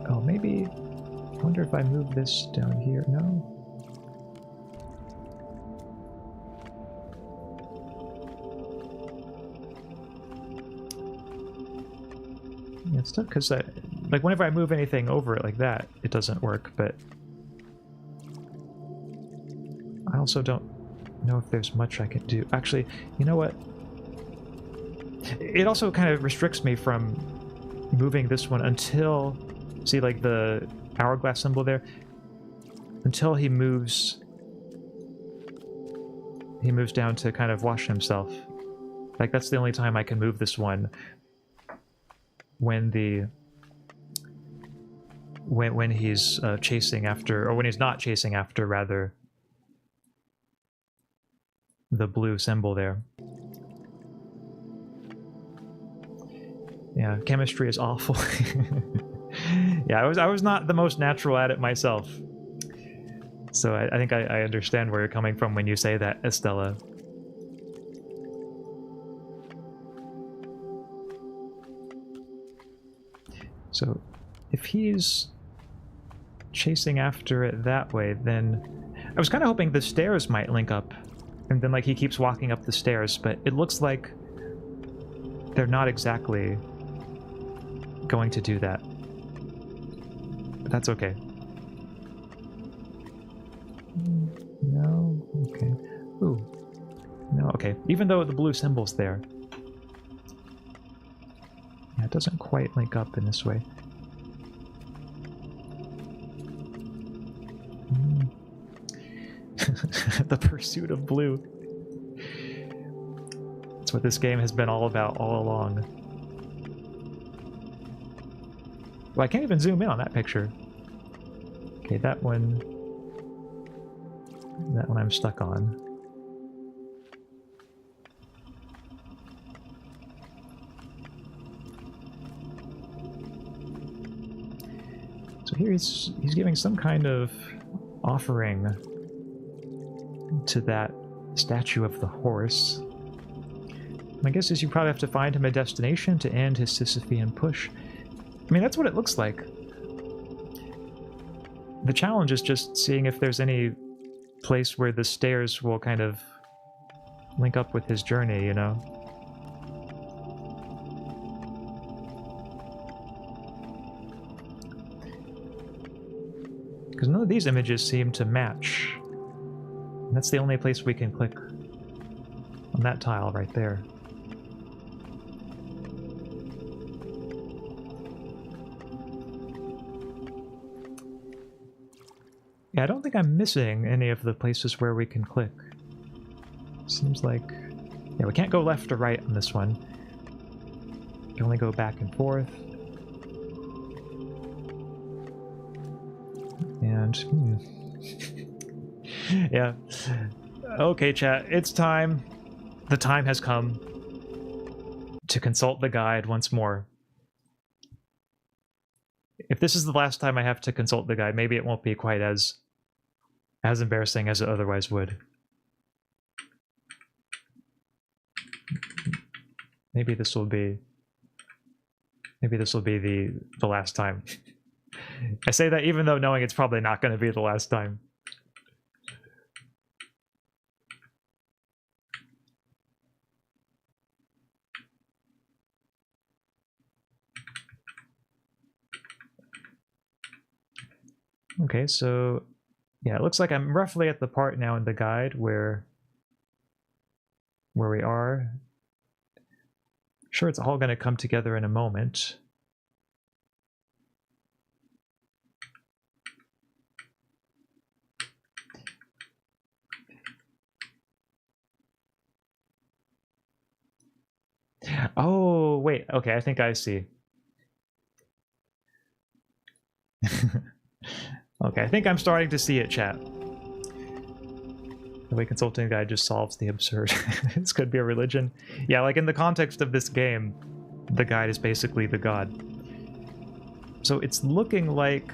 Oh, maybe... I wonder if I move this down here. No? Yeah, it's tough because like whenever I move anything over it like that, it doesn't work, but I also don't know if there's much I can do. Actually, you know what? It also kind of restricts me from moving this one until, see like the hourglass symbol there? Until he moves down to kind of wash himself. Like that's the only time I can move this one. When he's chasing after, or when he's not chasing after, rather, the blue symbol there. Yeah, chemistry is awful. Yeah, I was not the most natural at it myself. So I think I understand where you're coming from when you say that, Estella. So, if he's chasing after it that way, then... I was kind of hoping the stairs might link up, and then, like, he keeps walking up the stairs, but it looks like they're not exactly going to do that. But that's okay. No? Okay. Ooh. No, okay. Even though the blue symbol's there. Yeah, it doesn't quite link up in this way. The pursuit of blue. That's what this game has been all about all along. Well, I can't even zoom in on that picture. Okay, that one I'm stuck on. So here he's giving some kind of offering to that statue of the horse. My guess is you probably have to find him a destination to end his Sisyphean push. I mean, that's what it looks like. The challenge is just seeing if there's any place where the stairs will kind of link up with his journey, you know? Because none of these images seem to match. And that's the only place we can click on that tile right there. Yeah, I don't think I'm missing any of the places where we can click. Seems like... Yeah, we can't go left or right on this one. We can only go back and forth. And... yeah. Okay, chat, it's time. The time has come to consult the guide once more. If this is the last time I have to consult the guide, maybe it won't be quite as embarrassing as it otherwise would. Maybe this will be the last time. I say that even though knowing it's probably not going to be the last time. Okay, so yeah, it looks like I'm roughly at the part now in the guide where we are. Sure, it's all going to come together in a moment. Oh, wait. Okay, I think I see. Okay, I think I'm starting to see it, chat. The way consulting guide just solves the absurd. This could be a religion. Yeah, like in the context of this game, the guide is basically the god. So it's looking like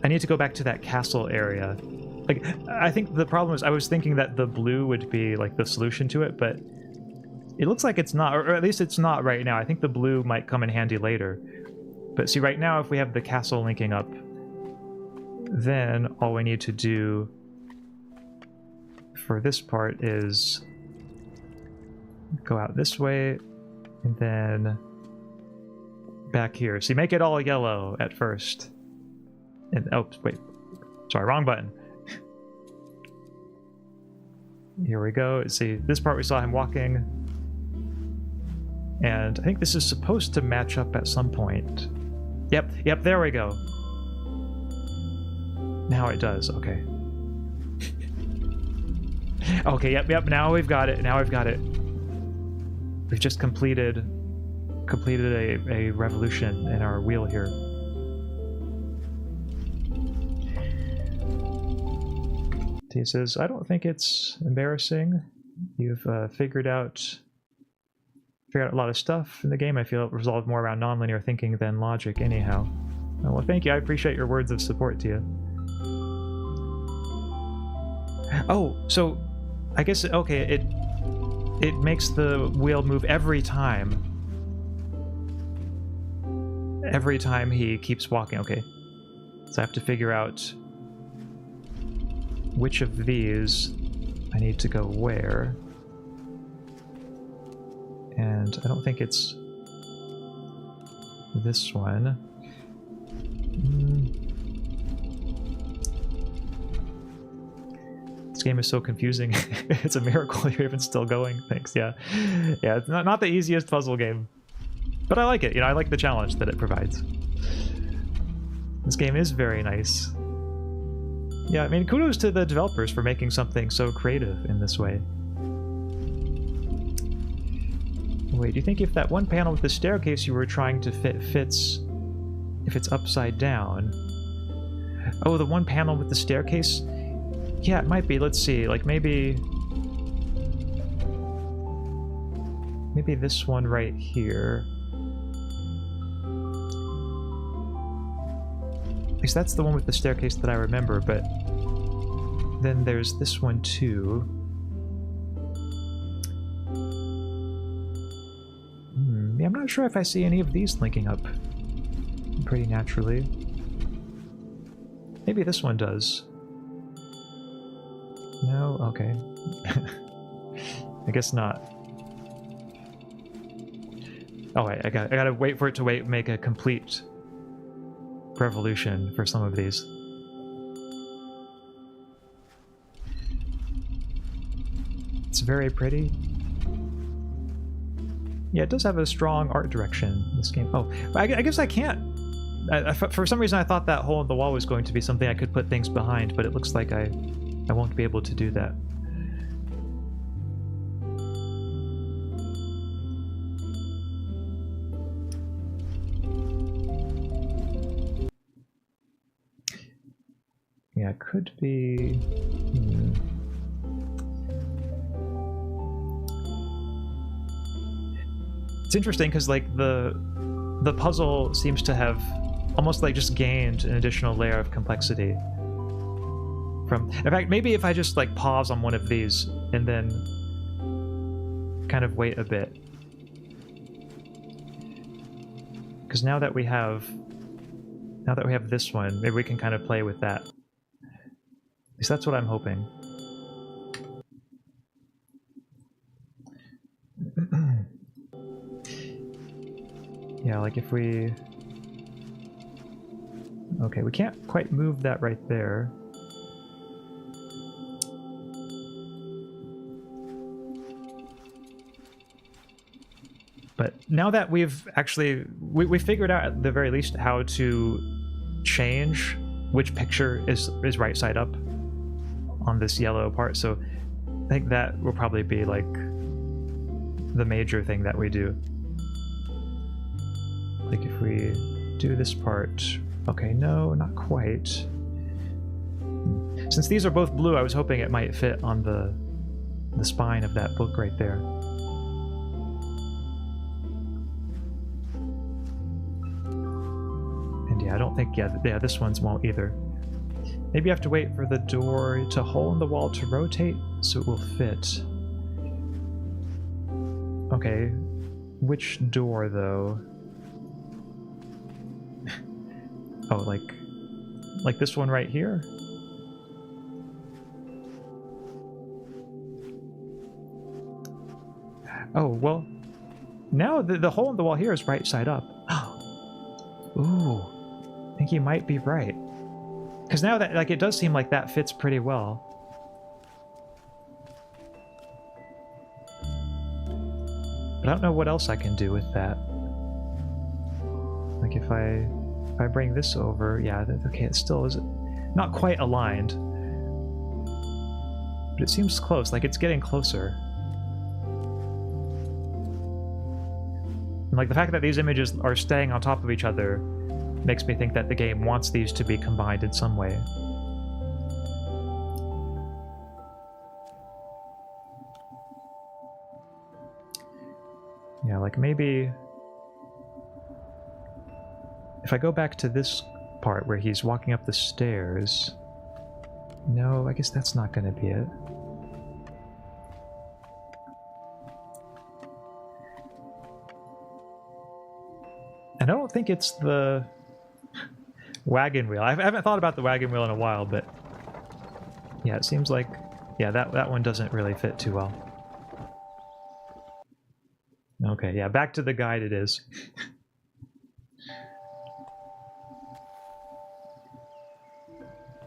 I need to go back to that castle area. Like, I think the problem is I was thinking that the blue would be like the solution to it, but it looks like it's not, or at least it's not right now. I think the blue might come in handy later. But see, right now, if we have the castle linking up, then all we need to do for this part is go out this way, and then back here. See, make it all yellow at first. And, oh, wait. Sorry, wrong button. Here we go. See, this part we saw him walking. And I think this is supposed to match up at some point. Yep, there we go. Now it does, okay. Okay, yep, now we've got it, We've just completed a revolution in our wheel here. He says, I don't think it's embarrassing. You've figured out a lot of stuff in the game. I feel it resolved more around nonlinear thinking than logic anyhow. Oh, well, thank you. I appreciate your words of support to you. Oh, so I guess, okay, it makes the wheel move every time. Every time he keeps walking, okay. So I have to figure out which of these I need to go where. And I don't think it's this one. This game is so confusing. It's a miracle you're even still going. Thanks, yeah. Yeah, it's not the easiest puzzle game. But I like it, I like the challenge that it provides. This game is very nice. Yeah, I mean, kudos to the developers for making something so creative in this way. Wait, do you think if that one panel with the staircase you were trying to fit fits if it's upside down? Oh, the one panel with the staircase? Yeah, it might be. Let's see. Like, maybe this one right here. At least that's the one with the staircase that I remember, but then there's this one too. Yeah, I'm not sure if I see any of these linking up pretty naturally. Maybe this one does. No? Okay. I guess not. Oh wait, I gotta wait for it to make a complete revolution for some of these. It's very pretty. Yeah, it does have a strong art direction, this game. Oh, I guess I can't. For some reason I thought that hole in the wall was going to be something I could put things behind, but it looks like I won't be able to do that. Yeah, it could be... It's interesting because like the puzzle seems to have almost like just gained an additional layer of complexity from... In fact, maybe if I just like pause on one of these and then kind of wait a bit. Because now that we have this one, maybe we can kind of play with that. At least that's what I'm hoping. Yeah, like if we... Okay, we can't quite move that right there. But now that we've actually... we figured out at the very least how to change which picture is right side up on this yellow part, so I think that will probably be like the major thing that we do. Like if we do this part... Okay, no, not quite. Since these are both blue, I was hoping it might fit on the spine of that book right there. And yeah, I don't think, yeah, this one's won't either. Maybe you have to wait for the door to hole in the wall to rotate so it will fit. Okay, which door though? Oh, like this one right here? Oh, well, now the hole in the wall here is right side up. Ooh, I think you might be right. Because now that, like, it does seem like that fits pretty well. But I don't know what else I can do with that. Like if I bring this over, yeah, okay, it still is not quite aligned. But it seems close, like it's getting closer. And like the fact that these images are staying on top of each other makes me think that the game wants these to be combined in some way. Yeah, like maybe... if I go back to this part where he's walking up the stairs... No, I guess that's not going to be it. And I don't think it's the wagon wheel. I haven't thought about the wagon wheel in a while, but... yeah, it seems like... yeah, that one doesn't really fit too well. Okay, yeah, back to the guide it is.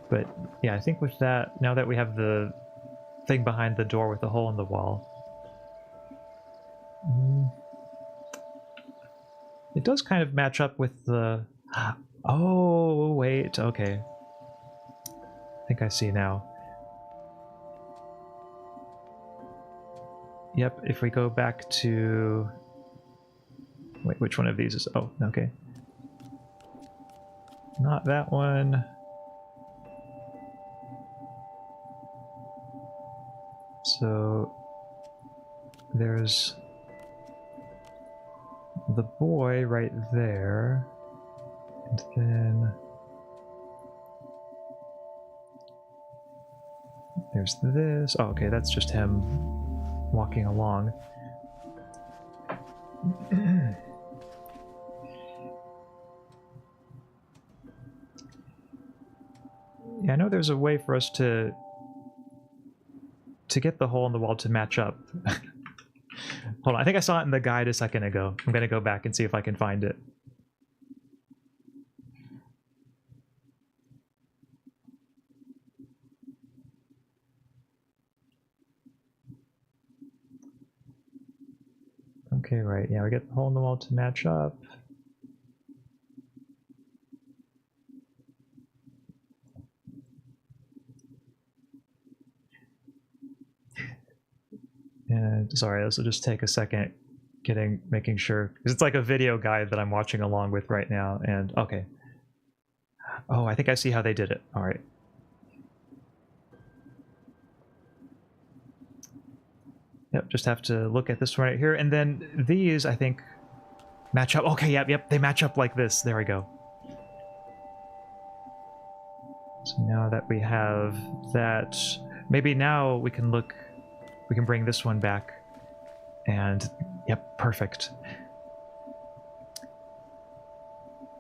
But yeah, I think with that, now that we have the thing behind the door with the hole in the wall, it does kind of match up with the... oh, wait, okay. I think I see now. Yep, if we go back to... wait, which one of these is... oh, okay. Not that one. So... there's... the boy right there. And then... there's this... oh, okay, that's just him walking along. Yeah, I know there's a way for us to get the hole in the wall to match up. Hold on, I think I saw it in the guide a second ago. I'm gonna go back and see if I can find it. Okay, right, yeah, we get the hole in the wall to match up. And sorry, this will just take a second making sure, because it's like a video guide that I'm watching along with right now, and okay. Oh, I think I see how they did it. All right. Yep, just have to look at this one right here, and then these, I think, match up. Okay, yep, they match up like this. There we go. So now that we have that, maybe now we can look, we can bring this one back, and yep, perfect.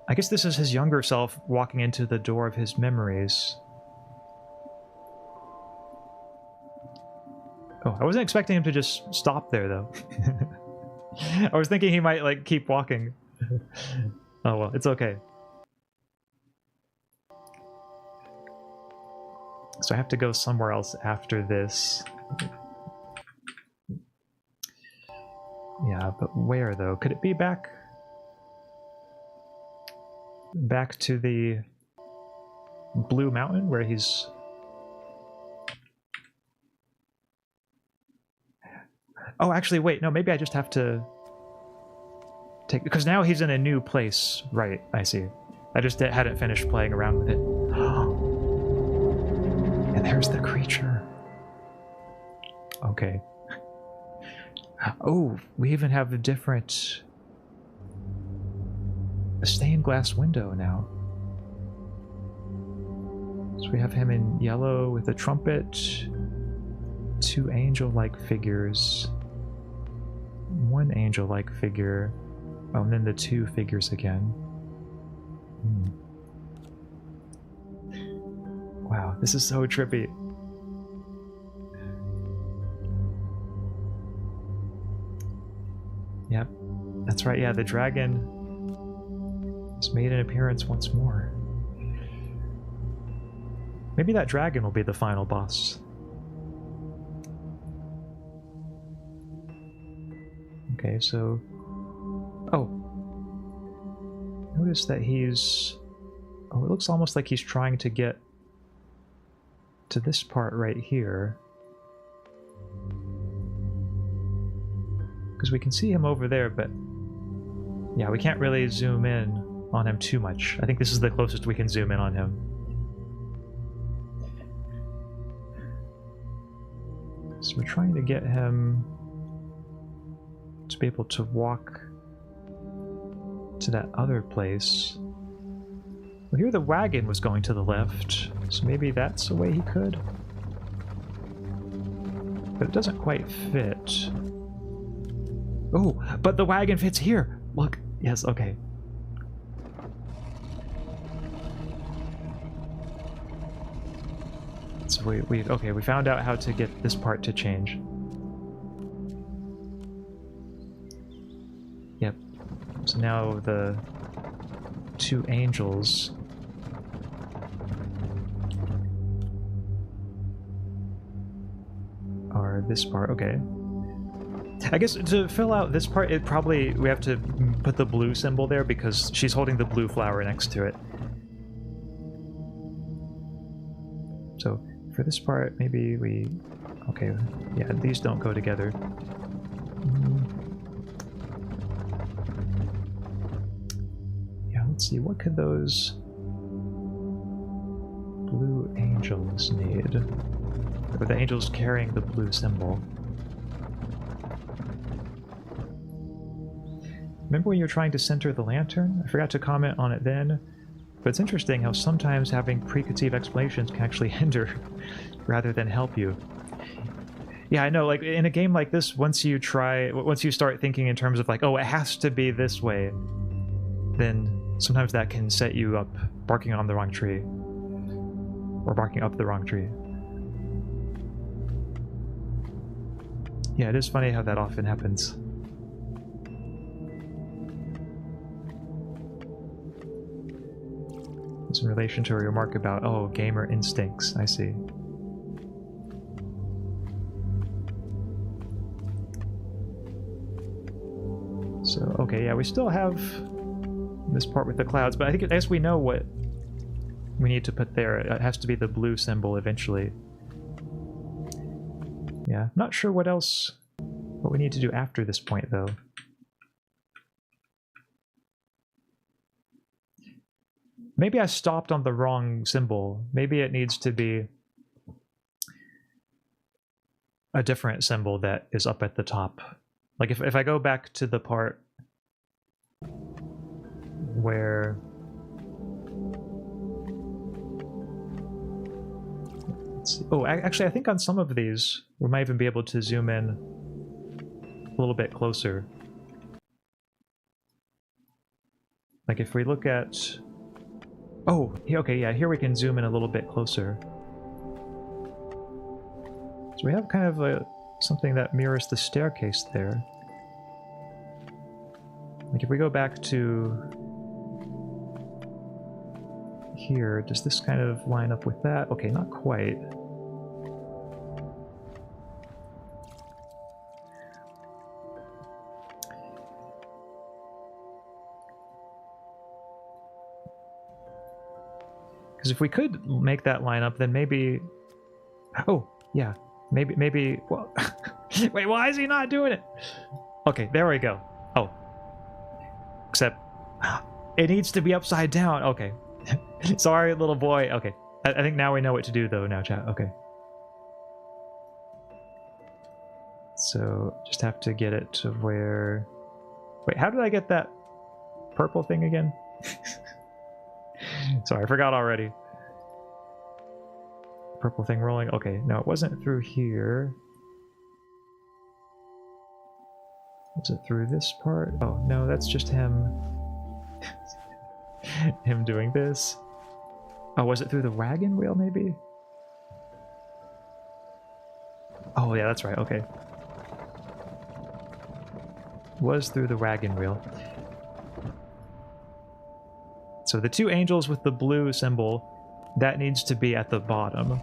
I guess this is his younger self walking into the door of his memories. Oh, I wasn't expecting him to just stop there, though. I was thinking he might, like, keep walking. Oh, well, it's okay. So I have to go somewhere else after this. Yeah, but where though? Could it be back to the Blue Mountain where he's... Oh, actually, wait, no, maybe I just have to take... Because now he's in a new place. Right, I see. I just hadn't finished playing around with it. And there's the creature. Okay. Oh, we even have a different... a stained glass window now. So we have him in yellow with a trumpet. 2 angel-like figures. 1 angel-like figure. Oh, and then the 2 figures again. Wow, this is so trippy. Yep, that's right, yeah, the dragon has made an appearance once more. Maybe that dragon will be the final boss. Okay, so... Oh. Notice that he's... Oh, it looks almost like he's trying to get to this part right here. Because we can see him over there, but... Yeah, we can't really zoom in on him too much. I think this is the closest we can zoom in on him. So we're trying to get him to be able to walk to that other place. Well, here the wagon was going to the left, so maybe that's the way he could. But it doesn't quite fit. Oh, but the wagon fits here! Look, yes, okay. So we found out how to get this part to change. Yep. So now the 2 angels are this part. Okay. I guess to fill out this part, we have to put the blue symbol there because she's holding the blue flower next to it. So for this part, maybe we... Okay, yeah, these don't go together. Yeah, let's see, what could those blue angels need? Or the angels carrying the blue symbol. Remember when you were trying to center the lantern? I forgot to comment on it then, but it's interesting how sometimes having preconceived explanations can actually hinder rather than help you. Yeah, I know, like, in a game like this, once you start thinking in terms of like, oh, it has to be this way, then sometimes that can set you up barking on the wrong tree. Or barking up the wrong tree. Yeah, it is funny how that often happens. It's in relation to a remark about, oh, gamer instincts, I see. So, okay, yeah, we still have this part with the clouds, but I guess we know what we need to put there. It has to be the blue symbol eventually. Yeah, not sure what we need to do after this point, though. Maybe I stopped on the wrong symbol. Maybe it needs to be a different symbol that is up at the top. Like if I go back to the part where... Let's see. Oh, actually I think on some of these we might even be able to zoom in a little bit closer. Like if we look at... Oh, okay, yeah, here we can zoom in a little bit closer. So we have kind of something that mirrors the staircase there. Like if we go back to here. Does this kind of line up with that? Okay, not quite. Because if we could make that line up, then maybe... Oh, yeah. Maybe... Well, wait, why is he not doing it? Okay, there we go. Oh. Except... It needs to be upside down. Okay. Sorry, little boy. Okay. I think now we know what to do, though, now, chat. Okay. So, just have to get it to where... Wait, how did I get that purple thing again? Sorry, I forgot already. Purple thing rolling. Okay, no, it wasn't through here. Was it through this part? Oh, no, that's just him. Him doing this. Oh, was it through the wagon wheel, maybe? Oh, yeah, that's right, okay. Was through the wagon wheel. So the two angels with the blue symbol, that needs to be at the bottom.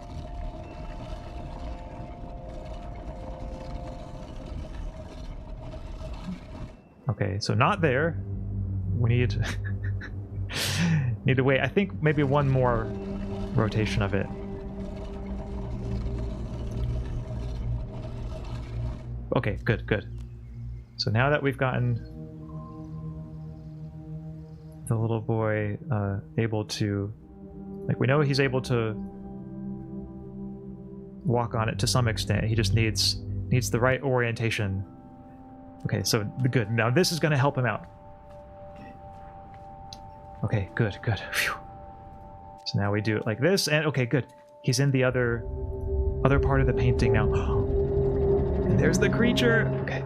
Okay, so not there. We need... need to wait. I think maybe one more rotation of it. Okay, good, good. So now that we've gotten the little boy able to... Like, we know he's able to walk on it to some extent. He just needs the right orientation. Okay, so good. Now this is going to help him out. Okay, good, good. Phew. So now we do it like this, and okay, good. He's in the other part of the painting now. And there's the creature. Okay.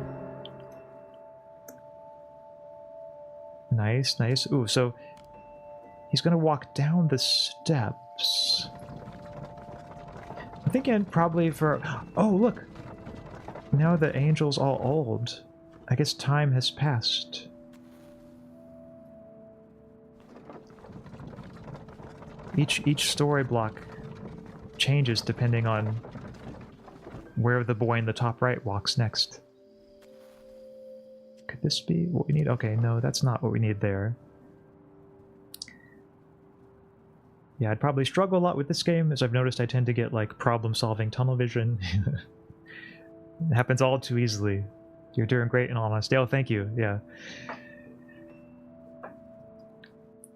Nice, nice. Ooh, so he's gonna walk down the steps. I'm thinking probably for... Oh, look! Now the angel's all old. I guess time has passed. Each story block changes depending on where the boy in the top right walks next. Could this be what we need? Okay, no, that's not what we need there. Yeah, I'd probably struggle a lot with this game, as I've noticed I tend to get, like, problem-solving tunnel vision. It happens all too easily. You're doing great in all honesty. Oh, thank you, yeah.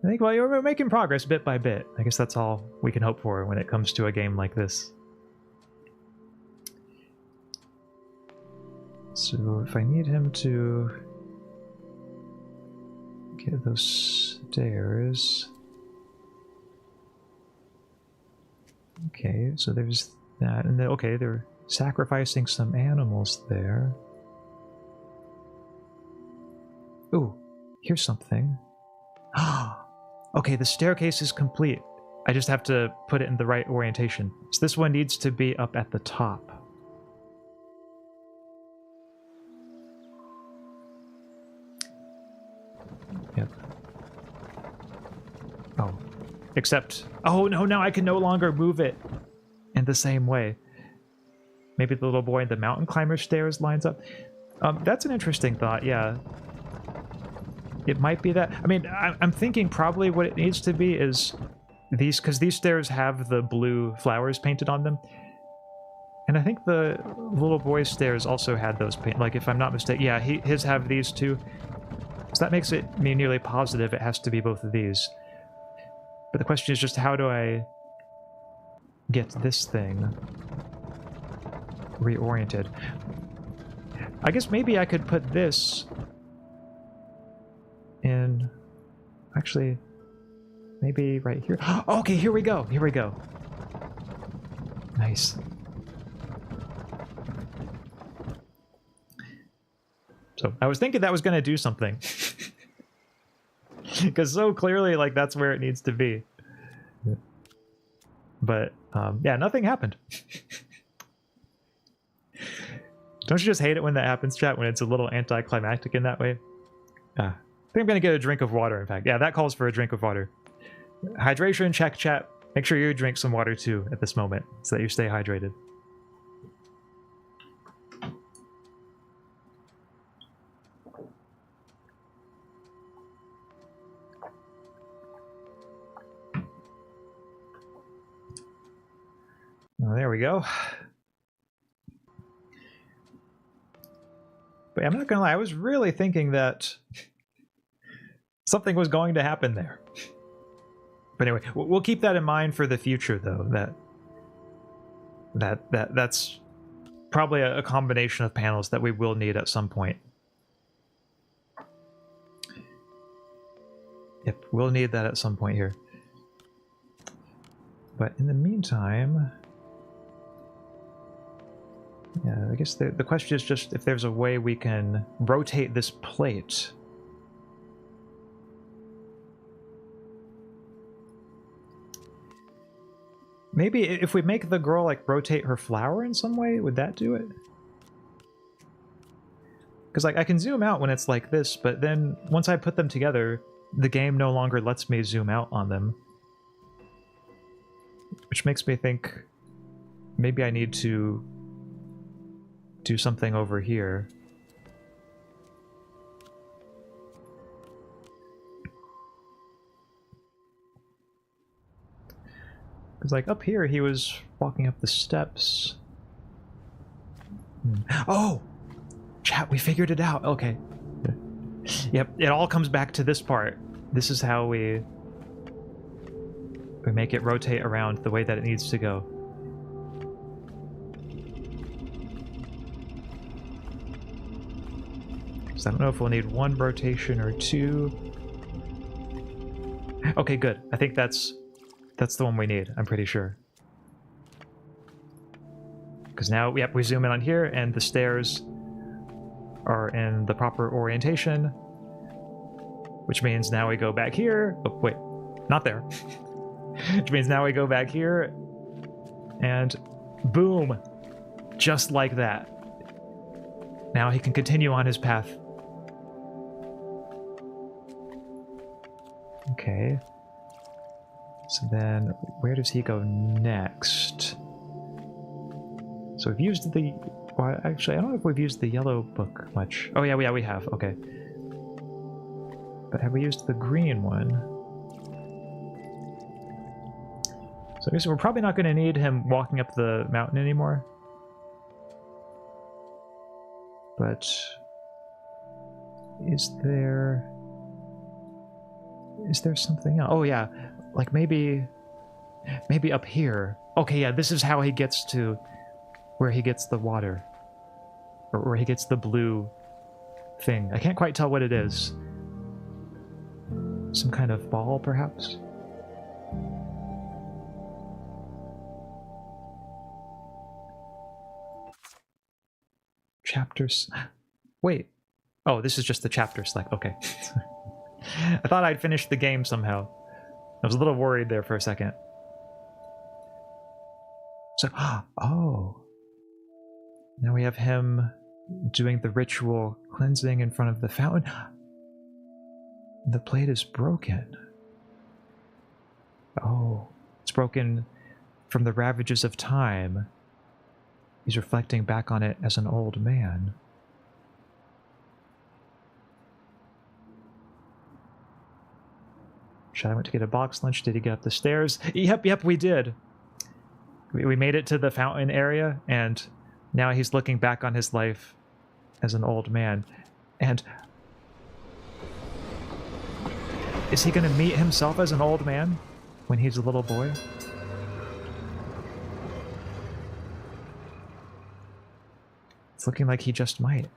I think, well, you're making progress bit by bit. I guess that's all we can hope for when it comes to a game like this. So, if I need him to get those stairs... Okay, so there's that, and then, okay, they're sacrificing some animals there. Ooh, here's something. Okay, the staircase is complete. I just have to put it in the right orientation. So this one needs to be up at the top. Yep. Oh. Except... Oh, no, now I can no longer move it in the same way. Maybe the little boy in the mountain climber stairs lines up. That's an interesting thought, yeah. It might be that. I mean, I'm thinking probably what it needs to be is these, because these stairs have the blue flowers painted on them. And I think the little boy's stairs also had those paint. Like, if I'm not mistaken, yeah, his have these too. So that makes it me nearly positive it has to be both of these. But the question is just, how do I get this thing reoriented? I guess maybe I could put this in... Actually, maybe right here. Okay, here we go. Here we go. Nice. So I was thinking that was going to do something. Because so clearly, like, that's where it needs to be. But, yeah, nothing happened. Don't you just hate it when that happens, chat? When it's a little anticlimactic in that way? I think I'm going to get a drink of water, in fact. Yeah, that calls for a drink of water. Hydration check, chat. Make sure you drink some water too at this moment so that you stay hydrated. Well, there we go. But I'm not gonna lie, I was really thinking that something was going to happen there. But anyway, we'll keep that in mind for the future, though. That's probably a combination of panels that we will need at some point. Yep, we'll need that at some point here. But in the meantime, yeah, I guess the question is just if there's a way we can rotate this plate. Maybe if we make the girl, like, rotate her flower in some way, would that do it? Because, like, I can zoom out when it's like this, but then once I put them together, the game no longer lets me zoom out on them. Which makes me think maybe I need to do something over here. Because, like, up here, he was walking up the steps. Oh! Chat, we figured it out. Okay. Yep, it all comes back to this part. This is how we make it rotate around the way that it needs to go. So I don't know if we'll need one rotation or two. Okay, good. I think that's the one we need, I'm pretty sure. Because now, yep, we zoom in on here, and the stairs are in the proper orientation. Which means now we go back here. Oh, wait. Not there. Which means now we go back here. And boom! Just like that. Now he can continue on his path. Okay. So then, where does he go next? So we've used the... Well, actually, I don't know if we've used the yellow book much. Oh, yeah, we have. Okay. But have we used the green one? So I guess we're probably not going to need him walking up the mountain anymore. But... Is there something else? Oh, yeah. Like, maybe up here. Okay, yeah, this is how he gets to where he gets the water. Or where he gets the blue thing. I can't quite tell what it is. Some kind of ball, perhaps? Chapters... Wait. Oh, this is just the chapter select. Okay. I thought I'd finished the game somehow. I was a little worried there for a second. So, oh. Now we have him doing the ritual cleansing in front of the fountain. The plate is broken. Oh. It's broken from the ravages of time. He's reflecting back on it as an old man. I went to get a box lunch. Did he get up the stairs? Yep, we did. We made it to the fountain area, and now he's looking back on his life as an old man. And is he going to meet himself as an old man when he's a little boy? It's looking like he just might.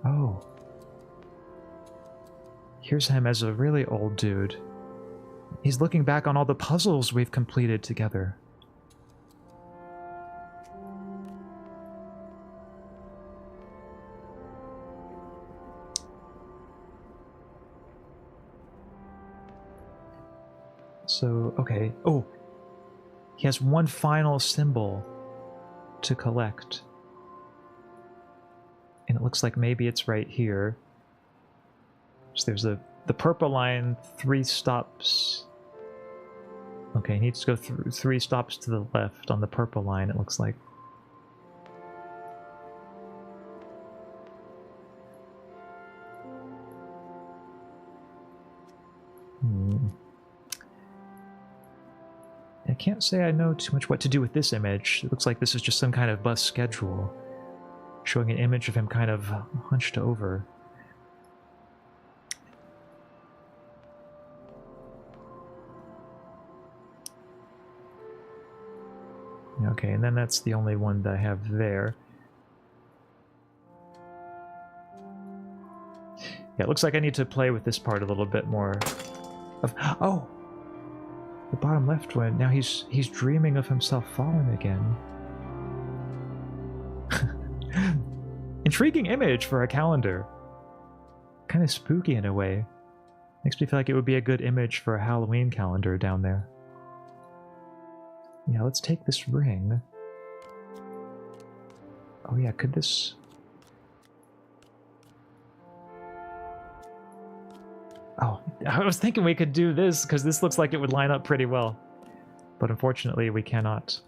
Oh. Here's him as a really old dude. He's looking back on all the puzzles we've completed together. So, okay. Oh! He has one final symbol to collect. And it looks like maybe it's right here. So there's the purple line, 3 stops. Okay, he needs to go through 3 stops to the left on the purple line, it looks like. I can't say I know too much what to do with this image. It looks like this is just some kind of bus schedule, showing an image of him kind of hunched over. Okay, and then that's the only one that I have there. Yeah, it looks like I need to play with this part a little bit more. Oh! The bottom left one. Now he's dreaming of himself falling again. Intriguing image for a calendar. Kind of spooky in a way. Makes me feel like it would be a good image for a Halloween calendar down there. Yeah, let's take this ring. Oh yeah, could this... Oh, I was thinking we could do this, because this looks like it would line up pretty well. But unfortunately, we cannot.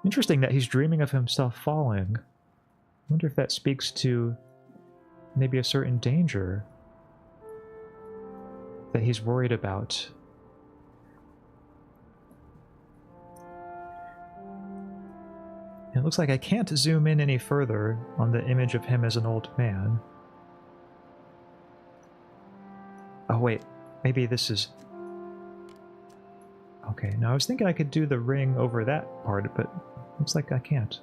Interesting that he's dreaming of himself falling. I wonder if that speaks to maybe a certain danger that he's worried about. And it looks like I can't zoom in any further on the image of him as an old man. Oh wait, maybe this is... Okay, now I was thinking I could do the ring over that part, but looks like I can't.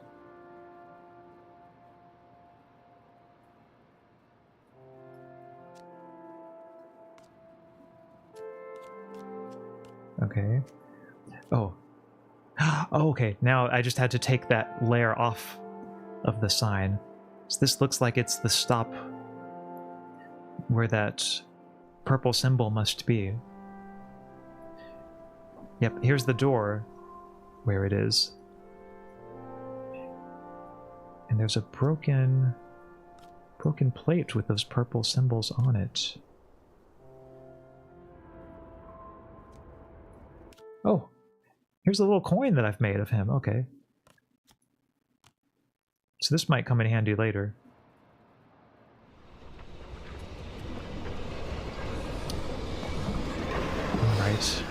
Okay. Oh. Oh, okay. Now I just had to take that layer off of the sign. So this looks like it's the stop where that purple symbol must be. Yep, here's the door where it is. And there's a broken plate with those purple symbols on it. Oh, here's a little coin that I've made of him. Okay. So this might come in handy later. Alright.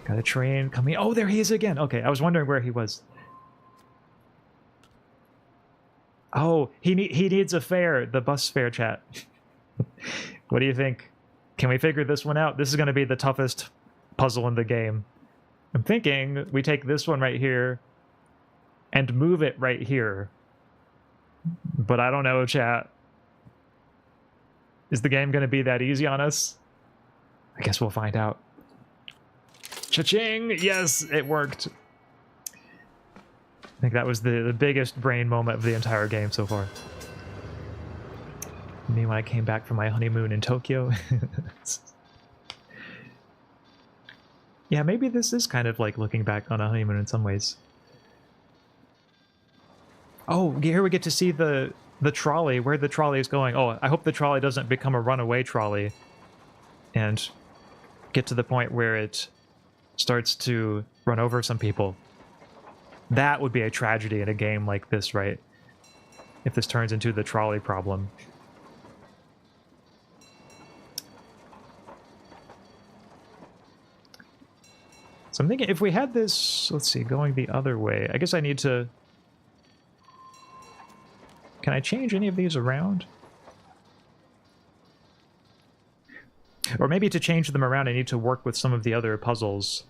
Got a train coming. Oh, there he is again. Okay, I was wondering where he was. Oh, he needs a fare. The bus fare chat. What do you think? Can we figure this one out? This is going to be the toughest puzzle in the game. I'm thinking we take this one right here and move it right here. But I don't know, chat. Is the game going to be that easy on us? I guess we'll find out. Cha-ching! Yes, it worked. I think that was the biggest brain moment of the entire game so far. Me when I came back from my honeymoon in Tokyo. Yeah, maybe this is kind of like looking back on a honeymoon in some ways. Oh, here we get to see the trolley, where the trolley is going. Oh, I hope the trolley doesn't become a runaway trolley and get to the point where it starts to run over some people. That would be a tragedy in a game like this, right? If this turns into the trolley problem. So I'm thinking if we had this, let's see, going the other way, I guess I need to... Can I change any of these around? Or maybe to change them around, I need to work with some of the other puzzles.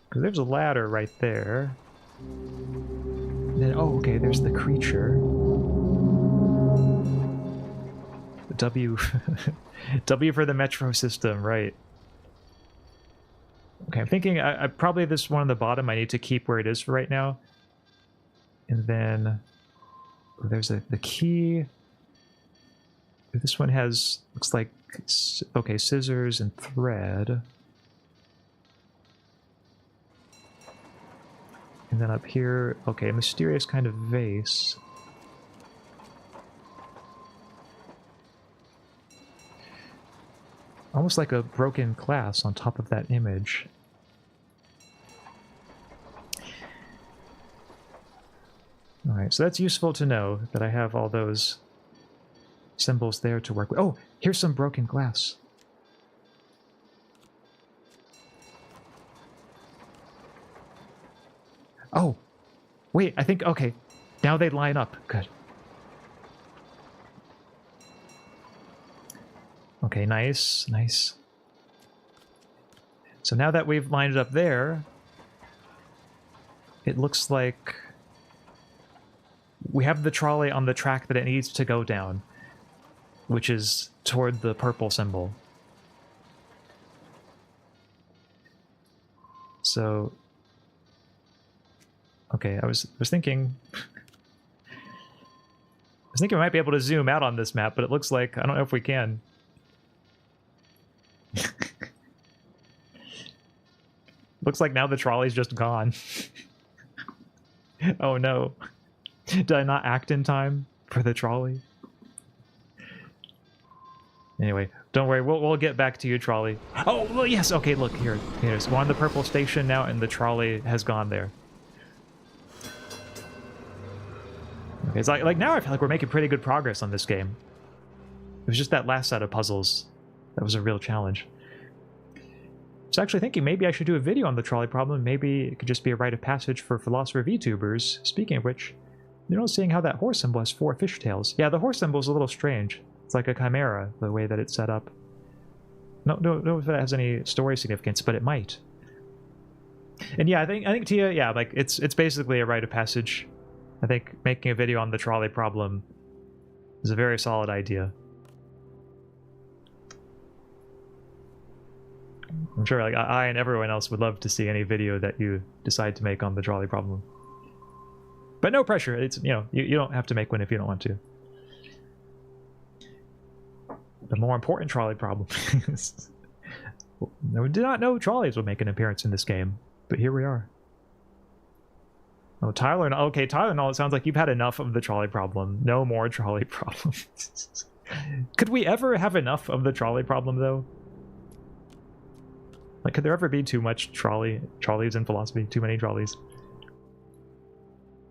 Because there's a ladder right there. Then, oh, okay, there's the creature. The W... W for the metro system, right. Okay, I'm thinking I probably this one on the bottom I need to keep where it is for right now. And then... Oh, there's the key. This one has, looks like, okay, scissors and thread. And then up here, okay, a mysterious kind of vase. Almost like a broken glass on top of that image. Alright, so that's useful to know that I have all those symbols there to work with. Oh, here's some broken glass. Oh, wait, I think, okay, now they line up. Good. Okay, nice, nice. So now that we've lined it up there, it looks like we have the trolley on the track that it needs to go down, which is toward the purple symbol. So, okay, I was thinking we might be able to zoom out on this map, but it looks like I don't know if we can. Looks like now the trolley's just gone. Oh no. Did I not act in time for the trolley? Anyway, don't worry, we'll get back to you, trolley. Oh, well, yes, okay, look, here's we're on the purple station now, and the trolley has gone there. Okay, it's like now I feel like we're making pretty good progress on this game. It was just that last set of puzzles that was a real challenge. I was actually thinking maybe I should do a video on the trolley problem. Maybe it could just be a rite of passage for Philosopher VTubers. Speaking of which, you know, seeing how that horse symbol has 4 fishtails. Yeah, the horse symbol is a little strange. It's like a chimera, the way that it's set up. No, if that has any story significance, but it might. And yeah, I think Tia, yeah, like it's basically a rite of passage. I think making a video on the trolley problem is a very solid idea. I'm sure like I and everyone else would love to see any video that you decide to make on the trolley problem. But no pressure. It's, you know, you don't have to make one if you don't want to. The more important trolley problem. We did not know trolleys would make an appearance in this game, but here we are. Oh, Tyler, okay, Tyler, no, it sounds like you've had enough of the trolley problem. No more trolley problems. Could we ever have enough of the trolley problem, though? Like, could there ever be too much trolleys in philosophy? Too many trolleys?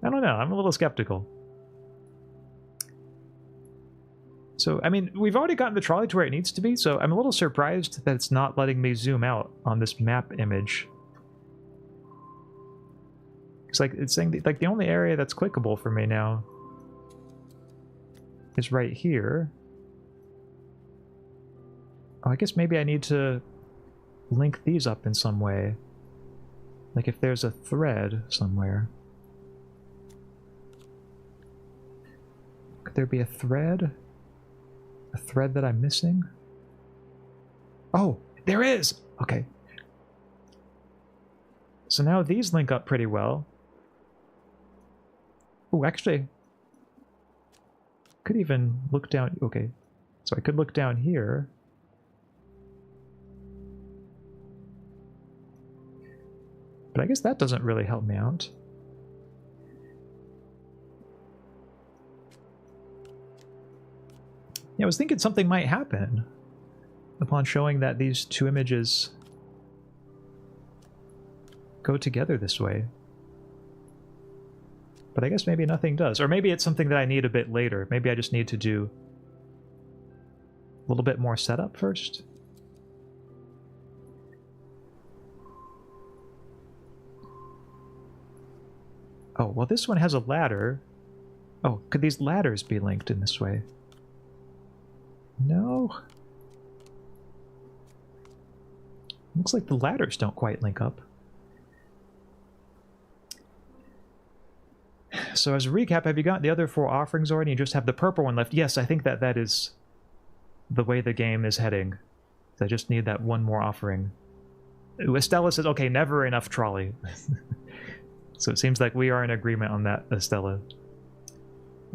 I don't know, I'm a little skeptical. So, I mean, we've already gotten the trolley to where it needs to be, so I'm a little surprised that it's not letting me zoom out on this map image. It's like, it's saying that, like, the only area that's clickable for me now is right here. Oh, I guess maybe I need to link these up in some way. Like if there's a thread somewhere. Could there be a thread? A thread that I'm missing? Oh, there is! Okay. So now these link up pretty well. Oh, actually, could even look down. Okay, so I could look down here. But I guess that doesn't really help me out. Yeah, I was thinking something might happen upon showing that these two images go together this way. But I guess maybe nothing does. Or maybe it's something that I need a bit later. Maybe I just need to do a little bit more setup first. Oh, well, this one has a ladder. Oh, could these ladders be linked in this way? No. Looks like the ladders don't quite link up. So as a recap, have you got the other 4 offerings already? You just have the purple one left. Yes, I think that that is the way the game is heading. I just need that one more offering. Ooh, Estella says, okay, never enough trolley. So it seems like we are in agreement on that, Estella.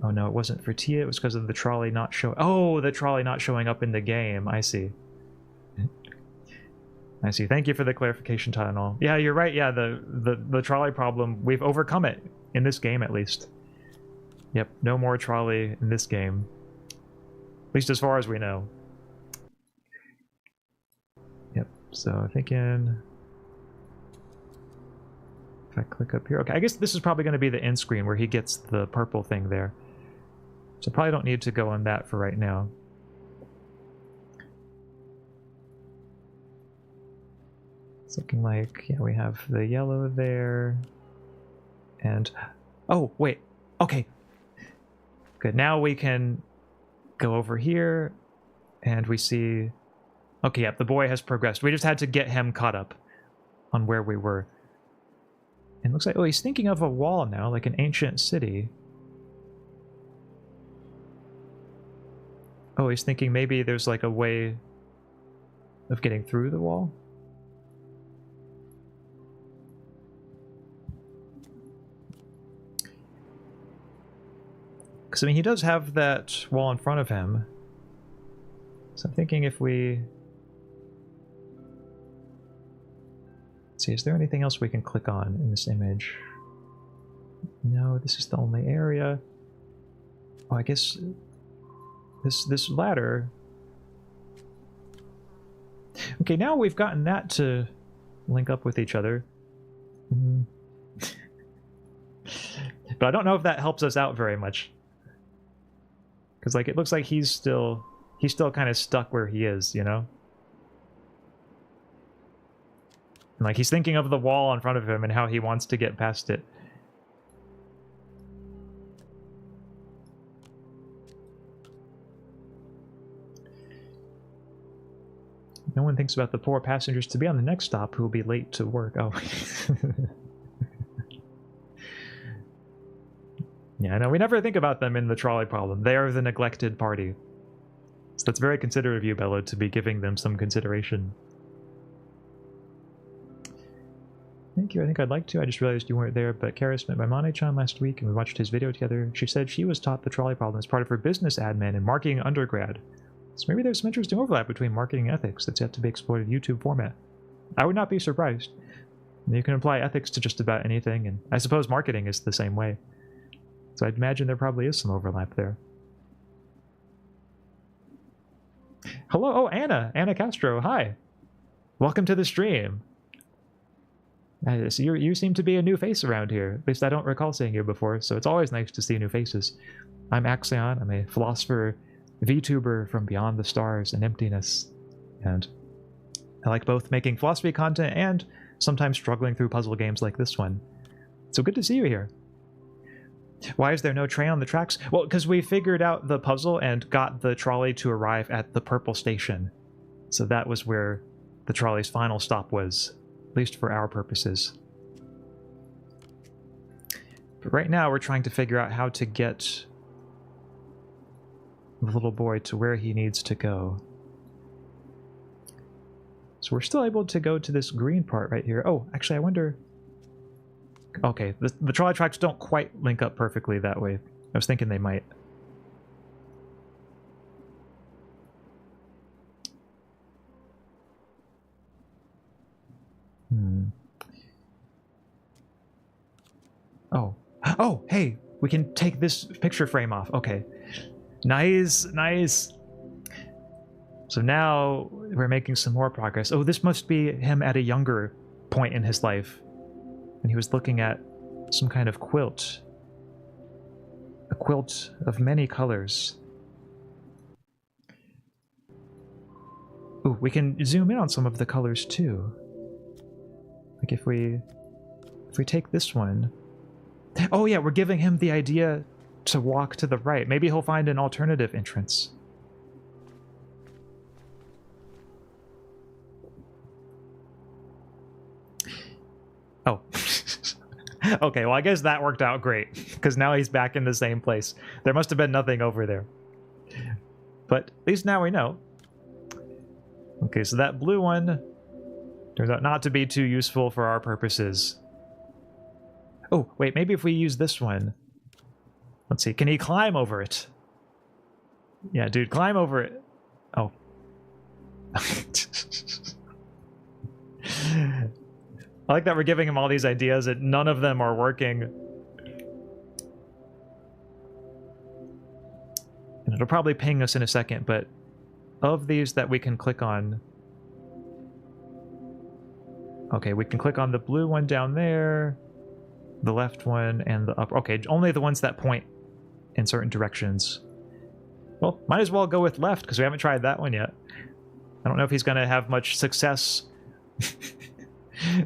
Oh no, it wasn't for Tia, it was because of the trolley not oh, the trolley not showing up in the game. I see. I see. Thank you for the clarification, Tylenol. Yeah, you're right. Yeah, the trolley problem, we've overcome it. In this game, at least. Yep, no more trolley in this game. At least as far as we know. Yep, so I'm thinking... If I click up here... Okay, I guess this is probably going to be the end screen where he gets the purple thing there. So probably don't need to go on that for right now. It's looking like, yeah, we have the yellow there. And... Oh, wait. Okay. Good. Now we can go over here, and we see... Okay, yep, the boy has progressed. We just had to get him caught up on where we were. And it looks like... Oh, he's thinking of a wall now, like an ancient city. Oh, he's thinking maybe there's like a way of getting through the wall? Because, I mean, he does have that wall in front of him. So I'm thinking if we... Let's see, is there anything else we can click on in this image? No, this is the only area. Oh, I guess... This ladder... Okay, now we've gotten that to link up with each other. But I don't know if that helps us out very much. Because, like, it looks like he's still kind of stuck where he is, you know? And, like, he's thinking of the wall in front of him and how he wants to get past it. No one thinks about the poor passengers to be on the next stop who will be late to work. Oh. Yeah, no, we never think about them in the trolley problem. They are the neglected party. So that's very considerate of you, Bella, to be giving them some consideration. Thank you, I think I'd like to. I just realized you weren't there, but Karis met my Mane-chan last week and we watched his video together. She said she was taught the trolley problem as part of her business admin and marketing undergrad. So maybe there's some interesting overlap between marketing and ethics that's yet to be explored in YouTube format. I would not be surprised. You can apply ethics to just about anything, and I suppose marketing is the same way. So I'd imagine there probably is some overlap there. Hello, oh, Anna Castro, hi. Welcome to the stream. So you seem to be a new face around here. At least I don't recall seeing you before, so it's always nice to see new faces. I'm Axaeon, I'm a philosopher, VTuber from beyond the stars and emptiness. And I like both making philosophy content and sometimes struggling through puzzle games like this one. So good to see you here. Why is there no train on the tracks? Well, because we figured out the puzzle and got the trolley to arrive at the purple station. So that was where the trolley's final stop was, at least for our purposes. But right now we're trying to figure out how to get the little boy to where he needs to go. So we're still able to go to this green part right here. Oh, actually, I wonder... Okay, the trolley tracks don't quite link up perfectly that way. I was thinking they might. Oh. Oh, hey! We can take this picture frame off. Okay. Nice, nice. So now we're making some more progress. Oh, this must be him at a younger point in his life. And he was looking at some kind of quilt. A quilt of many colors. Ooh, we can zoom in on some of the colors too. Like if we take this one. Oh yeah, we're giving him the idea to walk to the right. Maybe he'll find an alternative entrance. Oh. Okay, well I guess that worked out great, because now he's back in the same place. There must have been nothing over there. But at least now we know. Okay, so that blue one turns out not to be too useful for our purposes. Oh, wait, maybe if we use this one. Let's see. Can he climb over it? Yeah, dude, climb over it. Oh. I like that we're giving him all these ideas and none of them are working. And it'll probably ping us in a second, but of these that we can click on... Okay, we can click on the blue one down there, the left one, and the upper... Okay, only the ones that point in certain directions. Well, might as well go with left, because we haven't tried that one yet. I don't know if he's going to have much success...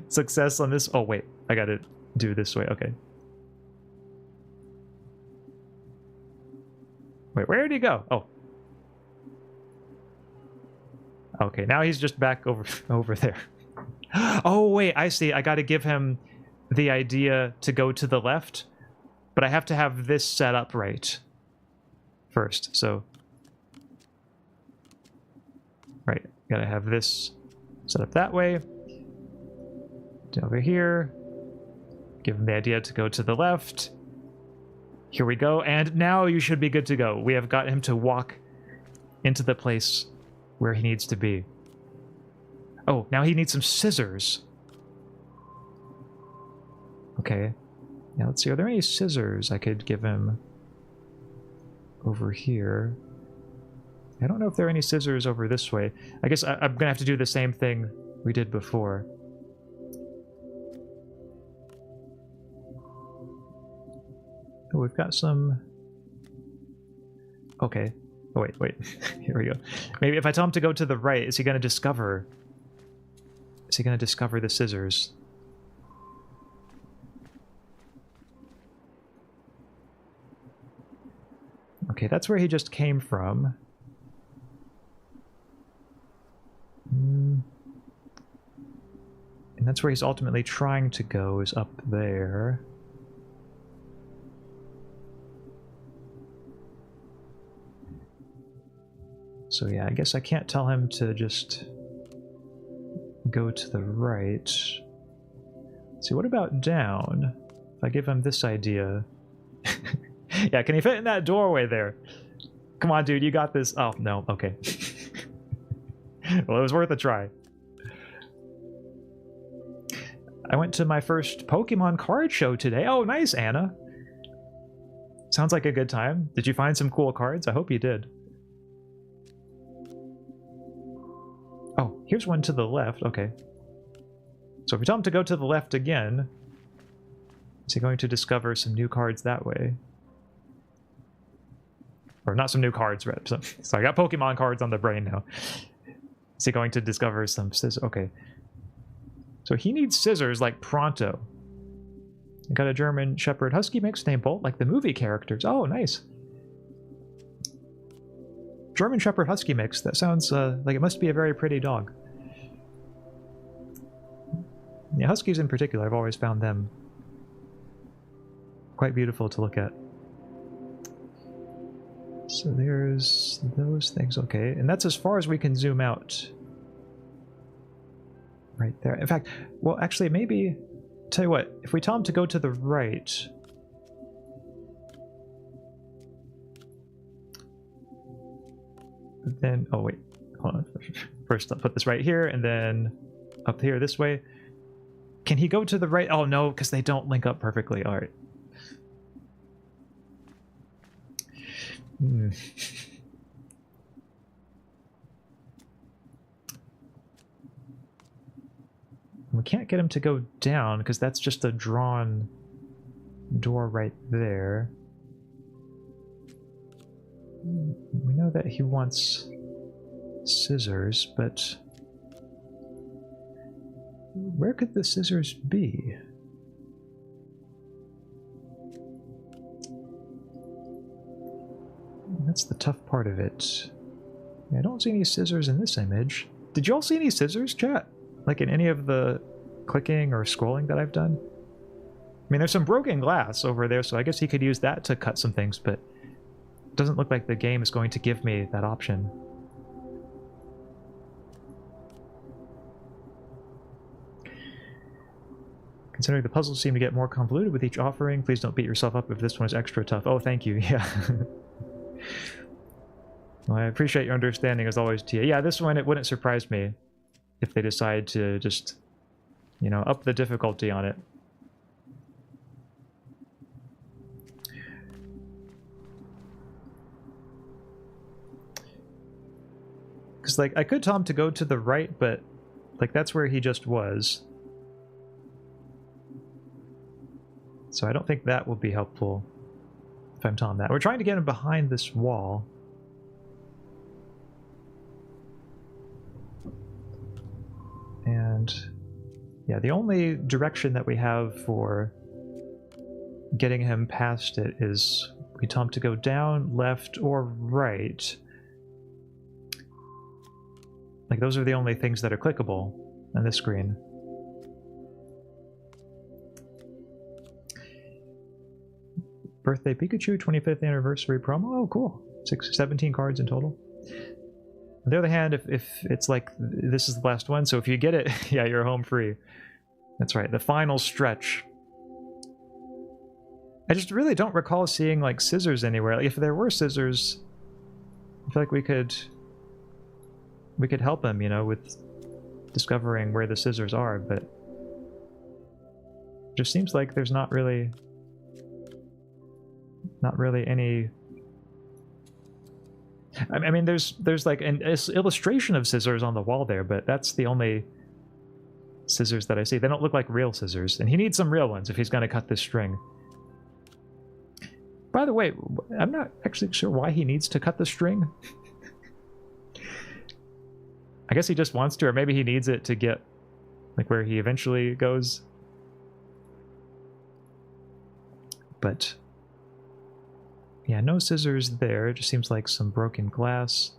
success on this... Oh, wait. I gotta do this way. Okay. Wait, where did he go? Oh. Okay, now he's just back over there. Oh, wait, I see. I gotta give him the idea to go to the left, but I have to have this set up right first, so... Right, gotta have this set up that way. Over here. Give him the idea to go to the left. Here we go, and now you should be good to go. We have got him to walk into the place where he needs to be. Oh, now he needs some scissors. Okay. Now let's see, are there any scissors I could give him over here? I don't know if there are any scissors over this way. I guess I'm gonna have to do the same thing we did before. Oh, we've got some... Okay. Oh, wait. Here we go. Maybe if I tell him to go to the right, is he going to discover... Is he going to discover the scissors? Okay, that's where he just came from. And that's where he's ultimately trying to go, is up there. So yeah, I guess I can't tell him to just go to the right. Let's see, what about down? If I give him this idea... Yeah, can he fit in that doorway there? Come on, dude, you got this. Oh, no, okay. Well, it was worth a try. I went to my first Pokemon card show today. Oh, nice, Anna. Sounds like a good time. Did you find some cool cards? I hope you did. Oh, here's one to the left. Okay. So if we tell him to go to the left again, is he going to discover some new cards that way? Or not some new cards, right? So I got Pokemon cards on the brain now. Is he going to discover some scissors? Okay. So he needs scissors like pronto. I got a German Shepherd Husky mix named Bolt, like the movie characters. Oh, nice. German Shepherd Husky mix. That sounds like it must be a very pretty dog. Yeah, Huskies in particular, I've always found them quite beautiful to look at. So there's those things, okay. And that's as far as we can zoom out. Right there. In fact, well, actually, maybe... Tell you what, if we tell him to go to the right... Then... Oh, wait. Hold on. First, I'll put this right here, and then up here this way. Can he go to the right? Oh, no, because they don't link up perfectly. All right. We can't get him to go down because that's just a drawn door right there. We know that he wants scissors, but where could the scissors be? That's the tough part of it. I don't see any scissors in this image. Did you all see any scissors, chat? Like in any of the clicking or scrolling that I've done? I mean, there's some broken glass over there, so I guess he could use that to cut some things, but it doesn't look like the game is going to give me that option. Considering the puzzles seem to get more convoluted with each offering, please don't beat yourself up if this one is extra tough. Oh, thank you. Yeah. Well, I appreciate your understanding as always, Tia. Yeah, this one, it wouldn't surprise me if they decide to just, you know, up the difficulty on it. Because, like, I could tell him to go to the right, but, like, that's where he just was. So I don't think that will be helpful if I'm telling him that. We're trying to get him behind this wall. And, yeah, the only direction that we have for getting him past it is we tell him to go down, left, or right. Like, those are the only things that are clickable on this screen. Birthday Pikachu 25th anniversary promo. Oh, cool. 17 cards in total. On the other hand, if it's like this is the last one, so if you get it, yeah, you're home free. That's right, the final stretch. I just really don't recall seeing like scissors anywhere. Like, if there were scissors, I feel like we could help him, you know, with discovering where the scissors are, but it just seems like there's not really any. I mean, there's like an illustration of scissors on the wall there, but that's the only scissors that I see. They don't look like real scissors, and he needs some real ones if he's going to cut this string. By the way, I'm not actually sure why he needs to cut the string. I guess he just wants to, or maybe he needs it to get like where he eventually goes. But yeah, no scissors there. It just seems like some broken glass.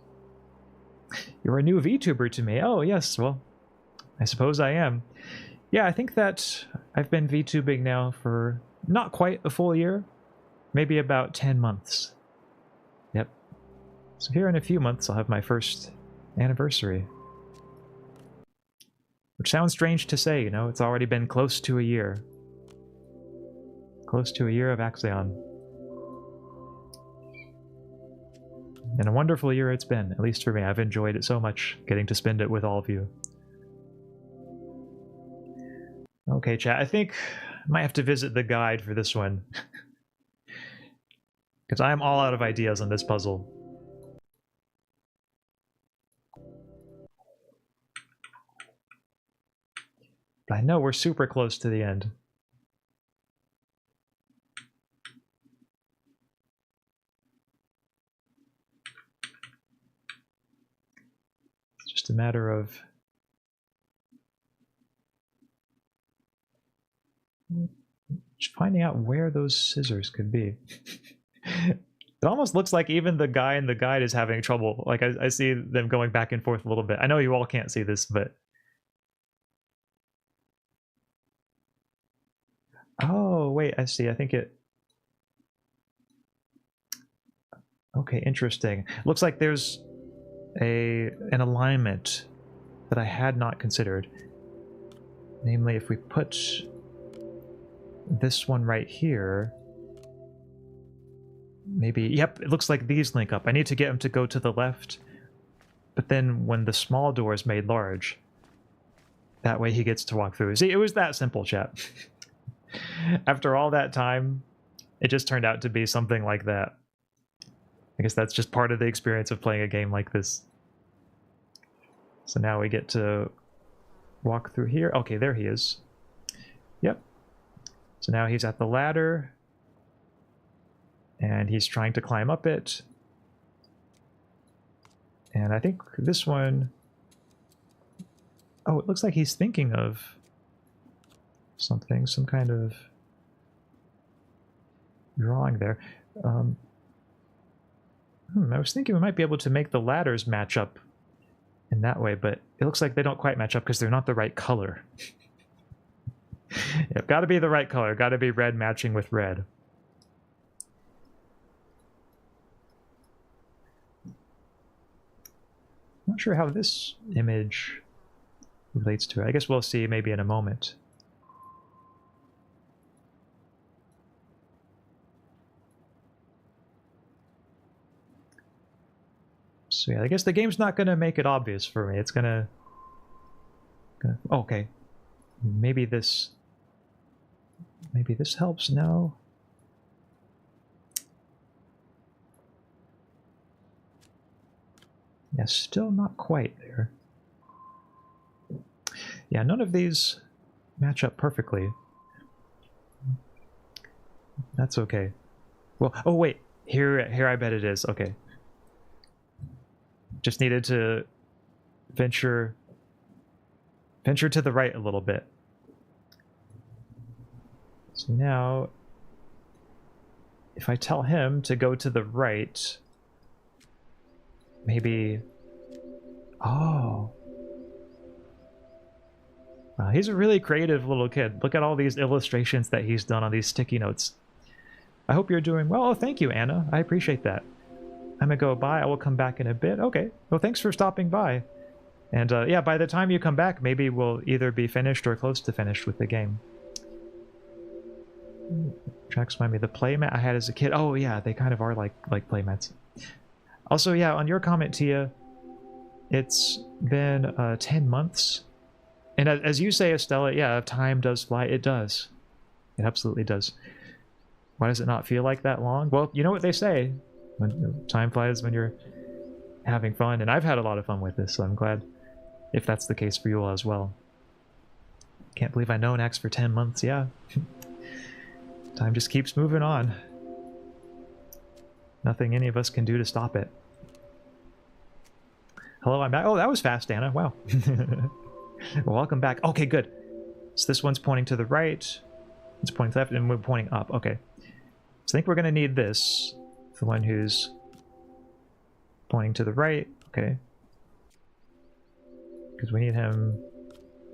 You're a new VTuber to me. Oh, yes, well, I suppose I am. Yeah, I think that I've been VTubing now for not quite a full year. Maybe about 10 months. Yep. So here in a few months, I'll have my first anniversary. Which sounds strange to say, you know, it's already been close to a year. Close to a year of Axaeon. And a wonderful year it's been, at least for me. I've enjoyed it so much, getting to spend it with all of you. Okay, chat, I think I might have to visit the guide for this one. Because I'm all out of ideas on this puzzle. But I know we're super close to the end. It's just a matter of just finding out where those scissors could be. It almost looks like even the guy in the guide is having trouble. Like, I see them going back and forth a little bit. I know you all can't see this, but... Oh, wait, I see. I think it... Okay, interesting. Looks like there's an alignment that I had not considered. Namely, if we put this one right here... Maybe, yep, it looks like these link up. I need to get him to go to the left, but then when the small door is made large, that way he gets to walk through. See, it was that simple, chat. After all that time, it just turned out to be something like that. I guess that's just part of the experience of playing a game like this. So now we get to walk through here. Okay, there he is. Yep. So now he's at the ladder. And he's trying to climb up it. And I think this one... Oh, it looks like he's thinking of something, some kind of drawing there. I was thinking we might be able to make the ladders match up in that way, but it looks like they don't quite match up because they're not the right color. Yep, gotta be the right color. Gotta be red matching with red. Not sure how this image relates to it. I guess we'll see maybe in a moment. So yeah, I guess the game's not gonna make it obvious for me. It's gonna oh, okay. Maybe this helps. No. Yeah, still not quite there. Yeah, none of these match up perfectly. That's okay. Well, oh wait, here I bet it is. Okay. Just needed to venture to the right a little bit. So now, if I tell him to go to the right, maybe... Oh. Wow, he's a really creative little kid. Look at all these illustrations that he's done on these sticky notes. I hope you're doing well. Oh, thank you, Anna. I appreciate that. I'm gonna go by. I will come back in a bit. Okay. Well, thanks for stopping by. And yeah, by the time you come back, maybe we'll either be finished or close to finished with the game. Tracks remind me of the playmat I had as a kid. Oh yeah, they kind of are like playmats. Also, yeah, on your comment, Tia, it's been 10 months. And as you say, Estella, yeah, time does fly. It does. It absolutely does. Why does it not feel like that long? Well, you know what they say. When time flies when you're having fun. And I've had a lot of fun with this, so I'm glad if that's the case for you all as well. Can't believe I know an Axe for 10 months. Yeah. Time just keeps moving on. Nothing any of us can do to stop it. Hello, I'm back. Oh, that was fast, Anna. Wow. Well, welcome back. Okay, good. So this one's pointing to the right. It's pointing left, and we're pointing up. Okay. So I think we're going to need this. The one who's pointing to the right. Okay. Because we need him...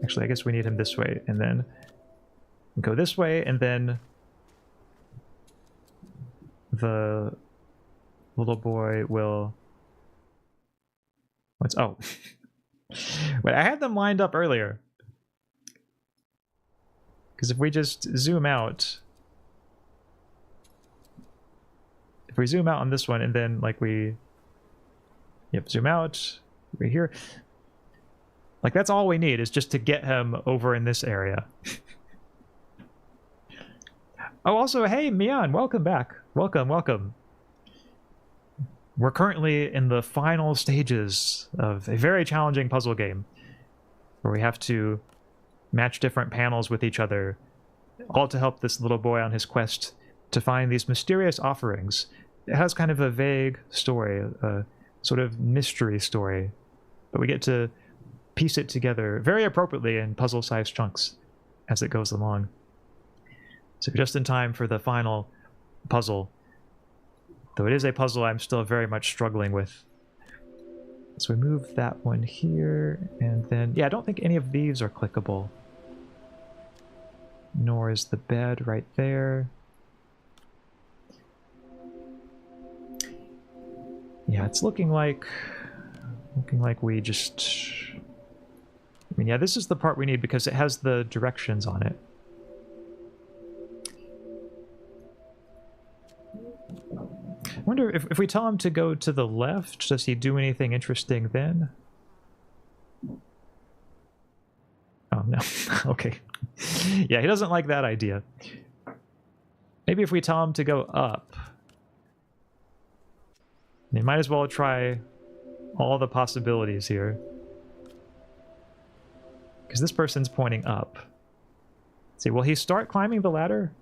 Actually, I guess we need him this way. And then go this way, and then the little boy will... What's... Oh. Wait, I had them lined up earlier. Because if we just zoom out... If we zoom out on this one, and then, like, we... Yep, zoom out. Right here. Like, that's all we need, is just to get him over in this area. Oh, also, hey, Mian, welcome back. Welcome, welcome. We're currently in the final stages of a very challenging puzzle game, where we have to match different panels with each other, all to help this little boy on his quest to find these mysterious offerings. It has kind of a vague story, a sort of mystery story, but we get to piece it together very appropriately in puzzle-sized chunks as it goes along. So just in time for the final puzzle, though it is a puzzle I'm still very much struggling with. So we move that one here, and then, yeah, I don't think any of these are clickable. Nor is the bed right there. Yeah, it's looking like we just... I mean, yeah, this is the part we need because it has the directions on it. I wonder if we tell him to go to the left, does he do anything interesting then? Oh, no. Okay. Yeah, he doesn't like that idea. Maybe if we tell him to go up. You might as well try all the possibilities here. Because this person's pointing up. Let's see, will he start climbing the ladder?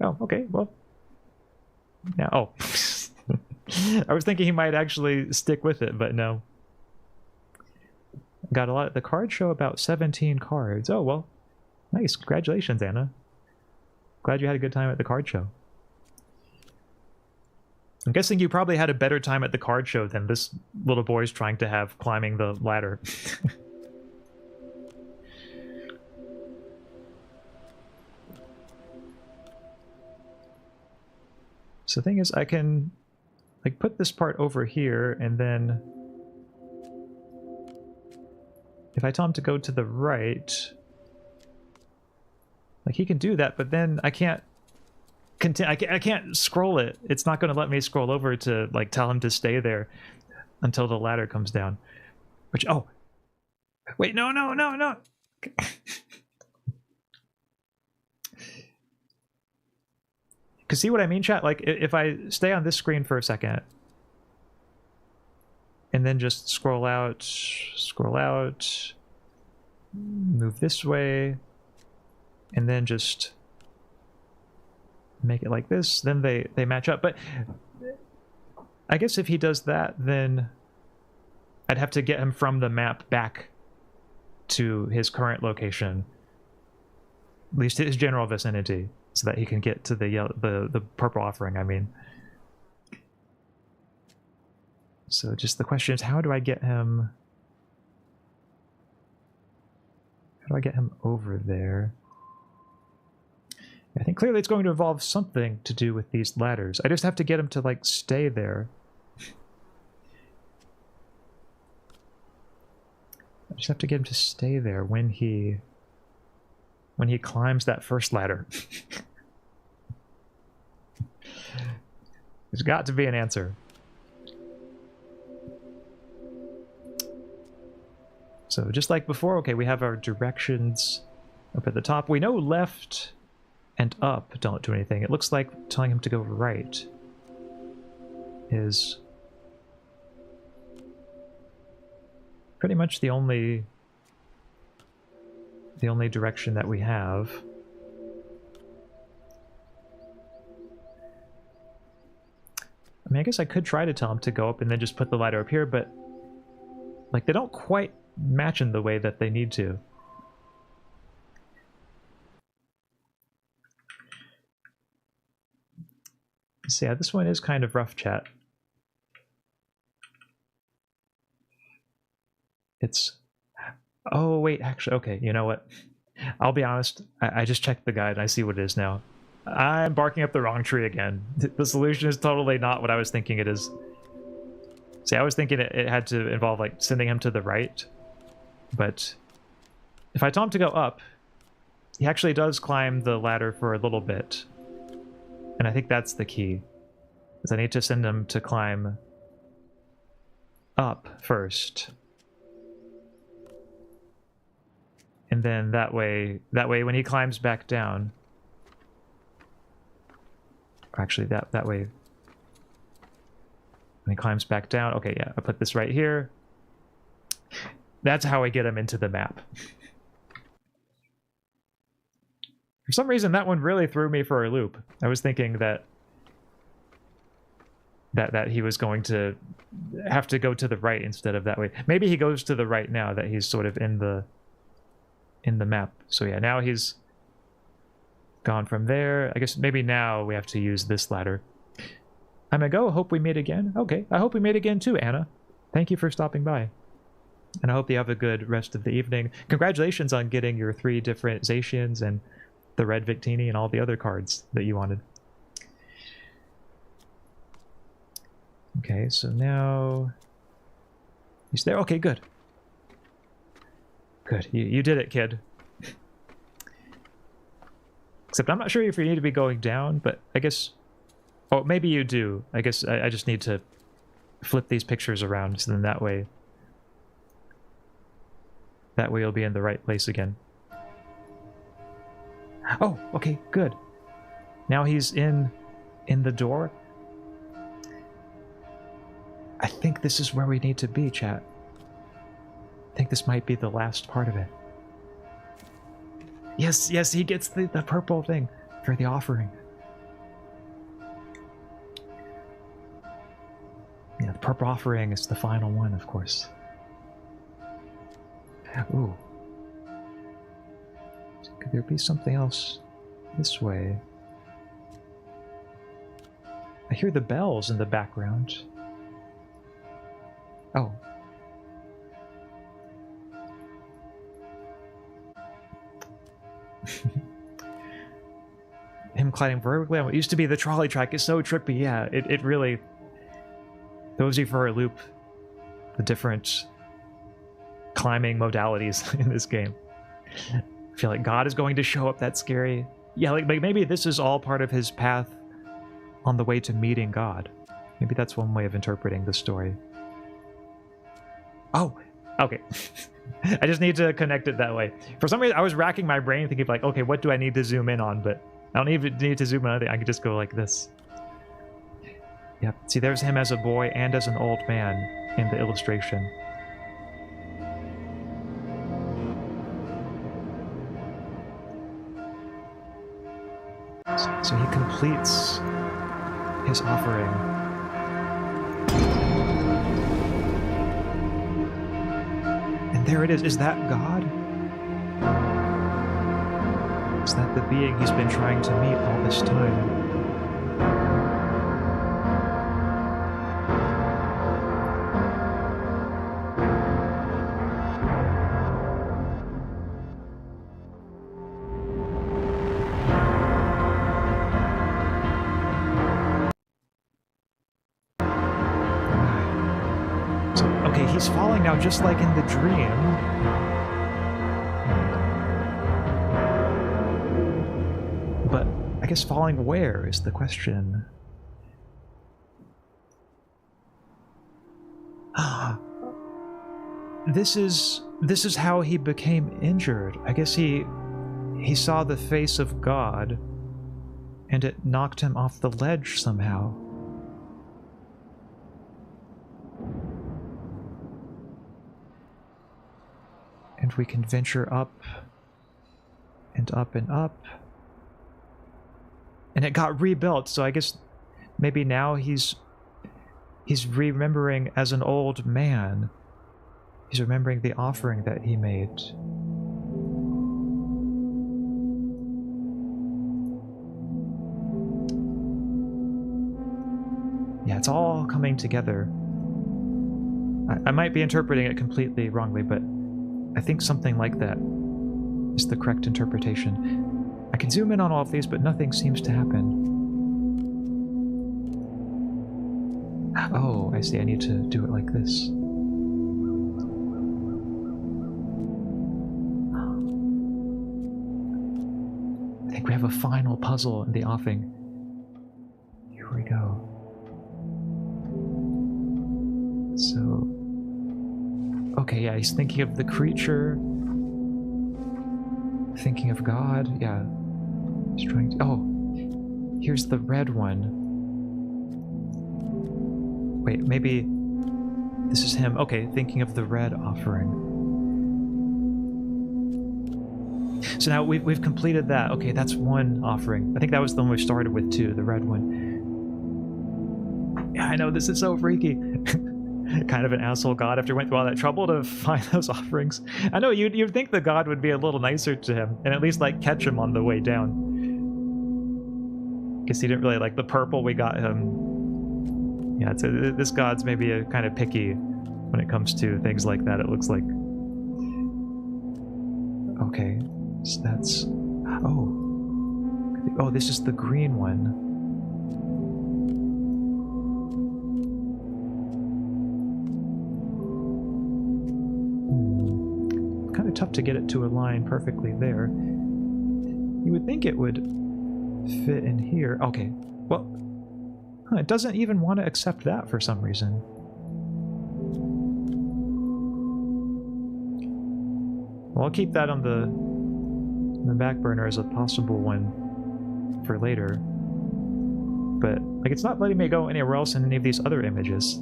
Oh, okay, well. Now, oh. I was thinking he might actually stick with it, but no. Got a lot. The card show about 17 cards. Oh, well. Nice. Congratulations, Anna. Glad you had a good time at the card show. I'm guessing you probably had a better time at the card show than this little boy's trying to have climbing the ladder. So the thing is, I can like put this part over here, and then if I tell him to go to the right, Like, he can do that, but then I can't I can't scroll it. It's not going to let me scroll over to, like, tell him to stay there until the ladder comes down. Which, oh. Wait, no. Because see what I mean, chat? Like, if I stay on this screen for a second, and then just scroll out, move this way, and then just make it like this, then they match up. But I guess if he does that, then I'd have to get him from the map back to his current location, at least his general vicinity, so that he can get to the purple offering, I mean. So just the question is, how do I get him over there? I think clearly it's going to involve something to do with these ladders. I just have to get him to, like, stay there. I just have to get him to stay there when he climbs that first ladder. There's got to be an answer. So just like before, okay, we have our directions up at the top. We know left and up don't do anything. It looks like telling him to go right is pretty much the only direction that we have. I mean, I guess I could try to tell him to go up and then just put the ladder up here, but, like, they don't quite match in the way that they need to. So yeah, this one is kind of rough, chat. It's... Oh, wait, actually, okay, you know what? I'll be honest, I just checked the guide and I see what it is now. I'm barking up the wrong tree again. The solution is totally not what I was thinking it is. See, I was thinking it had to involve, like, sending him to the right. But if I tell him to go up, he actually does climb the ladder for a little bit. And I think that's the key. Is I need to send him to climb up first. And then that way when he climbs back down... Actually, that way... When he climbs back down... Okay, yeah, I put this right here. That's how I get him into the map. For some reason, that one really threw me for a loop. I was thinking that he was going to have to go to the right instead of that way. Maybe he goes to the right now that he's sort of in the map. So yeah, now he's gone from there. I guess maybe now we have to use this ladder. I'm gonna go. Hope we meet again. Okay, I hope we meet again too, Anna. Thank you for stopping by. And I hope you have a good rest of the evening. Congratulations on getting your 3 different Zacians and the red Victini and all the other cards that you wanted. Okay, so now... He's there? Okay, good. Good. You did it, kid. Except I'm not sure if you need to be going down, but I guess... Oh, maybe you do. I guess I just need to flip these pictures around, so then that way... That way you'll be in the right place again. Oh, okay, good. Now he's in the door. I think this is where we need to be, chat. I think this might be the last part of it. Yes, he gets the purple thing for the offering. Yeah, the purple offering is the final one, of course. Ooh. Could there be something else this way? I hear the bells in the background. Oh. Him climbing vertically on what used to be the trolley track is so trippy. Yeah, it really throws you for a loop. The different climbing modalities in this game. I feel like God is going to show up. That's scary. Yeah, like maybe this is all part of his path on the way to meeting God. Maybe that's one way of interpreting the story. Oh, okay. I just need to connect it that way. For some reason, I was racking my brain thinking like, okay, what do I need to zoom in on? But I don't even need to zoom in on anything. I can just go like this. Yep. See, there's him as a boy and as an old man in the illustration. So he completes his offering. And there it is. Is that God? Is that the being he's been trying to meet all this time? He's falling now, just like in the dream. But I guess falling where is the question. This is how he became injured. I guess he saw the face of God, and it knocked him off the ledge somehow. And we can venture up and up and up. And it got rebuilt, so I guess maybe now he's remembering as an old man. He's remembering the offering that he made. Yeah, it's all coming together. I might be interpreting it completely wrongly, but I think something like that is the correct interpretation. I can zoom in on all of these, but nothing seems to happen. Oh, I see. I need to do it like this. I think we have a final puzzle in the offing. Here we go. So... okay, yeah, he's thinking of the creature. Thinking of God, yeah. He's trying to... oh, here's the red one. Wait, maybe this is him. Okay, thinking of the red offering. So now we've completed that. Okay, that's one offering. I think that was the one we started with too, the red one. Yeah, I know, this is so freaky. Kind of an asshole god after went through all that trouble to find those offerings. I know, you'd think the god would be a little nicer to him, and at least, like, catch him on the way down. Guess he didn't really like the purple we got him. Yeah, this god's maybe a kind of picky when it comes to things like that, it looks like. Okay, so that's... oh, this is the green one. Kind of tough to get it to align perfectly there. You would think it would fit in here. Okay, well, it doesn't even want to accept that for some reason. Well, I'll keep that on the back burner as a possible one for later. But, like, it's not letting me go anywhere else in any of these other images.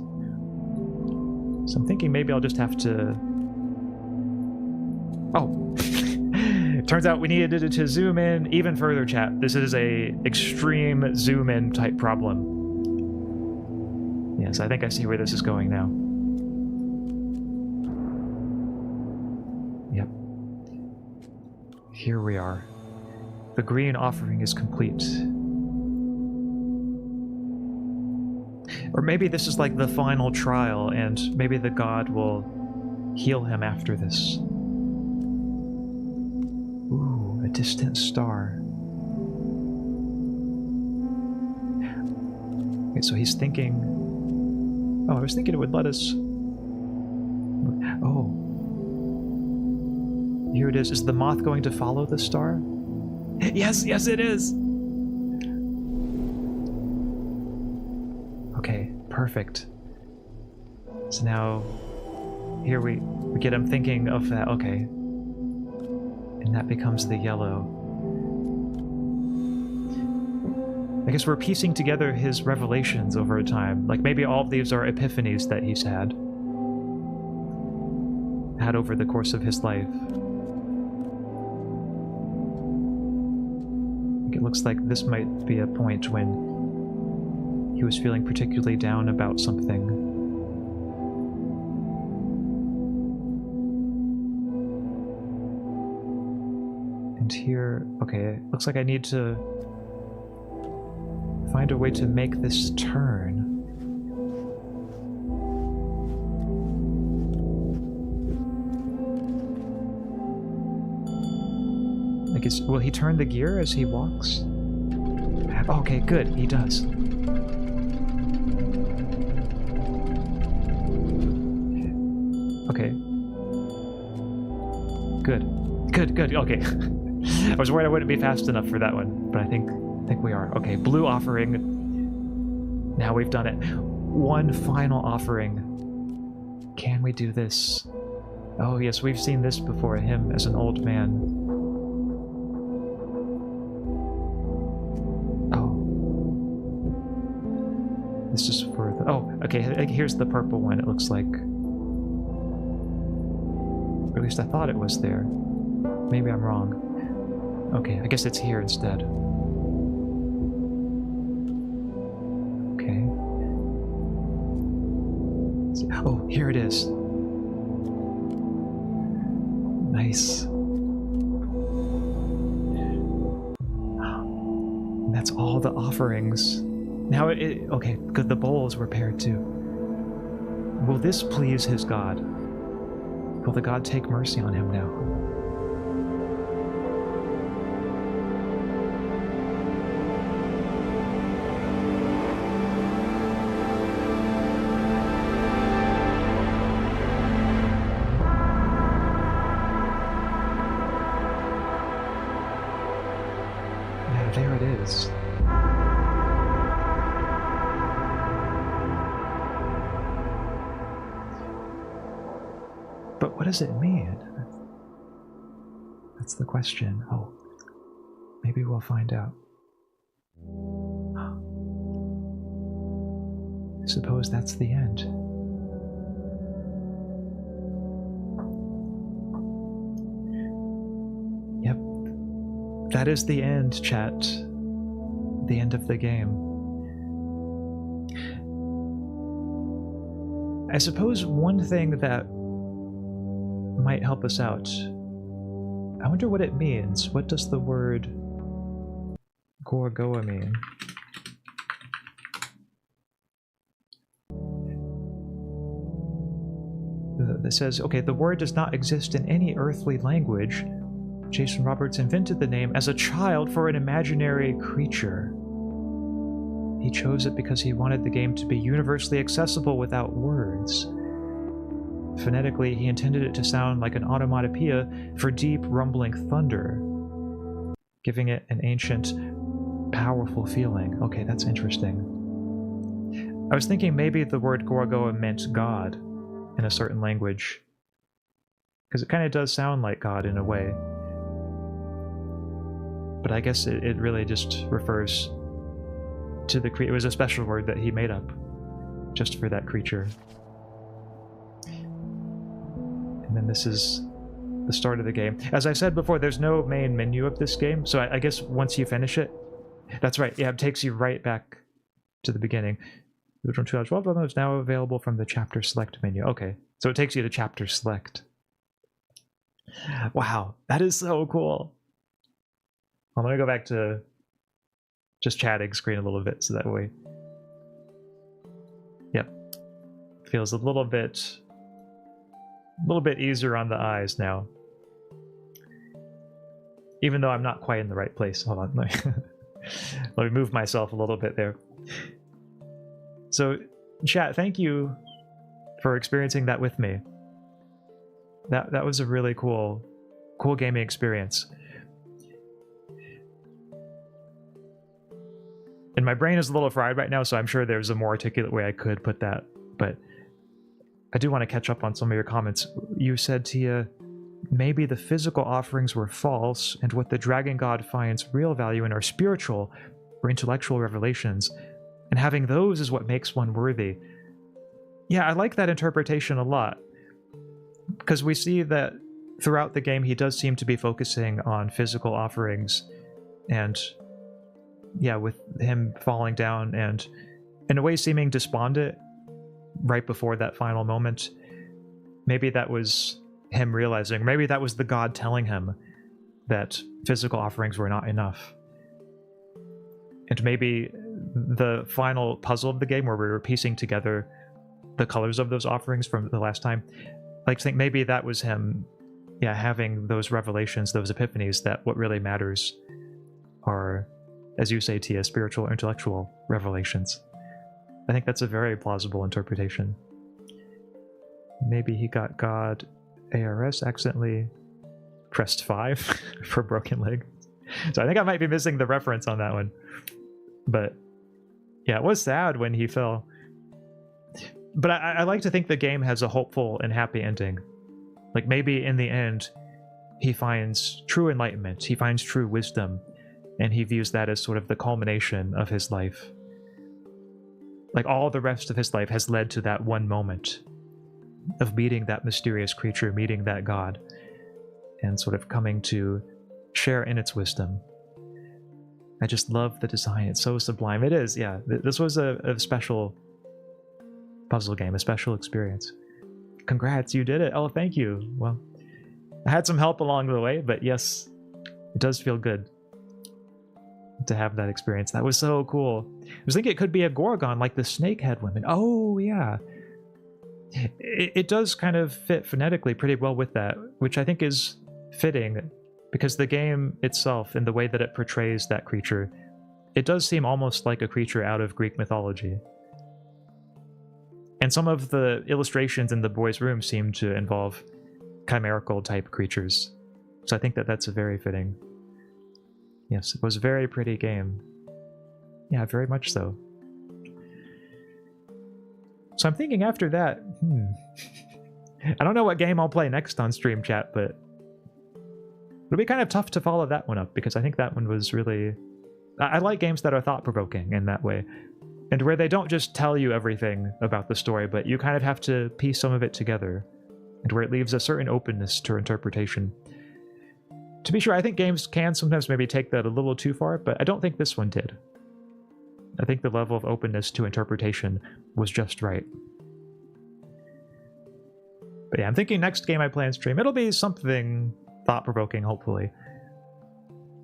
So I'm thinking maybe I'll just have to... oh. Turns out we needed to zoom in even further, chat. This is a extreme zoom in type problem. Yes, I think I see where this is going now. Yep. Here we are. The green offering is complete. Or maybe this is like the final trial, and maybe the god will heal him after this. Ooh, a distant star. Okay, so he's thinking... oh, I was thinking it would let us... oh. here it is. Is the moth going to follow the star? Yes, yes it is! Okay, perfect. So now, here we get him thinking of that, okay. And that becomes the yellow. I guess we're piecing together his revelations over time. Like maybe all of these are epiphanies that he's had over the course of his life. It looks like this might be a point when he was feeling particularly down about something. And here, okay, looks like I need to find a way to make this turn. I guess, will he turn the gear as he walks? Okay, good, he does. Okay. Good, okay. I was worried I wouldn't be fast enough for that one, but I think we are. Okay, blue offering. Now we've done it. One final offering. Can we do this? Oh yes, we've seen this before, him as an old man. This is for the... Oh, okay, here's the purple one, it looks like. Or at least I thought it was there. Maybe I'm wrong. Okay, I guess it's here instead. Okay. Oh, here it is. Nice. And that's all the offerings. Now okay, good, the bowls were paired too. Will this please his god? Will the god take mercy on him now? Yeah, there it is. But what does it mean? That's the question. Oh, maybe we'll find out. I suppose that's the end. Yep. That is the end, chat. The end of the game. I suppose one thing that might help us out. I wonder what it means. What does the word Gorogoa mean? It says, okay, the word does not exist in any earthly language. Jason Roberts invented the name as a child for an imaginary creature. He chose it because he wanted the game to be universally accessible without words. Phonetically, he intended it to sound like an onomatopoeia for deep, rumbling thunder, giving it an ancient, powerful feeling. Okay, that's interesting. I was thinking maybe the word Gorogoa meant God in a certain language, because it kind of does sound like God in a way. But I guess it really just refers to the creature. It was a special word that he made up just for that creature. And then this is the start of the game. As I said before, there's no main menu of this game, so I guess once you finish it, that's right, yeah, it takes you right back to the beginning. The original 2012 demo is now available from the chapter select menu. Okay, so it takes you to chapter select. Wow, that is so cool. I'm gonna go back to just chatting screen a little bit, so that way, yep, feels a little bit easier on the eyes now. Even though I'm not quite in the right place. Hold on, let me move myself a little bit there. So, chat, thank you for experiencing that with me. That was a really cool cool gaming experience. And my brain is a little fried right now, so I'm sure there's a more articulate way I could put that. But I do want to catch up on some of your comments. You said, Tia, maybe the physical offerings were false, and what the Dragon God finds real value in are spiritual or intellectual revelations, and having those is what makes one worthy. Yeah, I like that interpretation a lot, because we see that throughout the game he does seem to be focusing on physical offerings, and yeah, with him falling down and in a way seeming despondent right before that final moment. Maybe that was him realizing, maybe that was the god telling him that physical offerings were not enough. And maybe the final puzzle of the game where we were piecing together the colors of those offerings from the last time, like, think maybe that was him, yeah, having those revelations, those epiphanies that what really matters are, as you say, Tia, spiritual or intellectual revelations. I think that's a very plausible interpretation. Maybe he got God ARS accidentally pressed 5 for broken leg. So I think I might be missing the reference on that one. But yeah, it was sad when he fell. But I like to think the game has a hopeful and happy ending. Like, maybe in the end, he finds true enlightenment, he finds true wisdom, and he views that as sort of the culmination of his life. Like, all the rest of his life has led to that one moment of meeting that mysterious creature, meeting that god, and sort of coming to share in its wisdom. I just love the design. It's so sublime. It is, yeah. This was a special puzzle game, a special experience. Congrats, you did it. Oh, thank you. Well, I had some help along the way, but yes, it does feel good to have that experience. That was so cool. I was thinking it could be a Gorgon, like the snakehead women. Oh, yeah. It does kind of fit phonetically pretty well with that, which I think is fitting, because the game itself, and the way that it portrays that creature, it does seem almost like a creature out of Greek mythology. And some of the illustrations in the boys' room seem to involve chimerical type creatures. So I think that that's a very fitting. Yes, it was a very pretty game. Yeah, very much so. So I'm thinking after that, I don't know what game I'll play next on Stream Chat, but it'll be kind of tough to follow that one up, because I think that one was really... I like games that are thought-provoking in that way, and where they don't just tell you everything about the story, but you kind of have to piece some of it together, and where it leaves a certain openness to interpretation. To be sure, I think games can sometimes maybe take that a little too far, but I don't think this one did. I think the level of openness to interpretation was just right. But yeah, I'm thinking next game I play on stream, it'll be something thought-provoking, hopefully.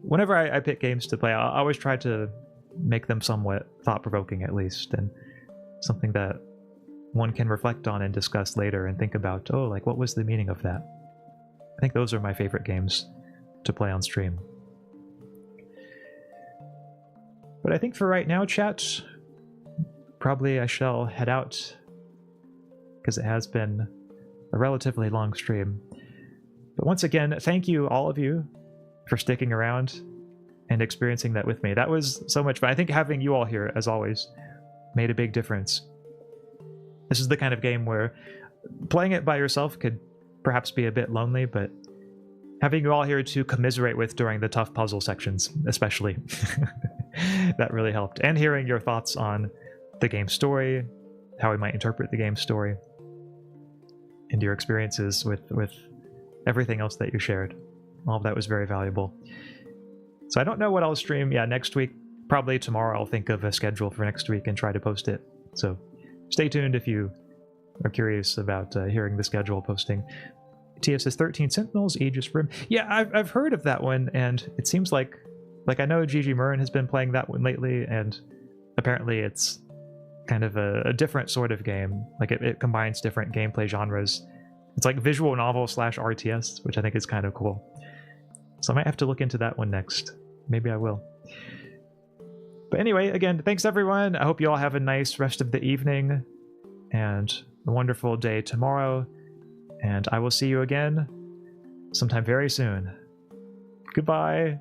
Whenever I pick games to play, I always try to make them somewhat thought-provoking at least, and something that one can reflect on and discuss later and think about, oh, like, what was the meaning of that? I think those are my favorite games to play on stream. But I think for right now, chat, probably I shall head out, because it has been a relatively long stream. But once again, thank you, all of you, for sticking around and experiencing that with me. That was so much fun. I think having you all here, as always, made a big difference. This is the kind of game where playing it by yourself could perhaps be a bit lonely, but having you all here to commiserate with during the tough puzzle sections, especially, that really helped. And hearing your thoughts on the game's story, how we might interpret the game's story, and your experiences with everything else that you shared. All of that was very valuable. So I don't know what I'll stream. Yeah, next week, probably tomorrow, I'll think of a schedule for next week and try to post it. So stay tuned if you are curious about hearing the schedule posting. TF says 13 Sentinels, Aegis Rim. Yeah, I've heard of that one, and it seems like I know Gigi Murren has been playing that one lately, and apparently it's kind of a different sort of game. Like, it combines different gameplay genres. It's like visual novel / RTS, which I think is kind of cool. So I might have to look into that one next. Maybe I will. But anyway, again, thanks everyone. I hope you all have a nice rest of the evening and a wonderful day tomorrow. And I will see you again sometime very soon. Goodbye.